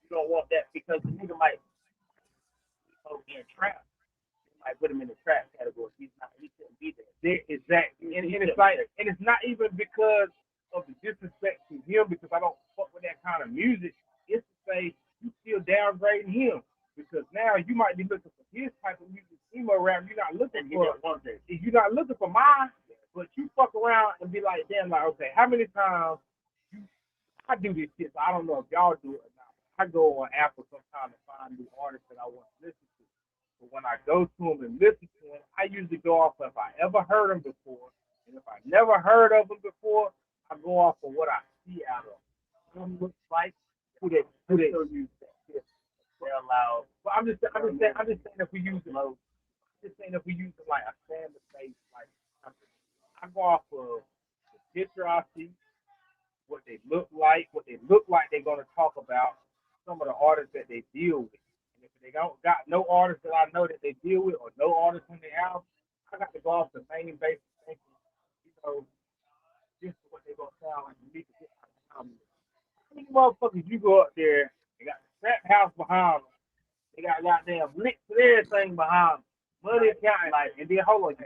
You don't want that because the nigga might be in trap. You might put him in the trap category. He shouldn't be there. Exactly. And it's like, and it's not even because of the disrespect to him, because I don't fuck with that kind of music. It's to say you still downgrading him, because now you might be looking for his type of music, emo rap. You're not looking for mine, but you fuck around and be like, damn, like, okay, how many times I do this shit? So I don't know if y'all do it or not. I go on Apple sometimes to find new artists that I want to listen to. But when I go to them and listen to them, I usually go off if I ever heard them before, and if I never heard of them before, I go off of what I see out of them. Looks like who they use that shit. They're allowed. But I'm just saying if we use it, like a standard base, like I go off of the picture I see, what they look like they're gonna talk about, some of the artists that they deal with. And if they don't got no artists that I know that they deal with, or no artists in their album, I got to go off the main basic thinking, this is what they're gonna sound like to me. How many motherfuckers you go up there, they got the trap house behind them, they got goddamn licks and everything behind them, money account, like, and then hold on, you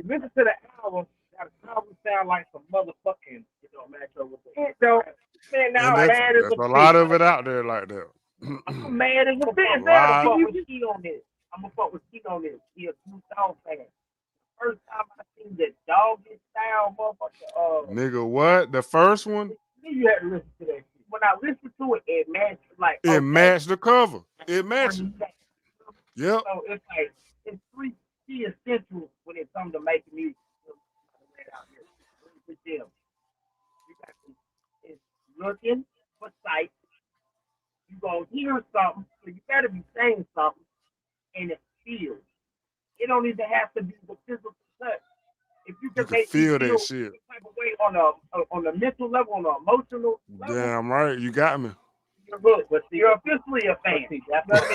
listen to the album, that the album sound like some motherfucking, it don't match up with it. Man, now I'm mad as a lot of it out there like that. I'm mad as a bitch. I'm gonna fuck with Key on this. He a 2000 fan. First time I seen the doggy style motherfucker. Nigga, what? The first one? You had to listen to that shit. When I listened to it, it matched it matched the cover. It matched it. Yep. So it's like it's three key essentials when it comes to making music. You got to looking for sight. You gonna hear something, so you gotta be saying something, and it feels. It don't even have to be the physical touch. If you can make feel that shit type of way on a mental level, on an emotional level. Damn right, you got me. You're good, but you're officially a fan. That's what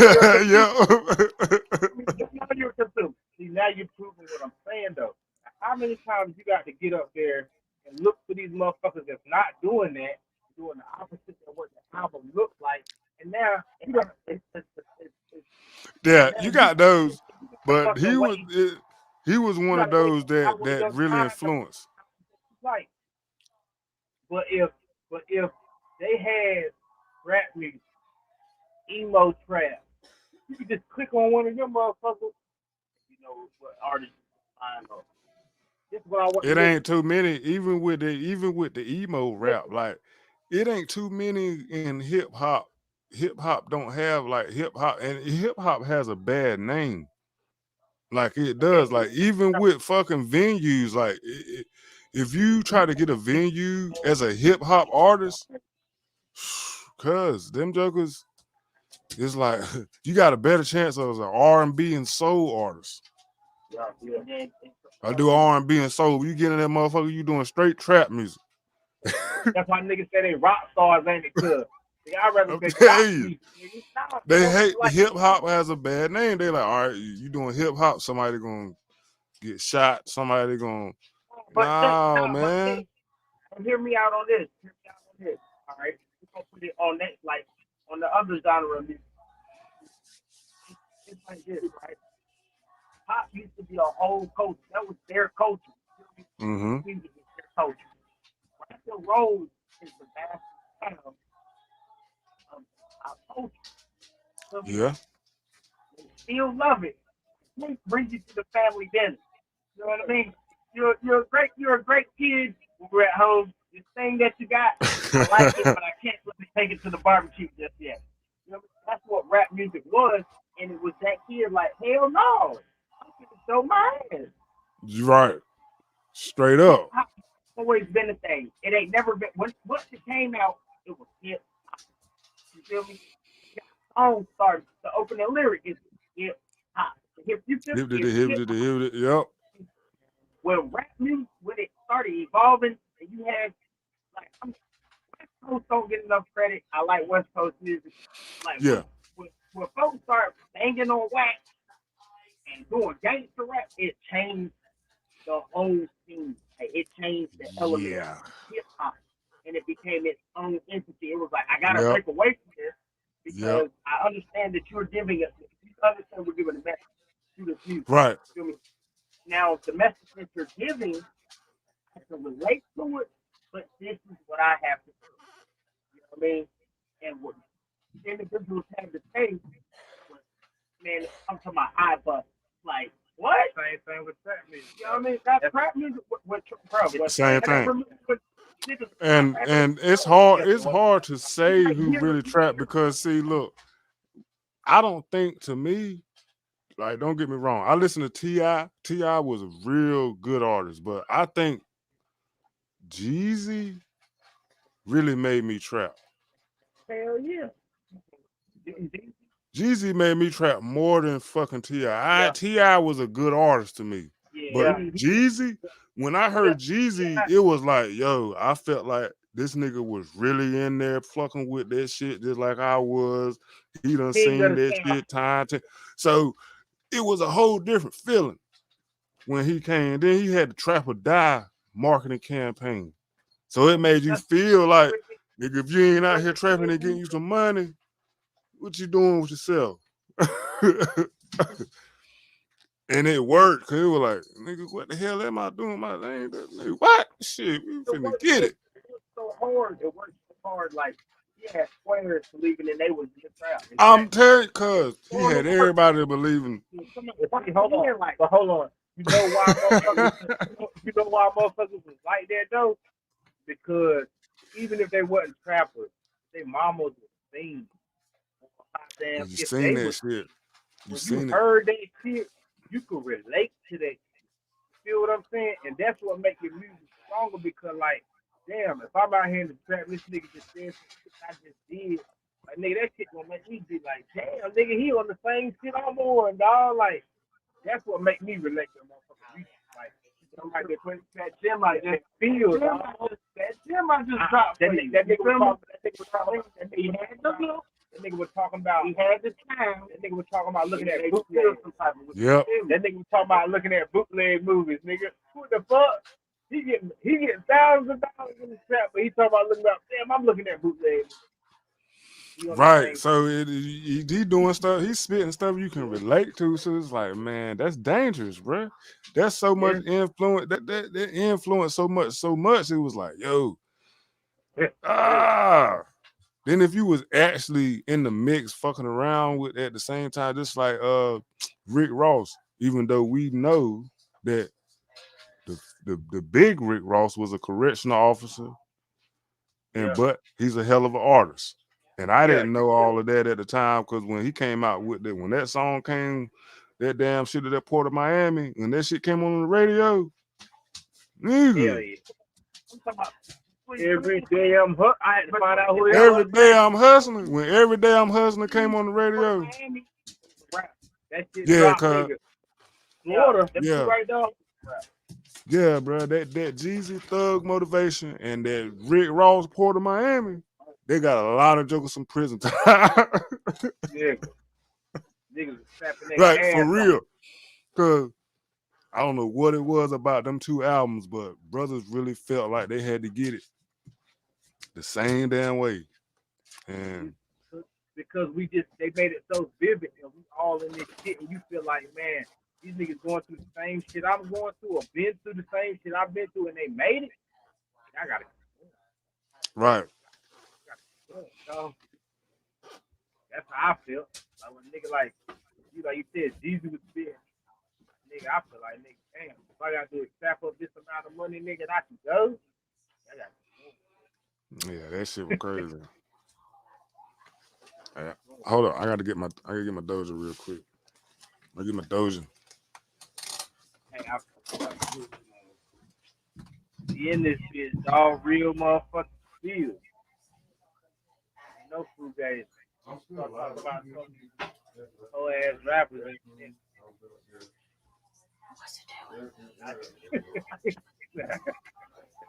you're a consumer. See, now you're proving what I'm saying though. How many times you got to get up there and look for these motherfuckers that's not doing that, doing the opposite of what the album looks like, and now you got those, but he was one of those that really influenced. Right. But if they had rap music, emo trap, you could just click on one of your motherfuckers. You know what artists find on. This is what I want. It ain't too many, even with the emo rap, like it ain't too many in hip hop. Hip hop don't have like hip hop, and hip hop has a bad name. Like it does. Like even with fucking venues, like if you try to get a venue as a hip hop artist, cuz them jokers, it's like you got a better chance of an R&B and soul artist. Yeah. I do R&B and soul. You get in that motherfucker, you doing straight trap music. That's why niggas say they rock stars, ain't it? Cause I'd rather I'm say telling rock you. music. Nigga. Nah, They bro, hate like, hip hop has a bad name. They like, all right, you doing hip hop, somebody gonna get shot, somebody gonna but man. hear me out on this. Hear me out on this. All right, we're gonna put it on that, like on the other genre of music. It's like this, right? Pop used to be a whole culture. That was their culture. Mm-hmm. Music is their culture. Rock and roll is the vast of our culture. So Yeah. they still love it. They bring you to the family dinner. You know what I mean? You're a great kid when we're at home. This thing that you got, I like it, but I can't really take it to the barbecue just yet. You know, that's what rap music was, and it was that kid like, hell no, I'm gonna show my ass. You're right. Straight Hip up. hop always been a thing. It ain't never been. Once it came out, it was hip hop. You feel me? Song started. The opening lyric is hip hop. You feel me? It's hip hop. Yep. When rap music, when it started evolving, and you had like West Coast don't get enough credit. I like West Coast music. Like Yeah. when folks start banging on wax and doing gangster rap, it changed the whole scene. Like, it changed the element Yeah. of hip hop, and it became its own entity. It was like I gotta Yep. break away from this Yep. because I understand that you're giving us. You understand we're giving a message to this music. Right. You feel me? Now the message that you're giving, I can relate to it, but this is what I have to do. You know what I mean? And what individuals have to say was, man, I'm to my eye bust. Like, what? Same thing with trap music. You know what I mean? That's trap music. Bro, Same thing. Niggas, And it's hard to say who really trap because see, look, I don't think to me, like, don't get me wrong. I listen to T.I. T.I. was a real good artist, but I think Jeezy really made me trap. hell yeah. Jeezy made me trap more than fucking T.I. Yeah. T.I. was a good artist to me. But Yeah. Jeezy, when I heard Jeezy, it was like, yo, I felt like this nigga was really in there fucking with that shit just like I was. He done seen that shit time. So it was a whole different feeling when he came. Then he had the Trap or Die marketing campaign. So it made you feel like, nigga, if you ain't out here trapping and getting you some money, what you doing with yourself? And it worked, cause it was like, nigga, what the hell am I doing? My name, nigga, what? Shit, we finna get it. It was so hard. It worked so hard. Like, he had squares believing that they was in the trap. I'm telling you, cause he had everybody believing. Hold on. But hold on. You know why motherfuckers was like that though? Because even if they wasn't trappers, their mamas was seen. Damn, You if seen they that was, shit. when seen you it. heard that shit, you could relate to that. You feel what I'm saying? And that's what makes your music stronger because, like, damn, if I'm out here in the trap, this nigga just said some shit I just did. Like, nigga, that shit gonna make me be like, damn, nigga, he on the same shit I'm on, dog. Like, that's what make me relate to motherfucker music. Like, somebody that gym I just feel, that gym I just dropped. That nigga was talking about. He had the time. That nigga was talking about looking at bootleg. Yep. That nigga was talking about looking at bootleg movies, nigga. What the fuck? He getting thousands of dollars in the trap, but he talking about looking up. Damn, I'm looking at bootleg. Right. So he doing stuff. He's spitting stuff you can relate to. So it's like, man, that's dangerous, bro. That's so much influence. That influence so much. It was like, yo, Then if you was actually in the mix, fucking around with at the same time, just like Rick Ross. Even though we know that the big Rick Ross was a correctional officer, but he's a hell of an artist. And I didn't know all of that at the time because when he came out with it, when that song came, that damn shit of that Port of Miami, when that shit came on the radio, nigga. Hell yeah. I'm talking about Every day I had to find out who they Every was. day I'm hustling. When Every Day I'm Hustling came on the radio. Miami, rap. That shit Yeah, dropped, cuz. nigga. Florida, them two Yeah. right there. Yeah, bro. That Jeezy Thug Motivation and that Rick Ross Port of Miami, they got a lot of jokers from prison time. Yeah, niggas was slapping their Like, for ass off. real. Cause I don't know what it was about them two albums, but brothers really felt like they had to get it the same damn way. And Because they made it so vivid and we all in this shit and you feel like, man, these niggas going through the same shit I'm going through or been through the same shit I've been through and they made it. I gotta right. so that's how I feel. Like when a nigga like you said, Jesus was big. Nigga, I feel like nigga, damn, if I gotta do is tap up this amount of money, nigga, and I can go. I got Yeah, that shit was crazy. Hold on, I gotta get my Doja real quick. I get my Doja. hey, I be in this bitch, dog, real motherfucking feel. No food guys. I'm talking about some whole ass rappers and shit.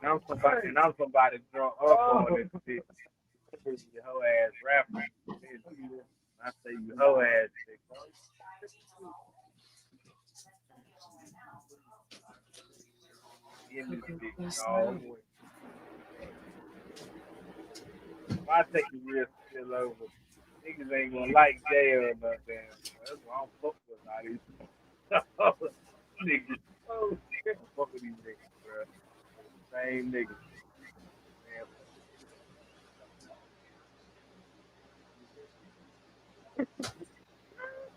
and I'm somebody drunk up on this shit. You whole ass rapper. I say you whole ass shit. In this bitch, dog. If I take the real still over, niggas ain't gonna like Jayo or nothing. That's why I'm fuck with all these niggas. Oh shit, I'm fuck with these niggas, bro. Same niggas.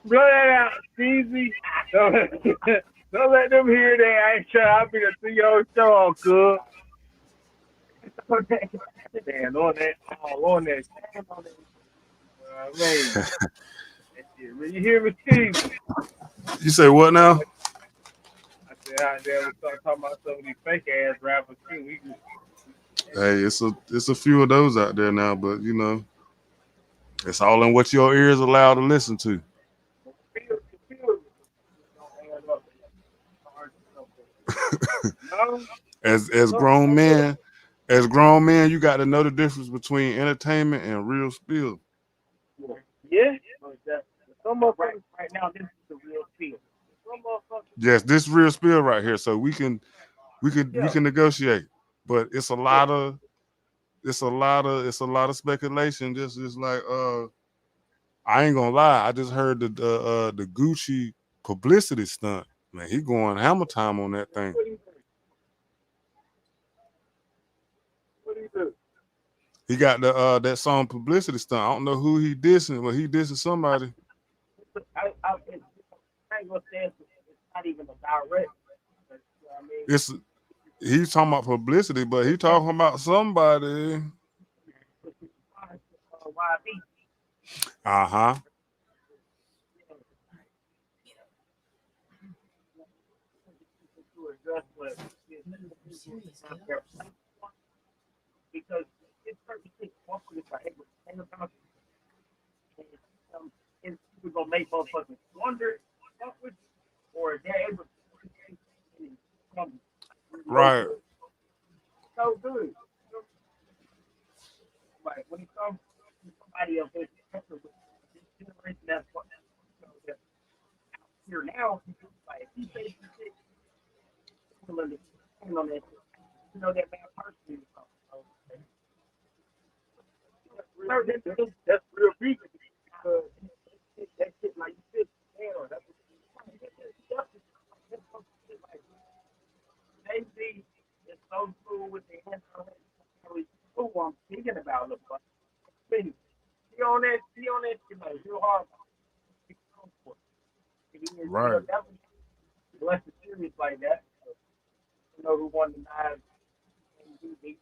Blow that out, Steezy. Don't let them hear that. I ain't trying. I'll be a 3-year-old show on good. Damn, on that. All on that. I mean, that shit. You hear me, Steezy? You say what now? I said, out there, we start talking about some of these fake ass rappers too. Hey, it's a few of those out there now, but you know, it's all in what your ears allowed to listen to. As grown men, you got to know the difference between entertainment and real spill. Yeah, some motherfuckers right now, this is the real feel. Some motherfuckers, Yes, this real spill right here, so we can negotiate. But it's a lot of speculation. Just like I ain't gonna lie, I just heard the Gucci publicity stunt. Man, he going hammer time on that thing. what do you do? He got that song publicity stunt. I don't know who he dissing, but he dissing somebody. I ain't gonna say it's not even a direct. You know what I mean? It's He's talking about publicity, but he talking about somebody. YB. Uh-huh. Because it's certain things motherfuckers are able to think about and people gonna make motherfuckers wonder fuck with you, or they're able to come Right. so good. Like when it comes to somebody of his with this generation that's what that's here now, like if he says some shit, people understand on that shit. You know that man personally or something. So that's real big because that shit like you feel man or that's like Jay-Z is so cool with the anti who I'm thinking about the fuck. He on that shit like real hard. Right. That was blessed series like that. You know who won the Nas MVP.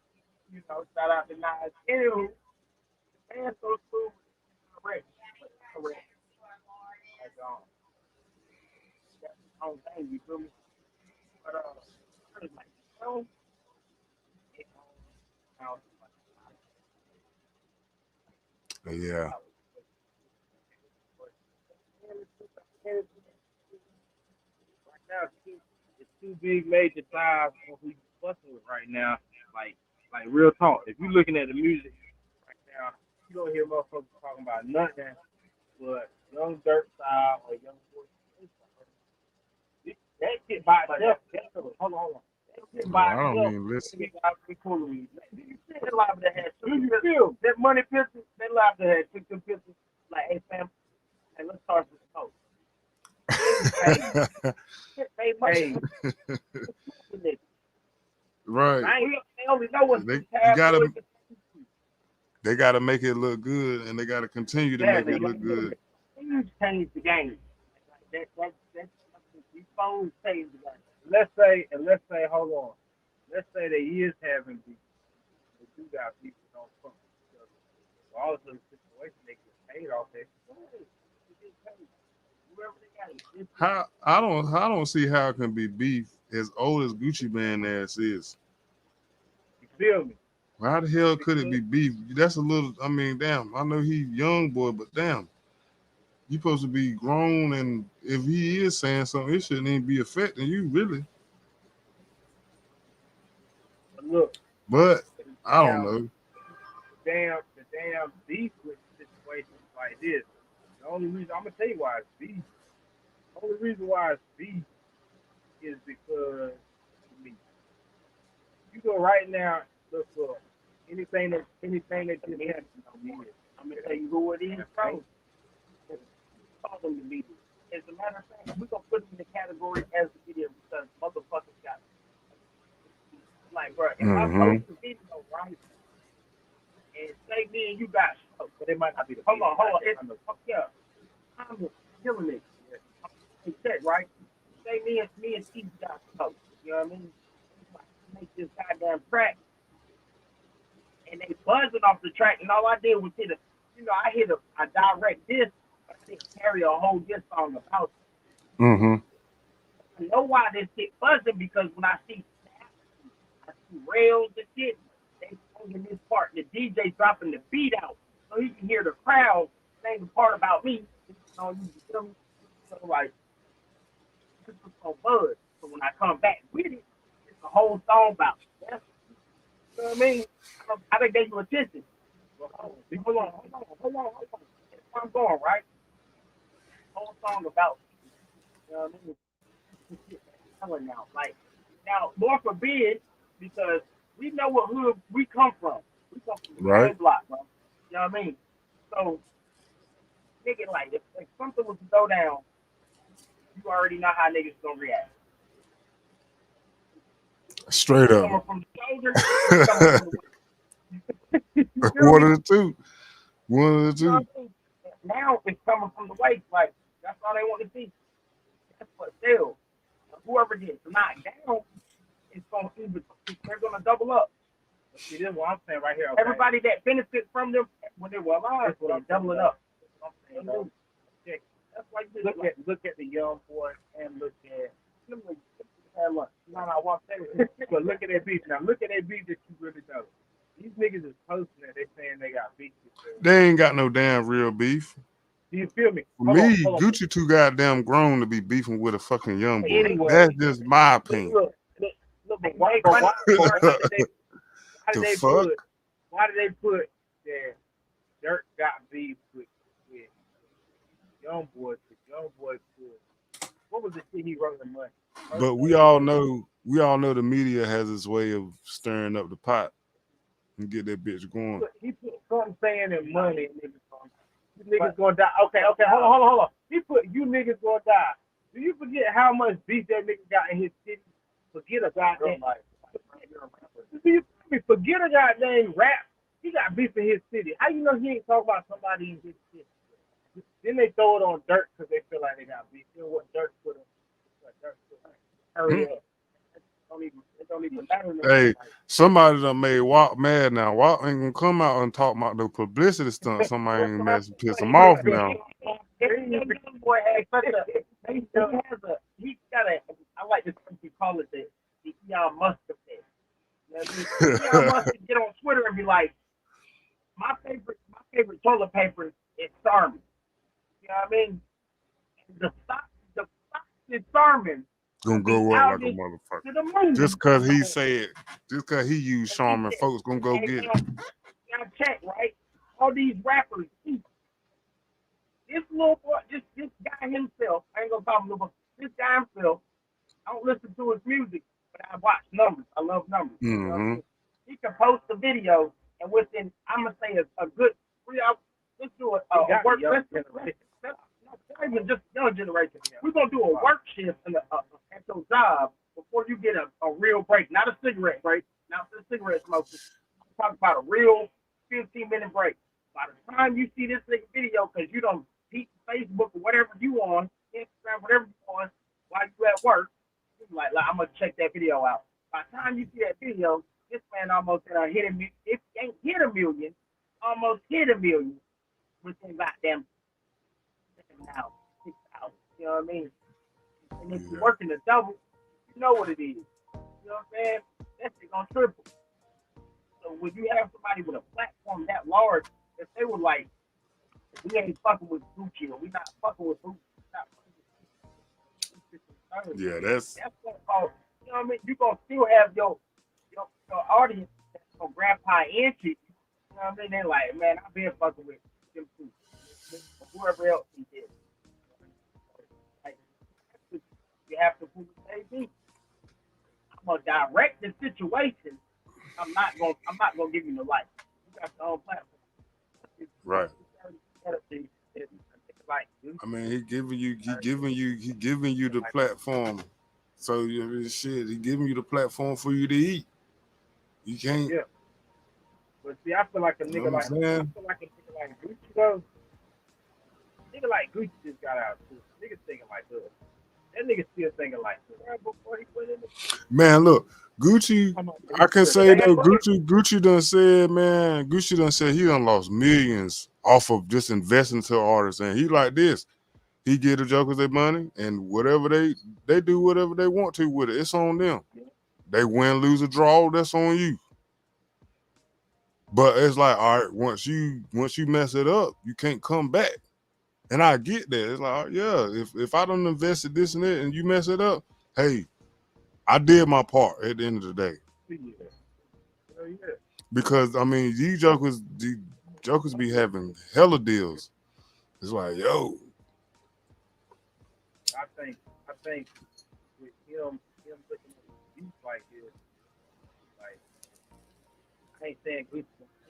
You know, shout out to Nas. Anywho, man, so cool. Correct. Correct. Like, that's the whole thing. You feel me? But like, you know, Yeah. Right now, it's two big major sides what we fucking with right now. Like real talk. If you looking at the music right now, you don't hear motherfuckers talking about nothing but Young Dirt style or Young Boy. That shit by itself. Hold on. That shit Well, by I don't itself. even listen. Nigga got me cool with me. Do you see that live that had that money picture? That live that had took them pictures like, hey fam, hey, let's start this show. Hey, Right. they only know what They tab gotta boys. they gotta make it look good, and they gotta continue to make it look good. Things change the game. That's these phones change the game. Let's say, hold on. Let's say they is having beef. They do got beef that don't fuck with each other. So all of those situations they get paid off that. Whoever they got it. How I don't see how it can be beef as old as Gucci Mane ass is. You feel me? How the hell could it be beef? That's a little. I mean, damn. I know he young boy, but damn, you supposed to be grown, and if he is saying something, it shouldn't even be affecting you, really. But look, But I don't damn, know. the damn beef with situations like this. The only reason I'm gonna tell you why it's beef. The only reason why it's beef is because I mean, you go right now look for anything that just happened on me. I'm gonna tell you who it is, bro. Call them the media. As a matter of fact, we're gonna put them in the category as the media because motherfuckers got like, bro. If I Mm-hmm. post a video, right, and say me and you got smoked, but it might not be the. Hold on. It's fuck yeah. I'm just killing it. Yeah. Check, right? Say me and Steve got smoked. You know what I mean? Make this goddamn track, and they buzzing off the track, and all I did was hit a direct disc, but I didn't carry a whole disc song about it. Mm-hmm. I know why this shit buzzing because when I see rails and shit, they singing this part, the DJ dropping the beat out, so he can hear the crowd saying the part about me. You know, you feel me? So like, this is so buzz. So when I come back with it, it's a whole song about it. That's, you know what I mean? I think they do attention. Well, hold on. That's where I'm going, right? Whole song about, you know what I mean? This shit that's telling now. Like, now, Lord forbid, because we know what hood we come from. We come from the Right. same block, bro. You know what I mean? So, nigga, like, if something was to go down, you already know how niggas gonna react. Straight up. Coming from the shoulder, coming from the waist. You feel One me? of the two. One of the You know two. what I mean? Now it's coming from the waist, like, that's all they want to see. That's what sells. Whoever gets knocked down, it's gonna either, they're gonna double up. See, this is what I'm saying right here. Okay? Everybody that benefits from them when they were alive, they double it up. That's what I'm saying, that's why you look at the young boy and look at them. No, what I'm saying. But look at that beef now. Look at that beef that you really know. These niggas is posting that they saying they got beef. They ain't got no damn real beef. Do you feel me? For me, Gucci too goddamn grown to be beefing with a fucking young boy. Anyway, that's just my opinion. Look, but why did they put that Dirt got beef with young boy? The young boy put, what was the shit he wrote in money? But we all know the media has its way of stirring up the pot and get that bitch going. He put something saying in money. You niggas gonna die. Okay, hold on. He put you niggas gonna die. Do you forget how much beef that nigga got in his city? Forget a goddamn. Do you forget a goddamn rap? He got beef in his city. How you know he ain't talking about somebody in his city? Then they throw it on Dirt because they feel like they got beef. You know what Dirt put him? Hurry up. It don't even matter. Hey, somebody done made Walt mad now. Walt ain't gonna come out and talk about no publicity stunt. Somebody ain't mess piss him off now. Boy has such a he's got a, I like to call it the Elon Musk effect. You know what I mean? Elon Musk can get on Twitter and be like, my favorite toilet paper in Starman. You know what I mean? The stock in Starman Gonna be go up out like a this motherfucker. to the moon. Just cause he said, just cause he used Charmin, folks gonna go Hey, get it. now check, right? All these rappers, this little boy, this guy himself, I ain't gonna call him little boy, this guy himself, I don't listen to his music, but I watch numbers. I love numbers. You know what I mean? He can post a video, and within, I'm gonna say a good 3 hours, let's do a work. Not even just young generation. We're gonna do a work shift at your job before you get a real break, not a cigarette break, not a cigarette smoker. I'm talking about a real 15-minute break. By the time you see this nigga video, because you don't peep Facebook or whatever you on, Instagram, whatever you on, while you at work, you like I'm gonna check that video out. By the time you see that video, this man almost hit a million. If he ain't hit a million, almost hit a million within goddamn 7 hours, 6 hours. You know what I mean? And if you're working the double, you know what it is. You know what I'm saying? That shit gonna triple. So when you have somebody with a platform that large, if they were like, we ain't fucking with Gucci, or we not fucking with Gucci, Yeah, that's gonna cause, you know what I mean? You gonna still have your audience that's gonna grab high entry. You know what I mean? They're like, man, I've been fucking with them too, or whoever else he did. Like, you have to put the I'm gonna direct the situation. I'm not gonna give you the light. You got your own platform. right. I mean, he giving you the platform. So shit, he giving you the platform for you to eat. You can't. Yeah. But see, I feel like a nigga like Gucci though. Nigga like Gucci just got out too. Niggas thinking like this. That nigga still thinking like this. Right before he went in the... Man, look, Gucci. I can say though, Gucci done said, man, Gucci done said he done lost millions off of just investing to artists, and he like this. He give the jokers their money, and whatever they do whatever they want to with it. It's on them. They win, lose, or draw. That's on you. But it's like, all right, once you mess it up, you can't come back. And I get that. It's like, yeah, if I don't invested this and that, and you mess it up, hey, I did my part at the end of the day. Because I mean, these jokers be having hella deals. It's like, yo. I think with him looking at the youth like this, like I ain't saying Gucci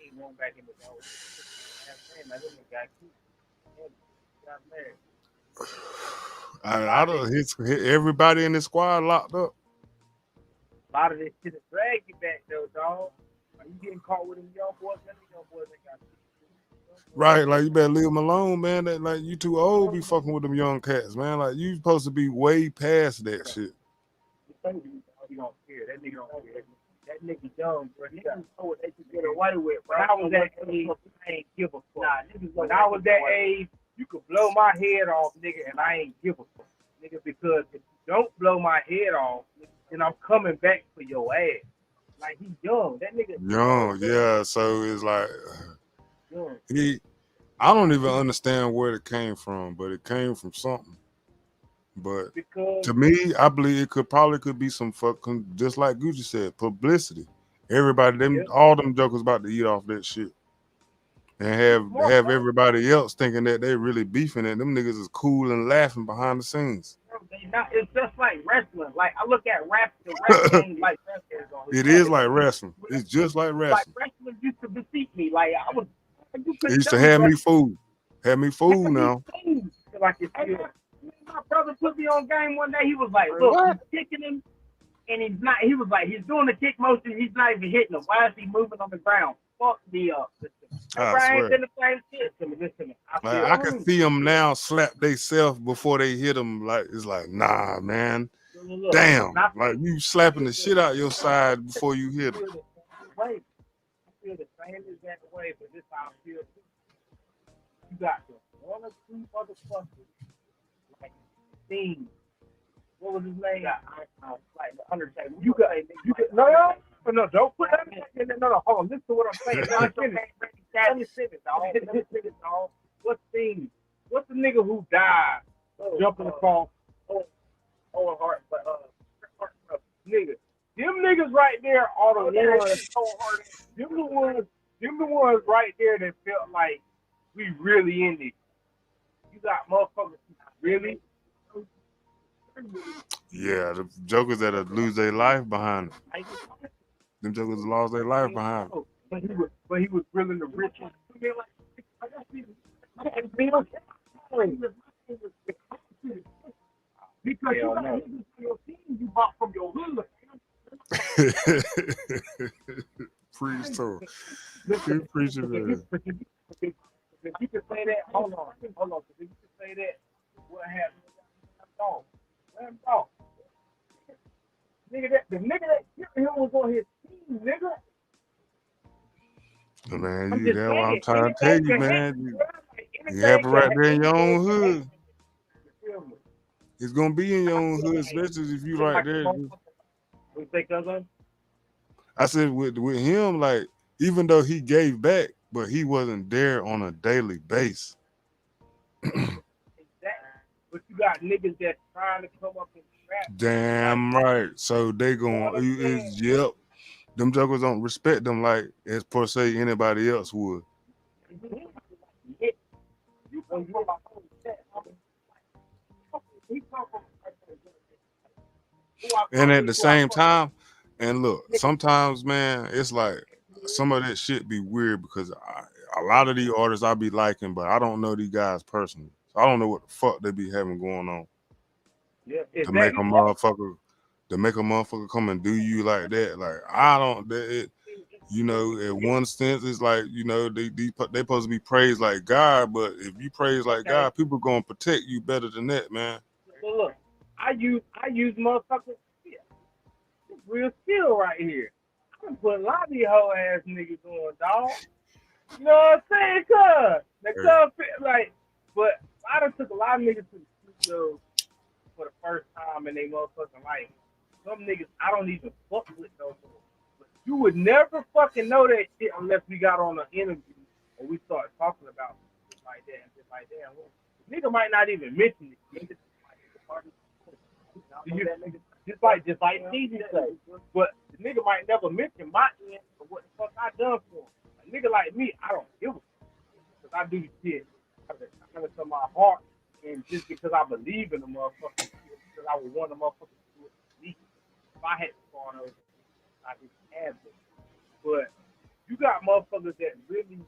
ain't going back in the door. I'm saying that nigga got cute. Got married. I don't. Everybody in the squad locked up. A lot of this shit is drag you back though, dog. Are you getting caught with them young boys? Them young boys ain't got shit. Right, like you better leave them alone, man. That like you too old to be fucking with them young cats, man. Like you supposed to be way past that shit. He don't care. That nigga don't care. That nigga young, bro. He know what they can get away with. When I was that age, I ain't give a fuck. When I was that age, you could blow my head off, nigga, and I ain't give a fuck, nigga. Because if you don't blow my head off, then I'm coming back for your ass. Like he's young. That nigga young, yeah. So it's like I don't even understand where it came from, but it came from something. But because to me, I believe it could be some fucking, just like Gucci said, publicity. Everybody, all them jokers about to eat off that shit, and have everybody else thinking that they really beefing it. Them niggas is cool and laughing behind the scenes. It's just like wrestling. Like I look at wrestling like wrestling. It is like wrestling. It's just like wrestling. Like wrestling used to defeat me. Like I was. It used to have me fooled. Had me fooled now. Like my brother put me on game one day. He was like, "Look, he's kicking him, and he's not." He was like, "He's doing the kick motion. He's not even hitting him. Why is he moving on the ground?" Fuck me up. I ain't been the same shit to me. Listen, I can see them now slap themselves before they hit them. Like it's like, nah, man. Look, damn, like you slapping the shit out your side before you hit them. I feel the same exact way, but this how I feel too. You got the one or two motherfuckers like Sting. What was his name? Like the Undertaker. You could no, don't put that in. No, hold on. Listen to what I'm saying. Let me finish, dog. What's the nigga who died jumping across Owen Hart, nigga? Them niggas right there are the ones. Them the ones right there that felt like we really in it. You got motherfuckers who really. Yeah, the jokers that lose their life behind it. Them jokers lost their life behind it. But he was grilling the rich one. Because you got niggas on your team you bought from your hood. Preach to him. Keep preaching, man. If you can say that, hold on. If you can say that, what happened? Let him go. Nigga, the nigga that killed him was on his team, nigga. Man, I'm that's just what I'm saying, trying to tell you, anything can man. happen, You bro. Like, happen anything right can there in your own anything can hood. happen. You feel me? It's gonna be in your I own feel hood, like especially if you feel right like there. we think of him. I said with him, like even though he gave back, but he wasn't there on a daily basis. Exactly. But you got niggas that's trying to come up and trap. Damn right. So they You know what I'm saying? yep. Them jokers don't respect them like as per se anybody else would. You come from my own set. He come from And at the same time, and look, sometimes man, it's like some of that shit be weird because a lot of these artists I be liking, but I don't know these guys personally. So I don't know what the fuck they be having going on. Yeah, To make a exactly. motherfucker come and do you like that. Like I don't you know, in one sense it's like, you know, they supposed to be praised like God, but if you praise like God, people gonna protect you better than that, man. Look, I use motherfuckers real skill right here. I'm putting a lot of these hoe ass niggas on, dog. You know what I'm saying? Like, but I done took a lot of niggas to the studio for the first time in their motherfucking life. Some niggas I don't even fuck with no more. But you would never fucking know that shit unless we got on an interview or we started talking about shit like that and just like, damn, well, the nigga might not even mention it. Nigga. Just like Stevie say. But the nigga might never mention my end or what the fuck I done for him. A nigga like me, I don't give a fuck. Because I do shit out of my heart and just because I believe in the motherfucker shit, because I would want the motherfucker to do it for me. If I had to fall over, I just have it. But you got motherfuckers that really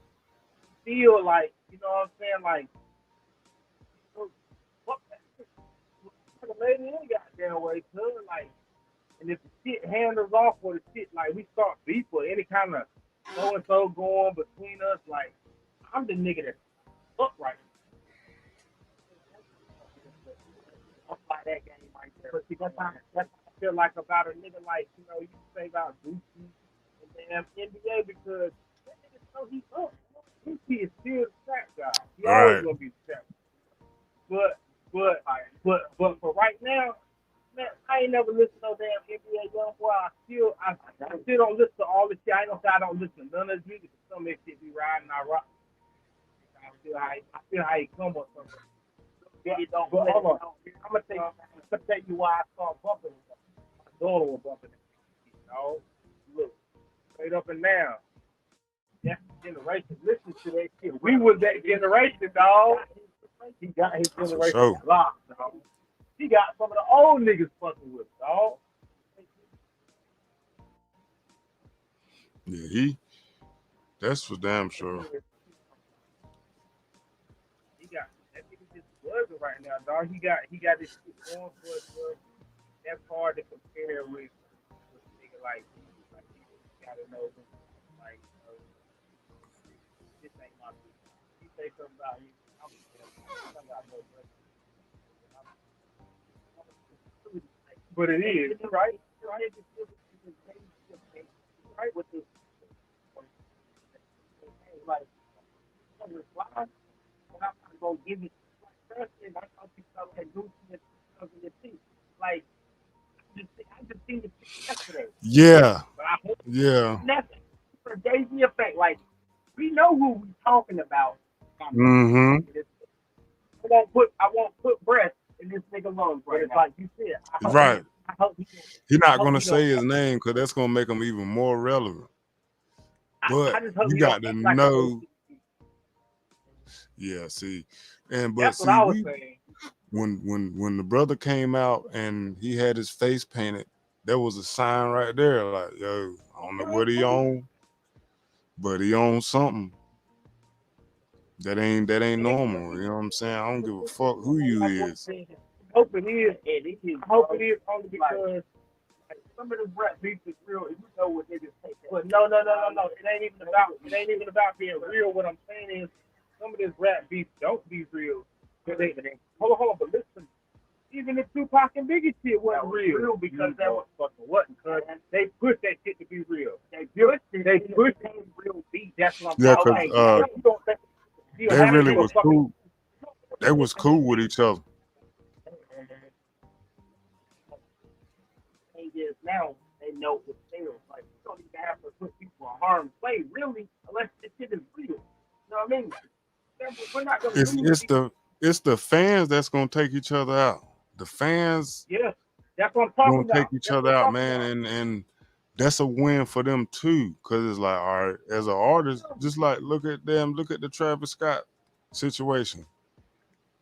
feel like, you know what I'm saying, like, fuck that shit. Fuck a lady any goddamn way, cuz, like, and if the shit handles off or the shit, like, we start beef or any kind of so-and-so going between us, like, I'm the nigga that's up right now. By that game right there. But see, that's how I feel like about a nigga like, you know, you say about Gucci and damn NBA because that nigga know he's up. Gucci is still the trap guy. He always Right. gonna be the trap. But for right now, man, I ain't never listened to no damn NBA young boy. I still don't listen to all this shit. I ain't gonna say I don't listen to none of this music because some of this shit be riding, I rock. I feel how he come or something. But hold on. I'm gonna tell you why I start bumping it. My daughter was bumping it. You know? Look, straight up and down. That's the generation. Listen to that shit. We was that generation, dog. He got his For generation sure. locked, dog. He got some of the old niggas fucking with, dog. Yeah, that's for damn sure. He got that nigga just buzzing right now, dog. He got this shit going for us, bro. That's hard to compare with a nigga like you gotta know him. Like, this ain't my business. He say something about you, I'm I got no business. But it is, right? Right? Right with this like why? And I'm not gonna give it first and I thought you felt like Gucci in 2010. Like I just seen it yesterday. Yeah. But I hope Yeah. nothing. It gave me a fact. Like we know who we talking about. Mm-hmm. I won't put breath in this nigga lungs right now. Like you said, Right. I hope He's not hope gonna he don't- say his name because that's gonna make him even more relevant. But I just hope you he got don't to act like a know. whole- Yeah, see, and but That's see, what I was saying. when the brother came out and he had his face painted, there was a sign right there, like, yo, I don't know what he on, but he on something that ain't normal. You know what I'm saying? I don't give a fuck who you is. Hope it is, and it is. Hope it is only because like, some of the rap beats is real, and you know what they just take. But no. It ain't even about being real. What I'm saying is, some of this rap beats don't be real. Hold on, but listen. Even the Tupac and Biggie shit wasn't real because that was fucking wasn't. Because they pushed that shit to be real. They pushed real beat. That's what I'm Yeah, talking cause about. You don't think they really was cool. They was cool with each other. Is now they know it's real. Like you don't even have to put people in harm's way, really, unless this shit is real. You know what I mean? We're not gonna It's the fans that's gonna take each other out. The fans yeah, that's what I'm talking gonna take about. each other out, man, and that's a win for them too. Cause it's like, all right, as an artist, just like look at the Travis Scott situation.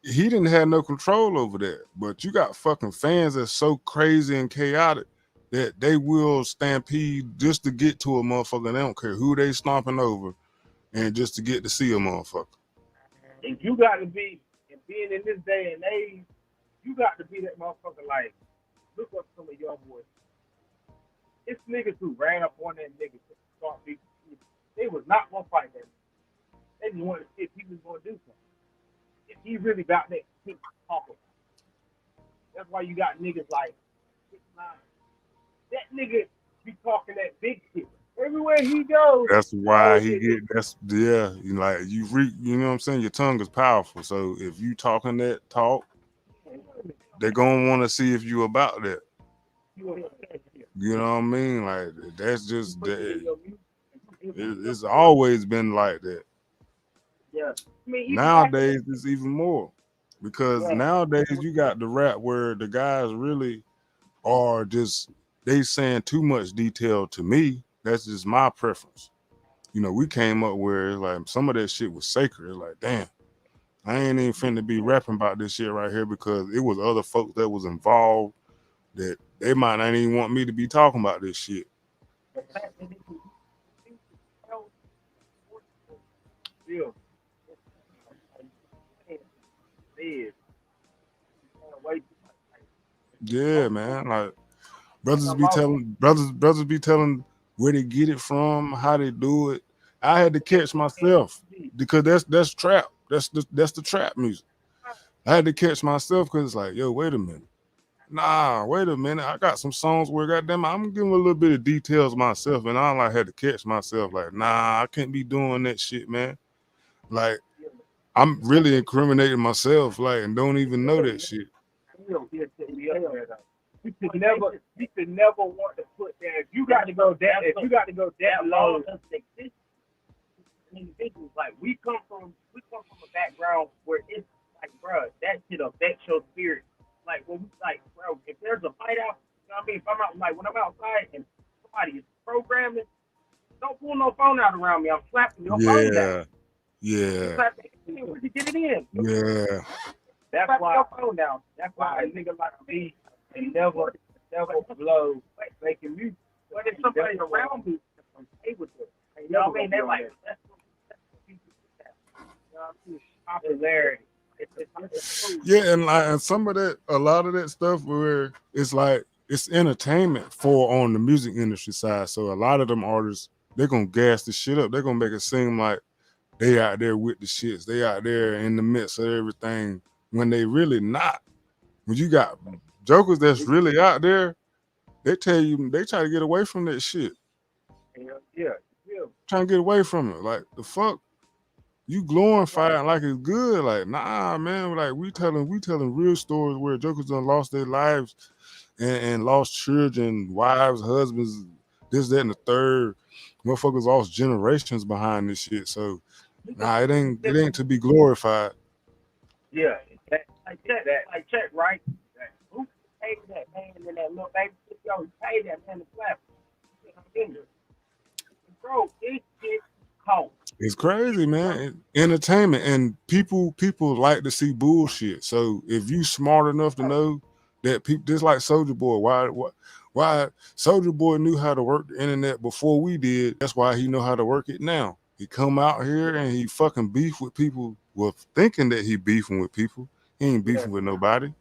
He didn't have no control over that, but you got fucking fans that's so crazy and chaotic that they will stampede just to get to a motherfucker. They don't care who they stomping over, and just to get to see a motherfucker. And you got to be, and being in this day and age, you got to be that motherfucker. Like, look up some of your boys. It's niggas who ran up on that nigga to start beating. They was not gonna fight that. They just wanted to see if he was gonna do something. If he really got that shit talking. That's why you got niggas like 6ix9ine. That nigga be talking that big shit. Everywhere he goes. That's why he get. That's yeah. You like you know what I'm saying. Your tongue is powerful. So if you talking that talk, they gonna want to see if you about that. You know what I mean? Like that's just that. It's always been like that. Yeah. I mean, Nowadays it's even more because nowadays you got the rap where the guys really are just they saying too much detail to me. That's just my preference. You know, we came up where it's like some of that shit was sacred. It's like, damn, I ain't even finna be rapping about this shit right here because it was other folks that was involved that they might not even want me to be talking about this shit. Yeah, man. Like brothers be telling where they get it from, how they do it. I had to catch myself because that's trap. That's the trap music. I had to catch myself because it's like, yo, wait a minute. Nah, wait a minute. I got some songs where goddamn I'm giving a little bit of details myself, and I like had to catch myself like, nah, I can't be doing that shit, man. Like I'm really incriminating myself, like, and don't even know that shit. You should never want to put that. If you got to go down, low, individuals like we come from a background where it's like, bro, that shit affects your spirit. Like when we like, bro, if there's a fight out, you know what I mean? If I'm out, like when I'm outside and somebody is programming, don't pull no phone out around me. I'm slapping your phone down. Yeah. Where'd you get it in? Yeah. That's why your phone down. That's why a nigga like me and never blow making music. But if somebody around me, I'm with it. You know what I mean? They're like, that's popularity. Yeah, and some of that, a lot of that stuff where it's like it's entertainment for on the music industry side. So a lot of them artists, they're gonna gas the shit up. They're gonna make it seem like they out there with the shits. They out there in the midst of everything when they really not. When you got jokers that's really out there, they tell you they try to get away from that shit. Yeah. Trying to get away from it. Like the fuck. You glorifying like it's good. Like, nah, man. Like we telling real stories where jokers done lost their lives and lost children, wives, husbands, this, that, and the third. Motherfuckers lost generations behind this shit. So nah, it ain't to be glorified. Yeah, like check, right? Who paid that man in that little baby? Yo, he paid that man the platform. You know what I mean? Bro, this shit cold. It's crazy, man. Entertainment and people like to see bullshit. So if you smart enough to know that people just like Soldier Boy, why Soldier Boy knew how to work the internet before we did. That's why he know how to work it now. He come out here and he fucking beef with people, well, thinking that he beefing with people. He ain't beefing with nobody.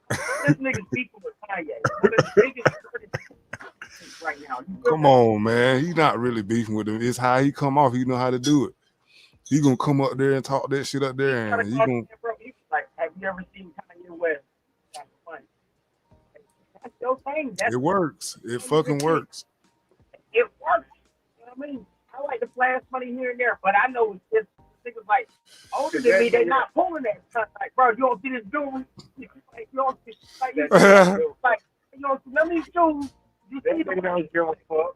This nigga's beefing with Kanye. One of the biggest artists right now. Come on, man. He not really beefing with him. It's how he come off. He know how to do it. He gonna come up there and talk that shit up there, and he gonna. Bro, he was like, have you ever seen Kanye West? That's funny. That's your thing. It works. It fucking works. It works. You know what I mean? I like to flash money here and there, but I know it's niggas like older than me. They not pulling that stuff. Like, bro, you don't see this jewelry? Like, you don't see like you don't see none of these shoes. You see them? Don't give a fuck.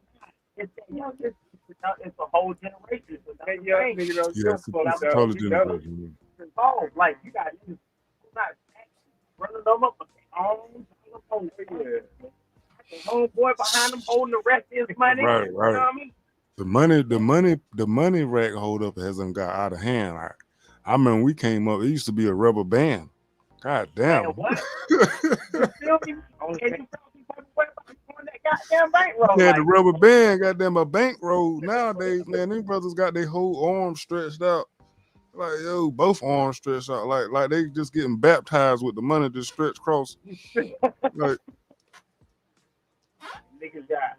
It's a whole generation. Yes, it's a total generation. Involved. Like, you got niggas not running them up with their own homeboy behind them holding the rest of his money. Right. You know what I mean? The money rack hold up hasn't got out of hand. Like, I remember we came up, it used to be a rubber band. God damn. Man, what? You feel me? Can you tell me what on that goddamn bankroll? Yeah, the rubber band, goddamn a bankroll. Nowadays, man, these brothers got their whole arm stretched out. Like, yo, both arms stretched out. Like they just getting baptized with the money just stretched across. Like, niggas got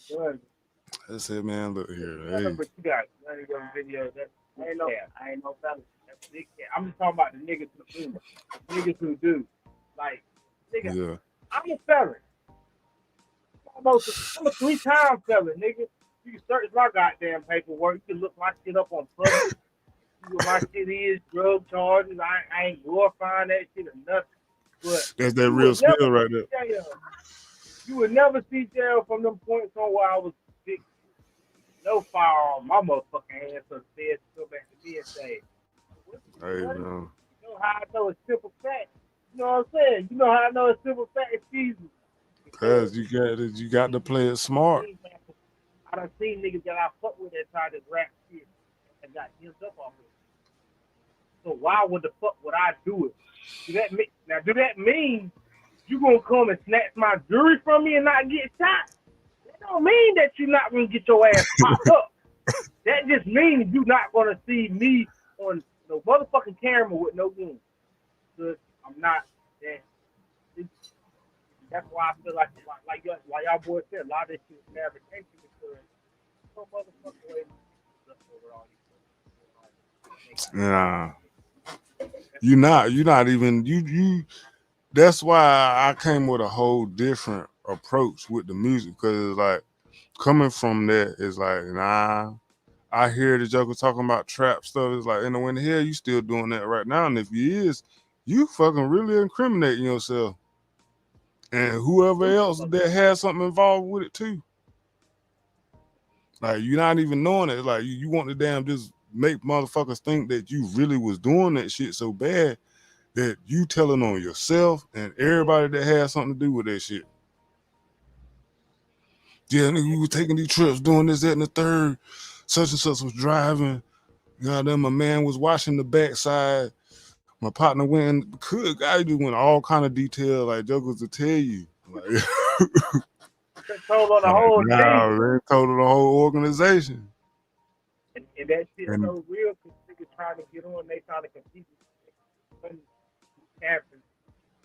guns. That's it, man. Look here. Hey. But you got none of those videos. I ain't no fellas. That's big cat. I'm just talking about the niggas who do. Niggas who do. Like, nigga, yeah. I'm a felon. I'm a 3-time felon, nigga. You can search my goddamn paperwork. You can look my shit up on public. What my shit is, drug charges. I ain't glorifying that shit or nothing. But that's that real skill right there. Jayo. You would never see Jayo from them points on where I was sick. No fire on my motherfucking hands, so said to go back to me and say, hey, man. You know how I know it's simple fact? You know what I'm saying? You know how I know it's simple fact? It's easy. Because you got to play it smart. I done seen niggas that I fuck with that tried to rap shit and got hemmed up off it. So why would the fuck would I do it? Do that mean you gonna come and snatch my jewelry from me and not get shot? That don't mean that you're not gonna get your ass popped up. That just means you're not gonna see me on no motherfucking camera with no gun. Cause I'm not that. That's why I feel like y'all boys said, a lot of this shit is fabrication because some motherfucking way over all these. Nah. You're not even you that's why I came with a whole different approach with the music, because like coming from that is like, nah, I hear the Joker talking about trap stuff. It's like, when the hell you still doing that right now? And if you is, you fucking really incriminating yourself. And whoever else that has something involved with it too. Like, you're not even knowing it. Like, you want to damn just make motherfuckers think that you really was doing that shit so bad that you telling on yourself and everybody that has something to do with that shit. Yeah, nigga, we were taking these trips, doing this, that, and the third. Such and such was driving. Goddamn, my man was watching the backside. My partner went, I just went all kind of detail, like jokers to tell you. Like, told on the whole team. They told on the whole organization. And that shit so real because niggas trying to get on, they trying to compete with happen.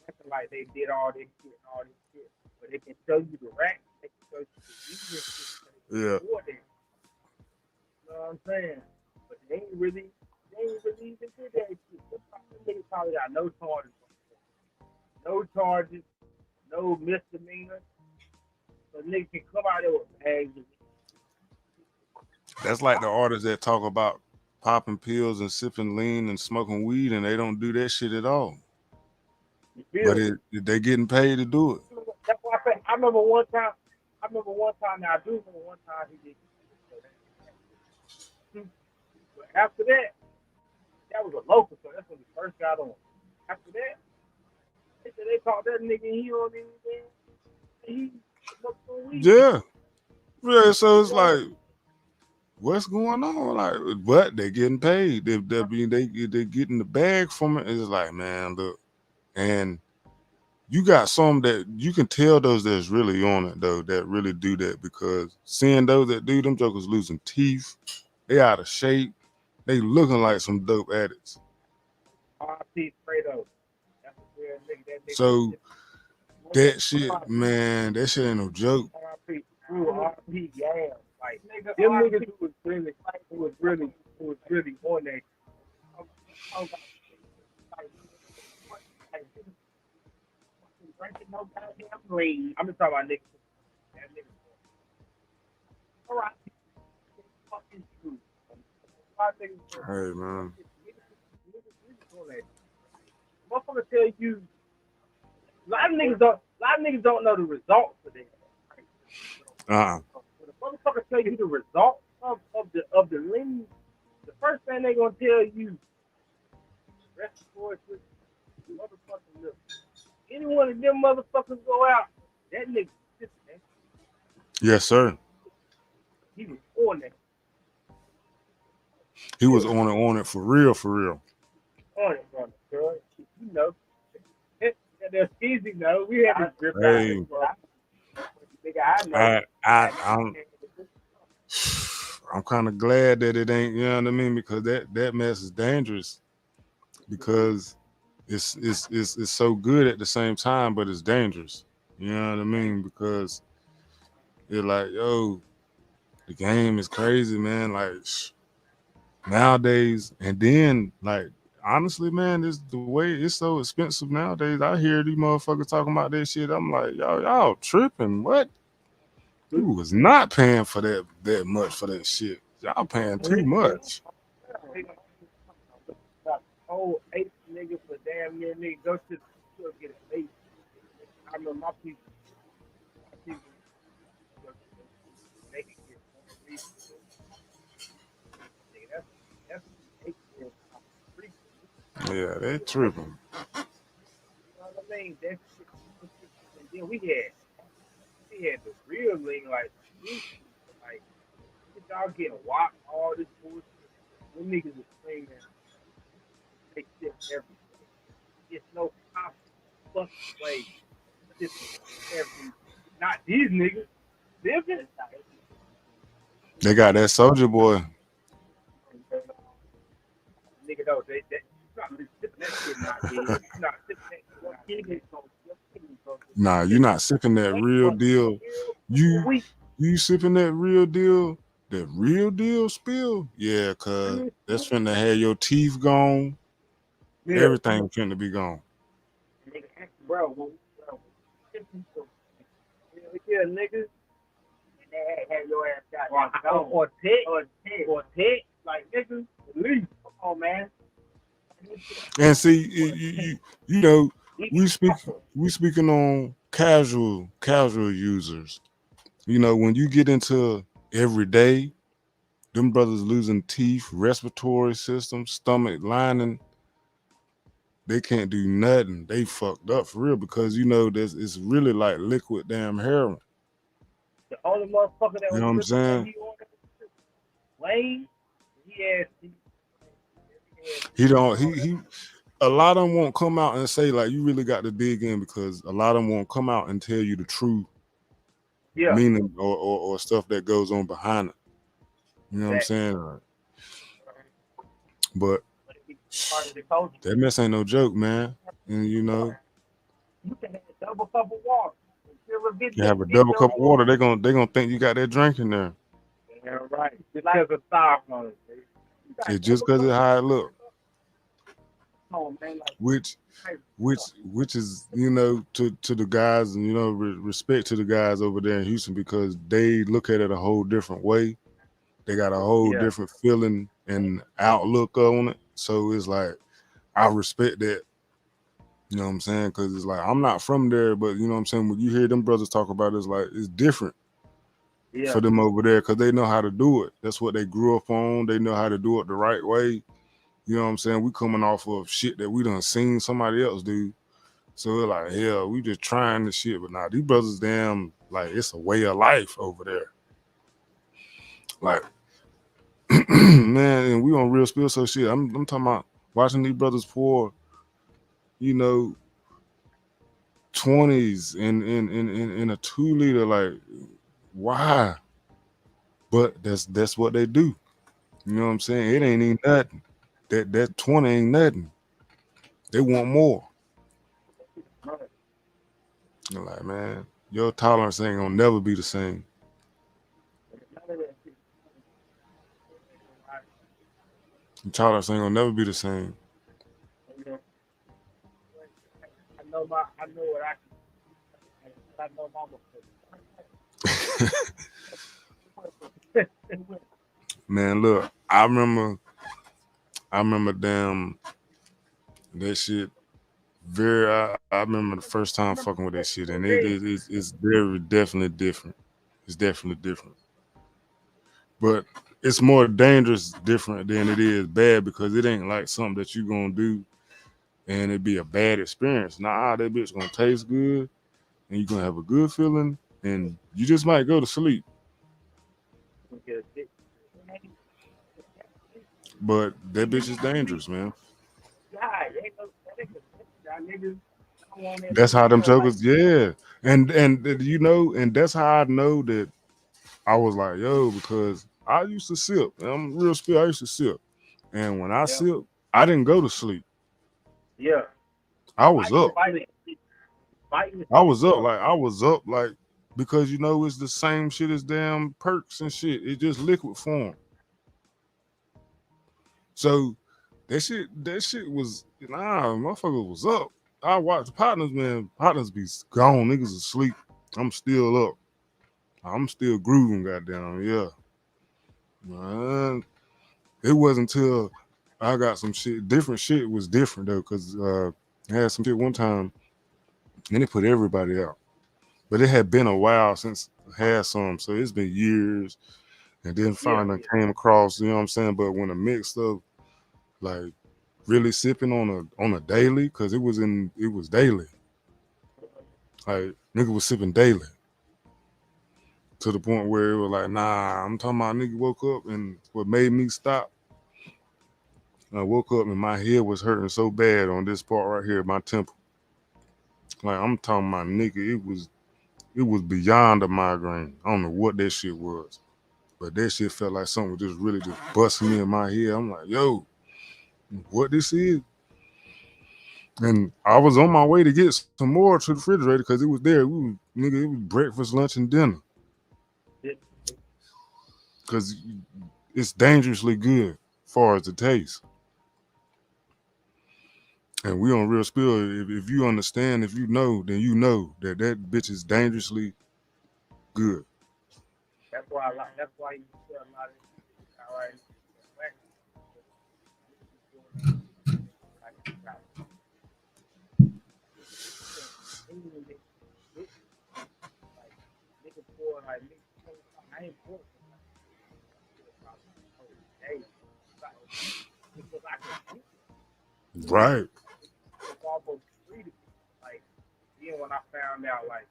Acting like they did all this shit, but they can show you the rack, they can show you the shit. Yeah. You know what I'm saying? But they ain't really even did that shit. Niggas probably got no charges, no misdemeanor. So niggas can come out there with bags. That's like the artists that talk about popping pills and sipping lean and smoking weed, and they don't do that shit at all. But they getting paid to do it. That's why I remember one time I remember one time. Now I do remember one time he did. But after that was a local, so that's when he first got on. After that, they said they called that nigga. He on anything. He smoked some weed. Yeah. Yeah, so it's like, what's going on? Like, but they getting paid. They getting the bag from it. It's like, man, look, and you got some that you can tell those that's really on it though, that really do that, because seeing those that do, them jokers losing teeth, they out of shape, they looking like some dope addicts. R.I.P. Fredo. That's a real nigga. That nigga. So that shit, man, that shit ain't no joke. R.I.P. True R.I.P. Yeah. Like them niggas who was really on that. Drinking no goddamn lean. I'm just talking about niggas. That nigga. All right. Fucking true. Hey man. Motherfucker tell you. A lot of niggas don't know the results of this. Uh-uh. When a motherfucker tell you the results of the lean, the first thing they gonna tell you, respiratory system, motherfucking look. Any one of them motherfuckers go out, that nigga sipping that. Yes, sir. He was on that. He was on it for real, for real. On it, brother, girl. You know. That's easy, though. We had to grip Hey. out. Nigga, I know. I'm kind of glad that it ain't, you know what I mean, because that mess is dangerous, because it's so good at the same time, but it's dangerous. You know what I mean? Because it's like, yo, the game is crazy, man. Like nowadays, and then like honestly, man, this the way it's so expensive nowadays. I hear these motherfuckers talking about that shit. I'm like, y'all tripping? What? You was not paying for that much for that shit. Y'all paying too much. Oh, 8 nigga for damn near nigga. Go to the store get an 8. I remember my people they can get one reason. Nigga, that's 8 free. Yeah, they tripping. You know what I mean? That shit, and then we had the real league like like y'all getting whopped, all this bullshit. Them niggas is claiming they shit every day. It's no possible fucking way shipping every. Not these niggas. Them niggas. They got that Soldier Boy. Nigga, though, you not really shipping that shit nowadays. You not shipping that shit nowadays. Nah, you not sipping that real deal. You sipping that real deal. That real deal spill. Yeah, cuz that's finna have your teeth gone. Yeah. Everything finna be gone. Nigga, bro, yeah, niggas. And they had your ass got or tick, like niggas, leave. Come on, man. And see, you know, we speaking on casual users. You know, when you get into everyday, them brothers losing teeth, respiratory system, stomach lining, they can't do nothing. They fucked up for real, because you know it's really like liquid damn heroin. The only motherfucker that You know what I'm saying? Wayne, he a lot of them won't come out and say like you really got to dig in, because a lot of them won't come out and tell you the true meaning or stuff that goes on behind it. You know what I'm saying? But that mess ain't no joke, man. And you know, you can have a double cup of water. You have a double cup of water, they gonna think you got that drink in there. Yeah, right. Just because of styrofoam. It's just because of how it look. Oh, man, like, Which is, you know, to the guys, and you know, respect to the guys over there in Houston, because they look at it a whole different way. They got a whole different feeling and outlook on it. So it's like, I respect that. You know what I'm saying? Because it's like, I'm not from there, but you know what I'm saying? When you hear them brothers talk about it, it's like, it's different. for them over there because they know how to do it. That's what they grew up on. They know how to do it the right way. You know what I'm saying? We coming off of shit that we done seen somebody else do. So we're like, hell, we just trying this shit. But now these brothers, damn, like it's a way of life over there. Like, man, and we on real spill so shit. I'm talking about watching these brothers pour, you know, 20s in a 2 liter. Like, why? But that's what they do. You know what I'm saying? It ain't even nothing. That 20 ain't nothing. They want more. You're like, man, your tolerance ain't gonna never be the same. Your tolerance ain't gonna never be the same. I know what I know mama. Man, look, I remember damn that shit. I remember the first time fucking with that shit, and it's very definitely different. It's definitely different, but it's more dangerous different than it is bad because it ain't like something that you gonna do and it be a bad experience. Nah, that bitch gonna taste good and you gonna have a good feeling and you just might go to sleep. But that bitch is dangerous, man. That's how them jokers, yeah. And you know, and that's how I know that I was like, yo, because I used to sip. And I'm real spill, I used to sip. And when I sip, I didn't go to sleep. Yeah. I was up. Fighting. I was up like because you know it's the same shit as damn perks and shit. It's just liquid form. So that shit was motherfucker was up. I watched partners, man. Partners be gone, niggas asleep. I'm still up. I'm still grooving, goddamn, yeah. Man, it wasn't until I got some shit. Different shit was different though, cause I had some shit one time, and it put everybody out. But it had been a while since I had some, so it's been years. And then finally came across, you know what I'm saying. But when a mix of like really sipping on a daily, cause it was daily. Like nigga was sipping daily to the point where it was like, nah, I'm talking about nigga woke up and what made me stop. I woke up and my head was hurting so bad on this part right here, my temple. Like I'm talking about nigga, it was beyond a migraine. I don't know what that shit was. But that shit felt like something was just really just busting me in my head. I'm like, yo, what this is? And I was on my way to get some more to the refrigerator because it was there. It was breakfast, lunch, and dinner. Because it's dangerously good as far as the taste. And we on real spill. If you understand, if you know, then you know that bitch is dangerously good. That's why you see a lot of all right. I ain't poor because I could Right. it's almost free to be like then when I found out like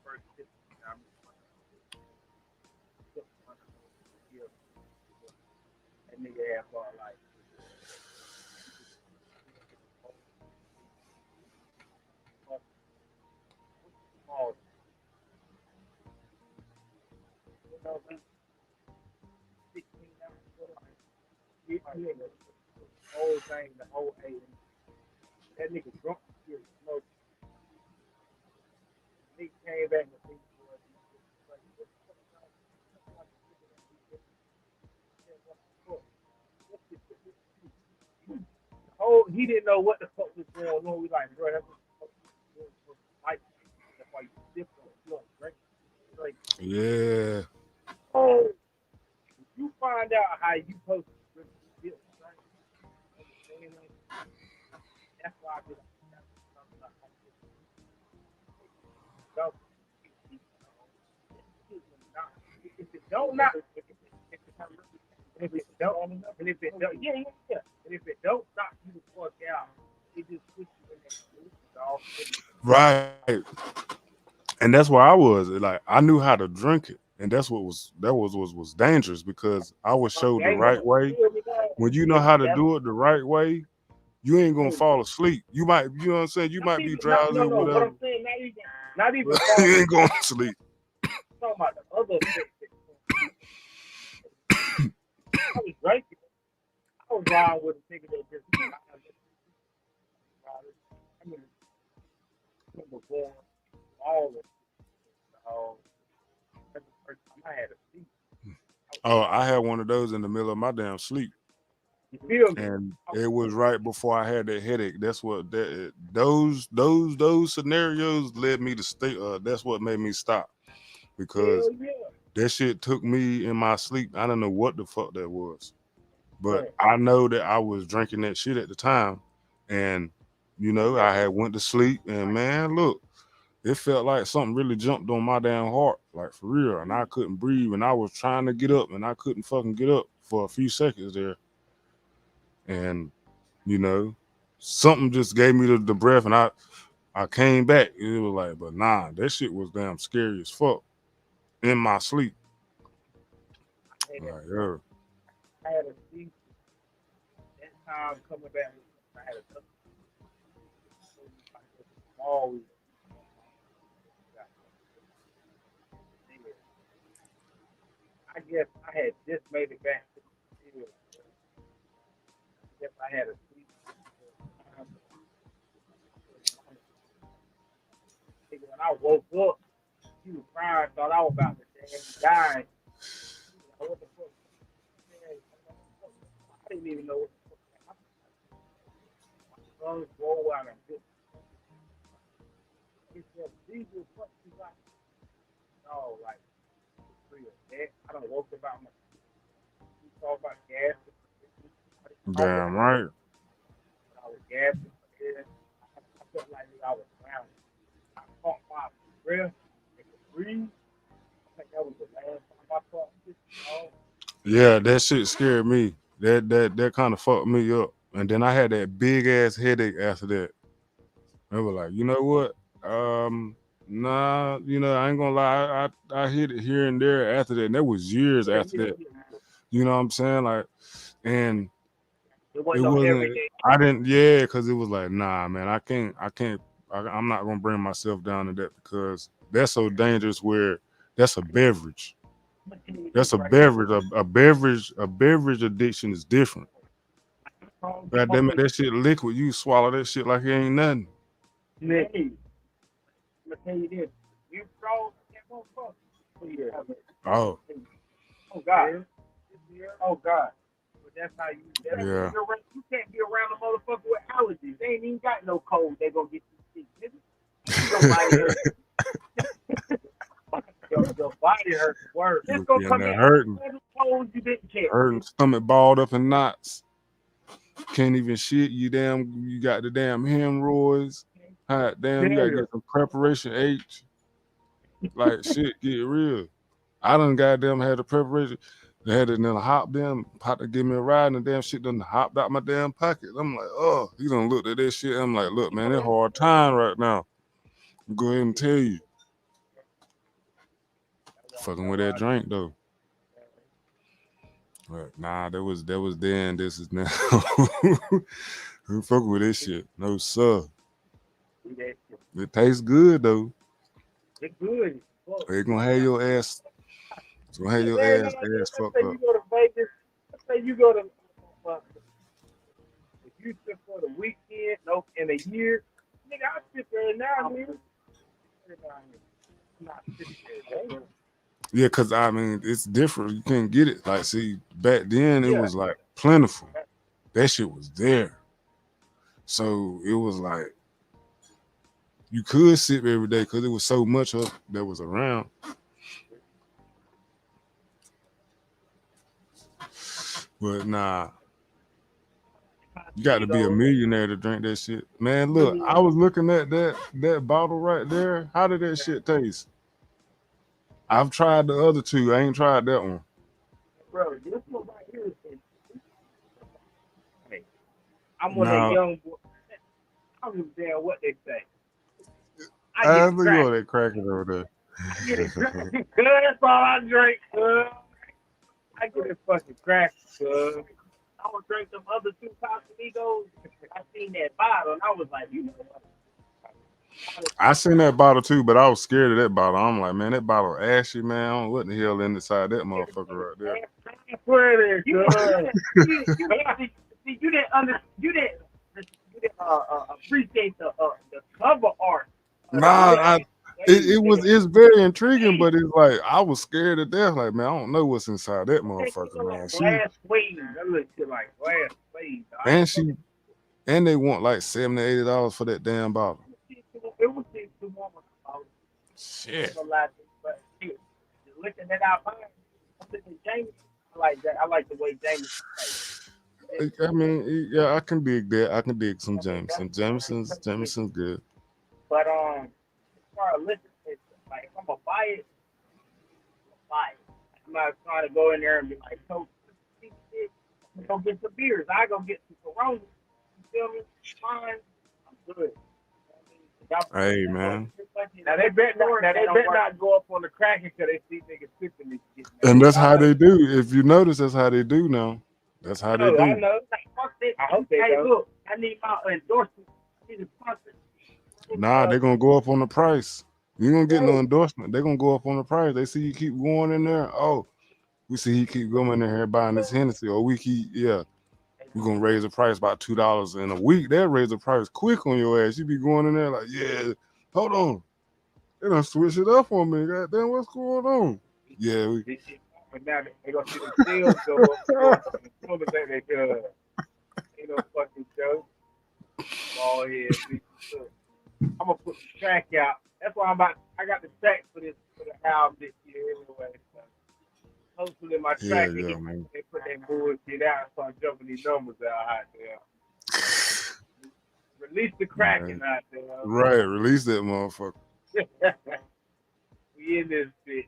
first I'm that nigga ass all like small, you know, 16 ounces, the whole thing, the whole eight. That nigga drunk as shit, smoke. Nigga came back and think oh, he didn't know what the fuck was going on. We like, bro, that's what the fuck was going on. Like, that's why you sip on it. You don't drink it. Like, Yeah. oh, if you find out how you supposed to drink this, right? That's why I be like, don't. don't not, and if it don't, and if it don't, yeah. And if it don't knock you the fuck out, it just puts you in that position, dog. Right. And that's where I was. Like I knew how to drink it. And that's what was dangerous because I was showed the right way. When you know how to do it the right way, you ain't gonna fall asleep. You might, you know what I'm saying? You might be drowsy or No. What whatever. I'm saying, not even You falling. ain't going to sleep. Talking about the other shit. I was drinking. I was riding with a nigga that just. I mean, I remember going all of it. So, that's the first time I had a seat. Oh, I had one of those in the middle of my damn sleep. You feel me? And it was right before I had that headache. That's what those scenarios led me to stay. That's what made me stop because Hell yeah. that shit took me in my sleep. I don't know what the fuck that was, but Right. I know that I was drinking that shit at the time, and I had went to sleep, and man, look, it felt like something really jumped on my damn heart, like for real, and I couldn't breathe, and I was trying to get up, and I couldn't fucking get up for a few seconds there, and you know, something just gave me the breath, and I came back. It was like, but nah, that shit was damn scary as fuck in my sleep. Like, yeah. I had a seat that time coming back. I had a always. I guess I had just made it back to the field. I guess I had a seat. When I woke up, he was crying, thought I was about to die. What the fuck? I didn't even know what the fuck. My son's roll out and he said, "These are what you got." No, like, real. I don't woke about my. We talk about gas. Damn right. I was gasping. I felt like I was drowning. I caught my breath and could breathe. I think that was the last time I caught this. Yeah, that shit scared me. That kind of fucked me up. And then I had that big ass headache after that. I was like, you know what? Nah, I ain't gonna lie. I hit it here and there after that. And that was years after that. You know what I'm saying? Like, and It it wasn't no wasn't. everyday. I didn't. Yeah, because it was like, nah, man. I can't. I'm not gonna bring myself down to that because that's so dangerous. Where that's a beverage. That's a beverage. A beverage addiction is different. God damn it, that shit liquid. You swallow that shit like it ain't nothing. Nick, I'm gonna tell you this. You froze that motherfucker. Oh, Oh God. Oh God. But that's how you. yeah. You can't be around a motherfucker with allergies. They ain't even got no cold. They gonna get you sick. Nigga. Your body hurts. Your body hurts. Word. It's gonna Yeah, come that in hurting. cold you didn't care. Hurting, stomach balled up in knots. Can't even shit. You got the damn hemorrhoids. Hot damn, you gotta Yeah. get some preparation H. Like shit, get real. I done goddamn had the preparation. They had it in a hop damn pot to give me a ride, and the damn shit done hopped out my damn pocket. I'm like, oh, he done looked at that shit. I'm like, look, man, it's hard time right now. Go ahead and tell you. Fucking with that drink though. But nah, that was then. This is now. Who fuck with this shit? No sir. It tastes good though. It's good. Fuck. It gonna have your ass. It's gonna have your Every now ass and then, let's fucked say up. you go to Vegas. Let's say you go to Houston for the weekend, no, in a year. Nigga, I sit there now, man. I'm not sitting there. Yeah, cause I mean it's different. You can't get it. Like, see, back then it Yeah. was like plentiful. That shit was there. So it was like you could sip every day because it was so much of that was around. But nah, you got to be a millionaire to drink that shit. Man, look, I was looking at that bottle right there. How did that shit taste? I've tried the other two. I ain't tried that one. Bro, this one right here is. Hey, I'm on that Now, young boy. I don't give a damn what they say. I I get it think you cracking. that cracking over there. I get it cracking. That's all I drink. I get it fucking cracking. I was drink some other two Casamigos. I seen that bottle and I was like, you know what? I seen that bottle too, but I was scared of that bottle. I'm like, man, that bottle ashy, man. I don't know what the hell inside that motherfucker right there. You didn't appreciate the cover art. Nah, it's very intriguing, but it's like I was scared to death. Like, man, I don't know what's inside that motherfucker, man. Glass wave. That looks like glass wave. And they want like $70, $80 for that damn bottle. It was too warm. Shit. But looking at our mind, I'm thinking James. I like that. I like the way James. I mean, yeah, I can dig that. I can dig some Jameson. Jameson's good. But as far as listen, like if I'm gonna buy it, I'm not trying to go in there and be like, so go get some beers. I go get some Coronas. You feel me? Fine. I'm good. Hey, man. Now they bet not go up on the cracking because they see niggas sipping this shit. And that's how they do. If you notice, that's how they do now. That's how they do. I know. I hope they do. Look, I need my endorsement. I need a sponsor. Nah, they're gonna go up on the price. You ain't gonna get no endorsement. They're gonna go up on the price. They see you keep going in there. Oh, we see he keep going in there buying this Hennessy, or we're gonna raise the price by $2 in a week. They'll raise the price quick on your ass. You be going in there like, yeah, hold on. They done switch it up on me. Goddamn, what's going on? Yeah, but now they gonna see the sales go up. Ain't no fucking joke. Ball head. I'm gonna put the track out. That's why I got the track for the album this year anyway. So hopefully my track they put that bullshit out and start jumping these numbers out there. Release the cracking out there. Right, release that motherfucker. We in this bitch,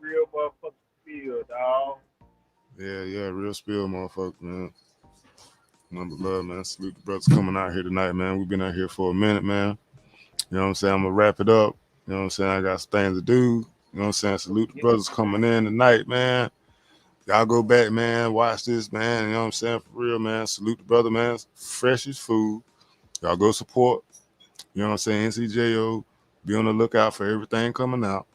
real motherfucker spill, dog. Yeah, real spill, motherfucker, man. Number love, man. Salute the brothers coming out here tonight, man. We've been out here for a minute, man. You know what I'm saying? I'm gonna wrap it up. You know what I'm saying? I got some things to do. You know what I'm saying? Salute the brothers coming in tonight, man. Y'all go back, man. Watch this, man. You know what I'm saying? For real, man. Salute the brother, man. Fresh as food. Y'all go support. You know what I'm saying? NCJO. Be on the lookout for everything coming out.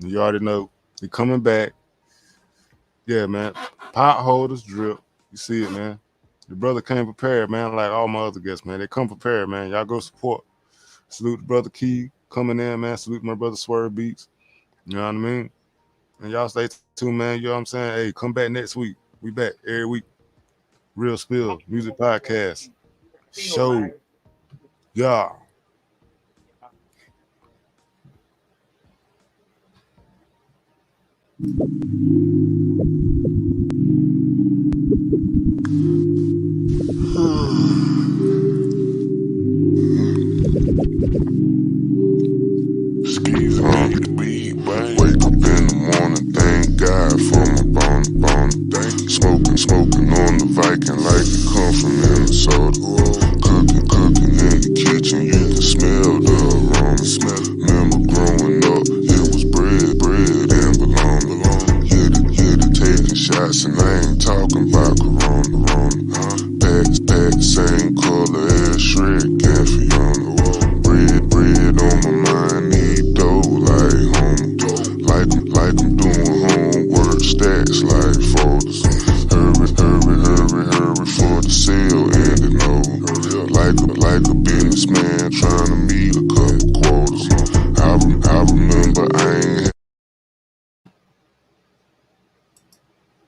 And you already know he coming back. Yeah, man. Pot holders drip. You see it, man. The brother came prepared, man, like all my other guests, man. They come prepared, man. Y'all go support. Salute the brother Key coming in, man. Salute my brother Swerve Beats. You know what I mean? And y'all stay tuned, man. You know what I'm saying? Hey, come back next week. We back every week. Real Spill Music Podcast. Show. Yeah. Skis on the weed, wake up in the morning, thank God for my bone. Smoking on the Viking like it come from Minnesota. Cooking in the kitchen, you can smell the aroma. Remember growing up, it was bread and bologna. Hit it, taking shots, and I ain't talking about Corona. Pack, same color as Shrek and Fiona. Bread on my mind, need dough like home. Like I'm doing homework, stacks like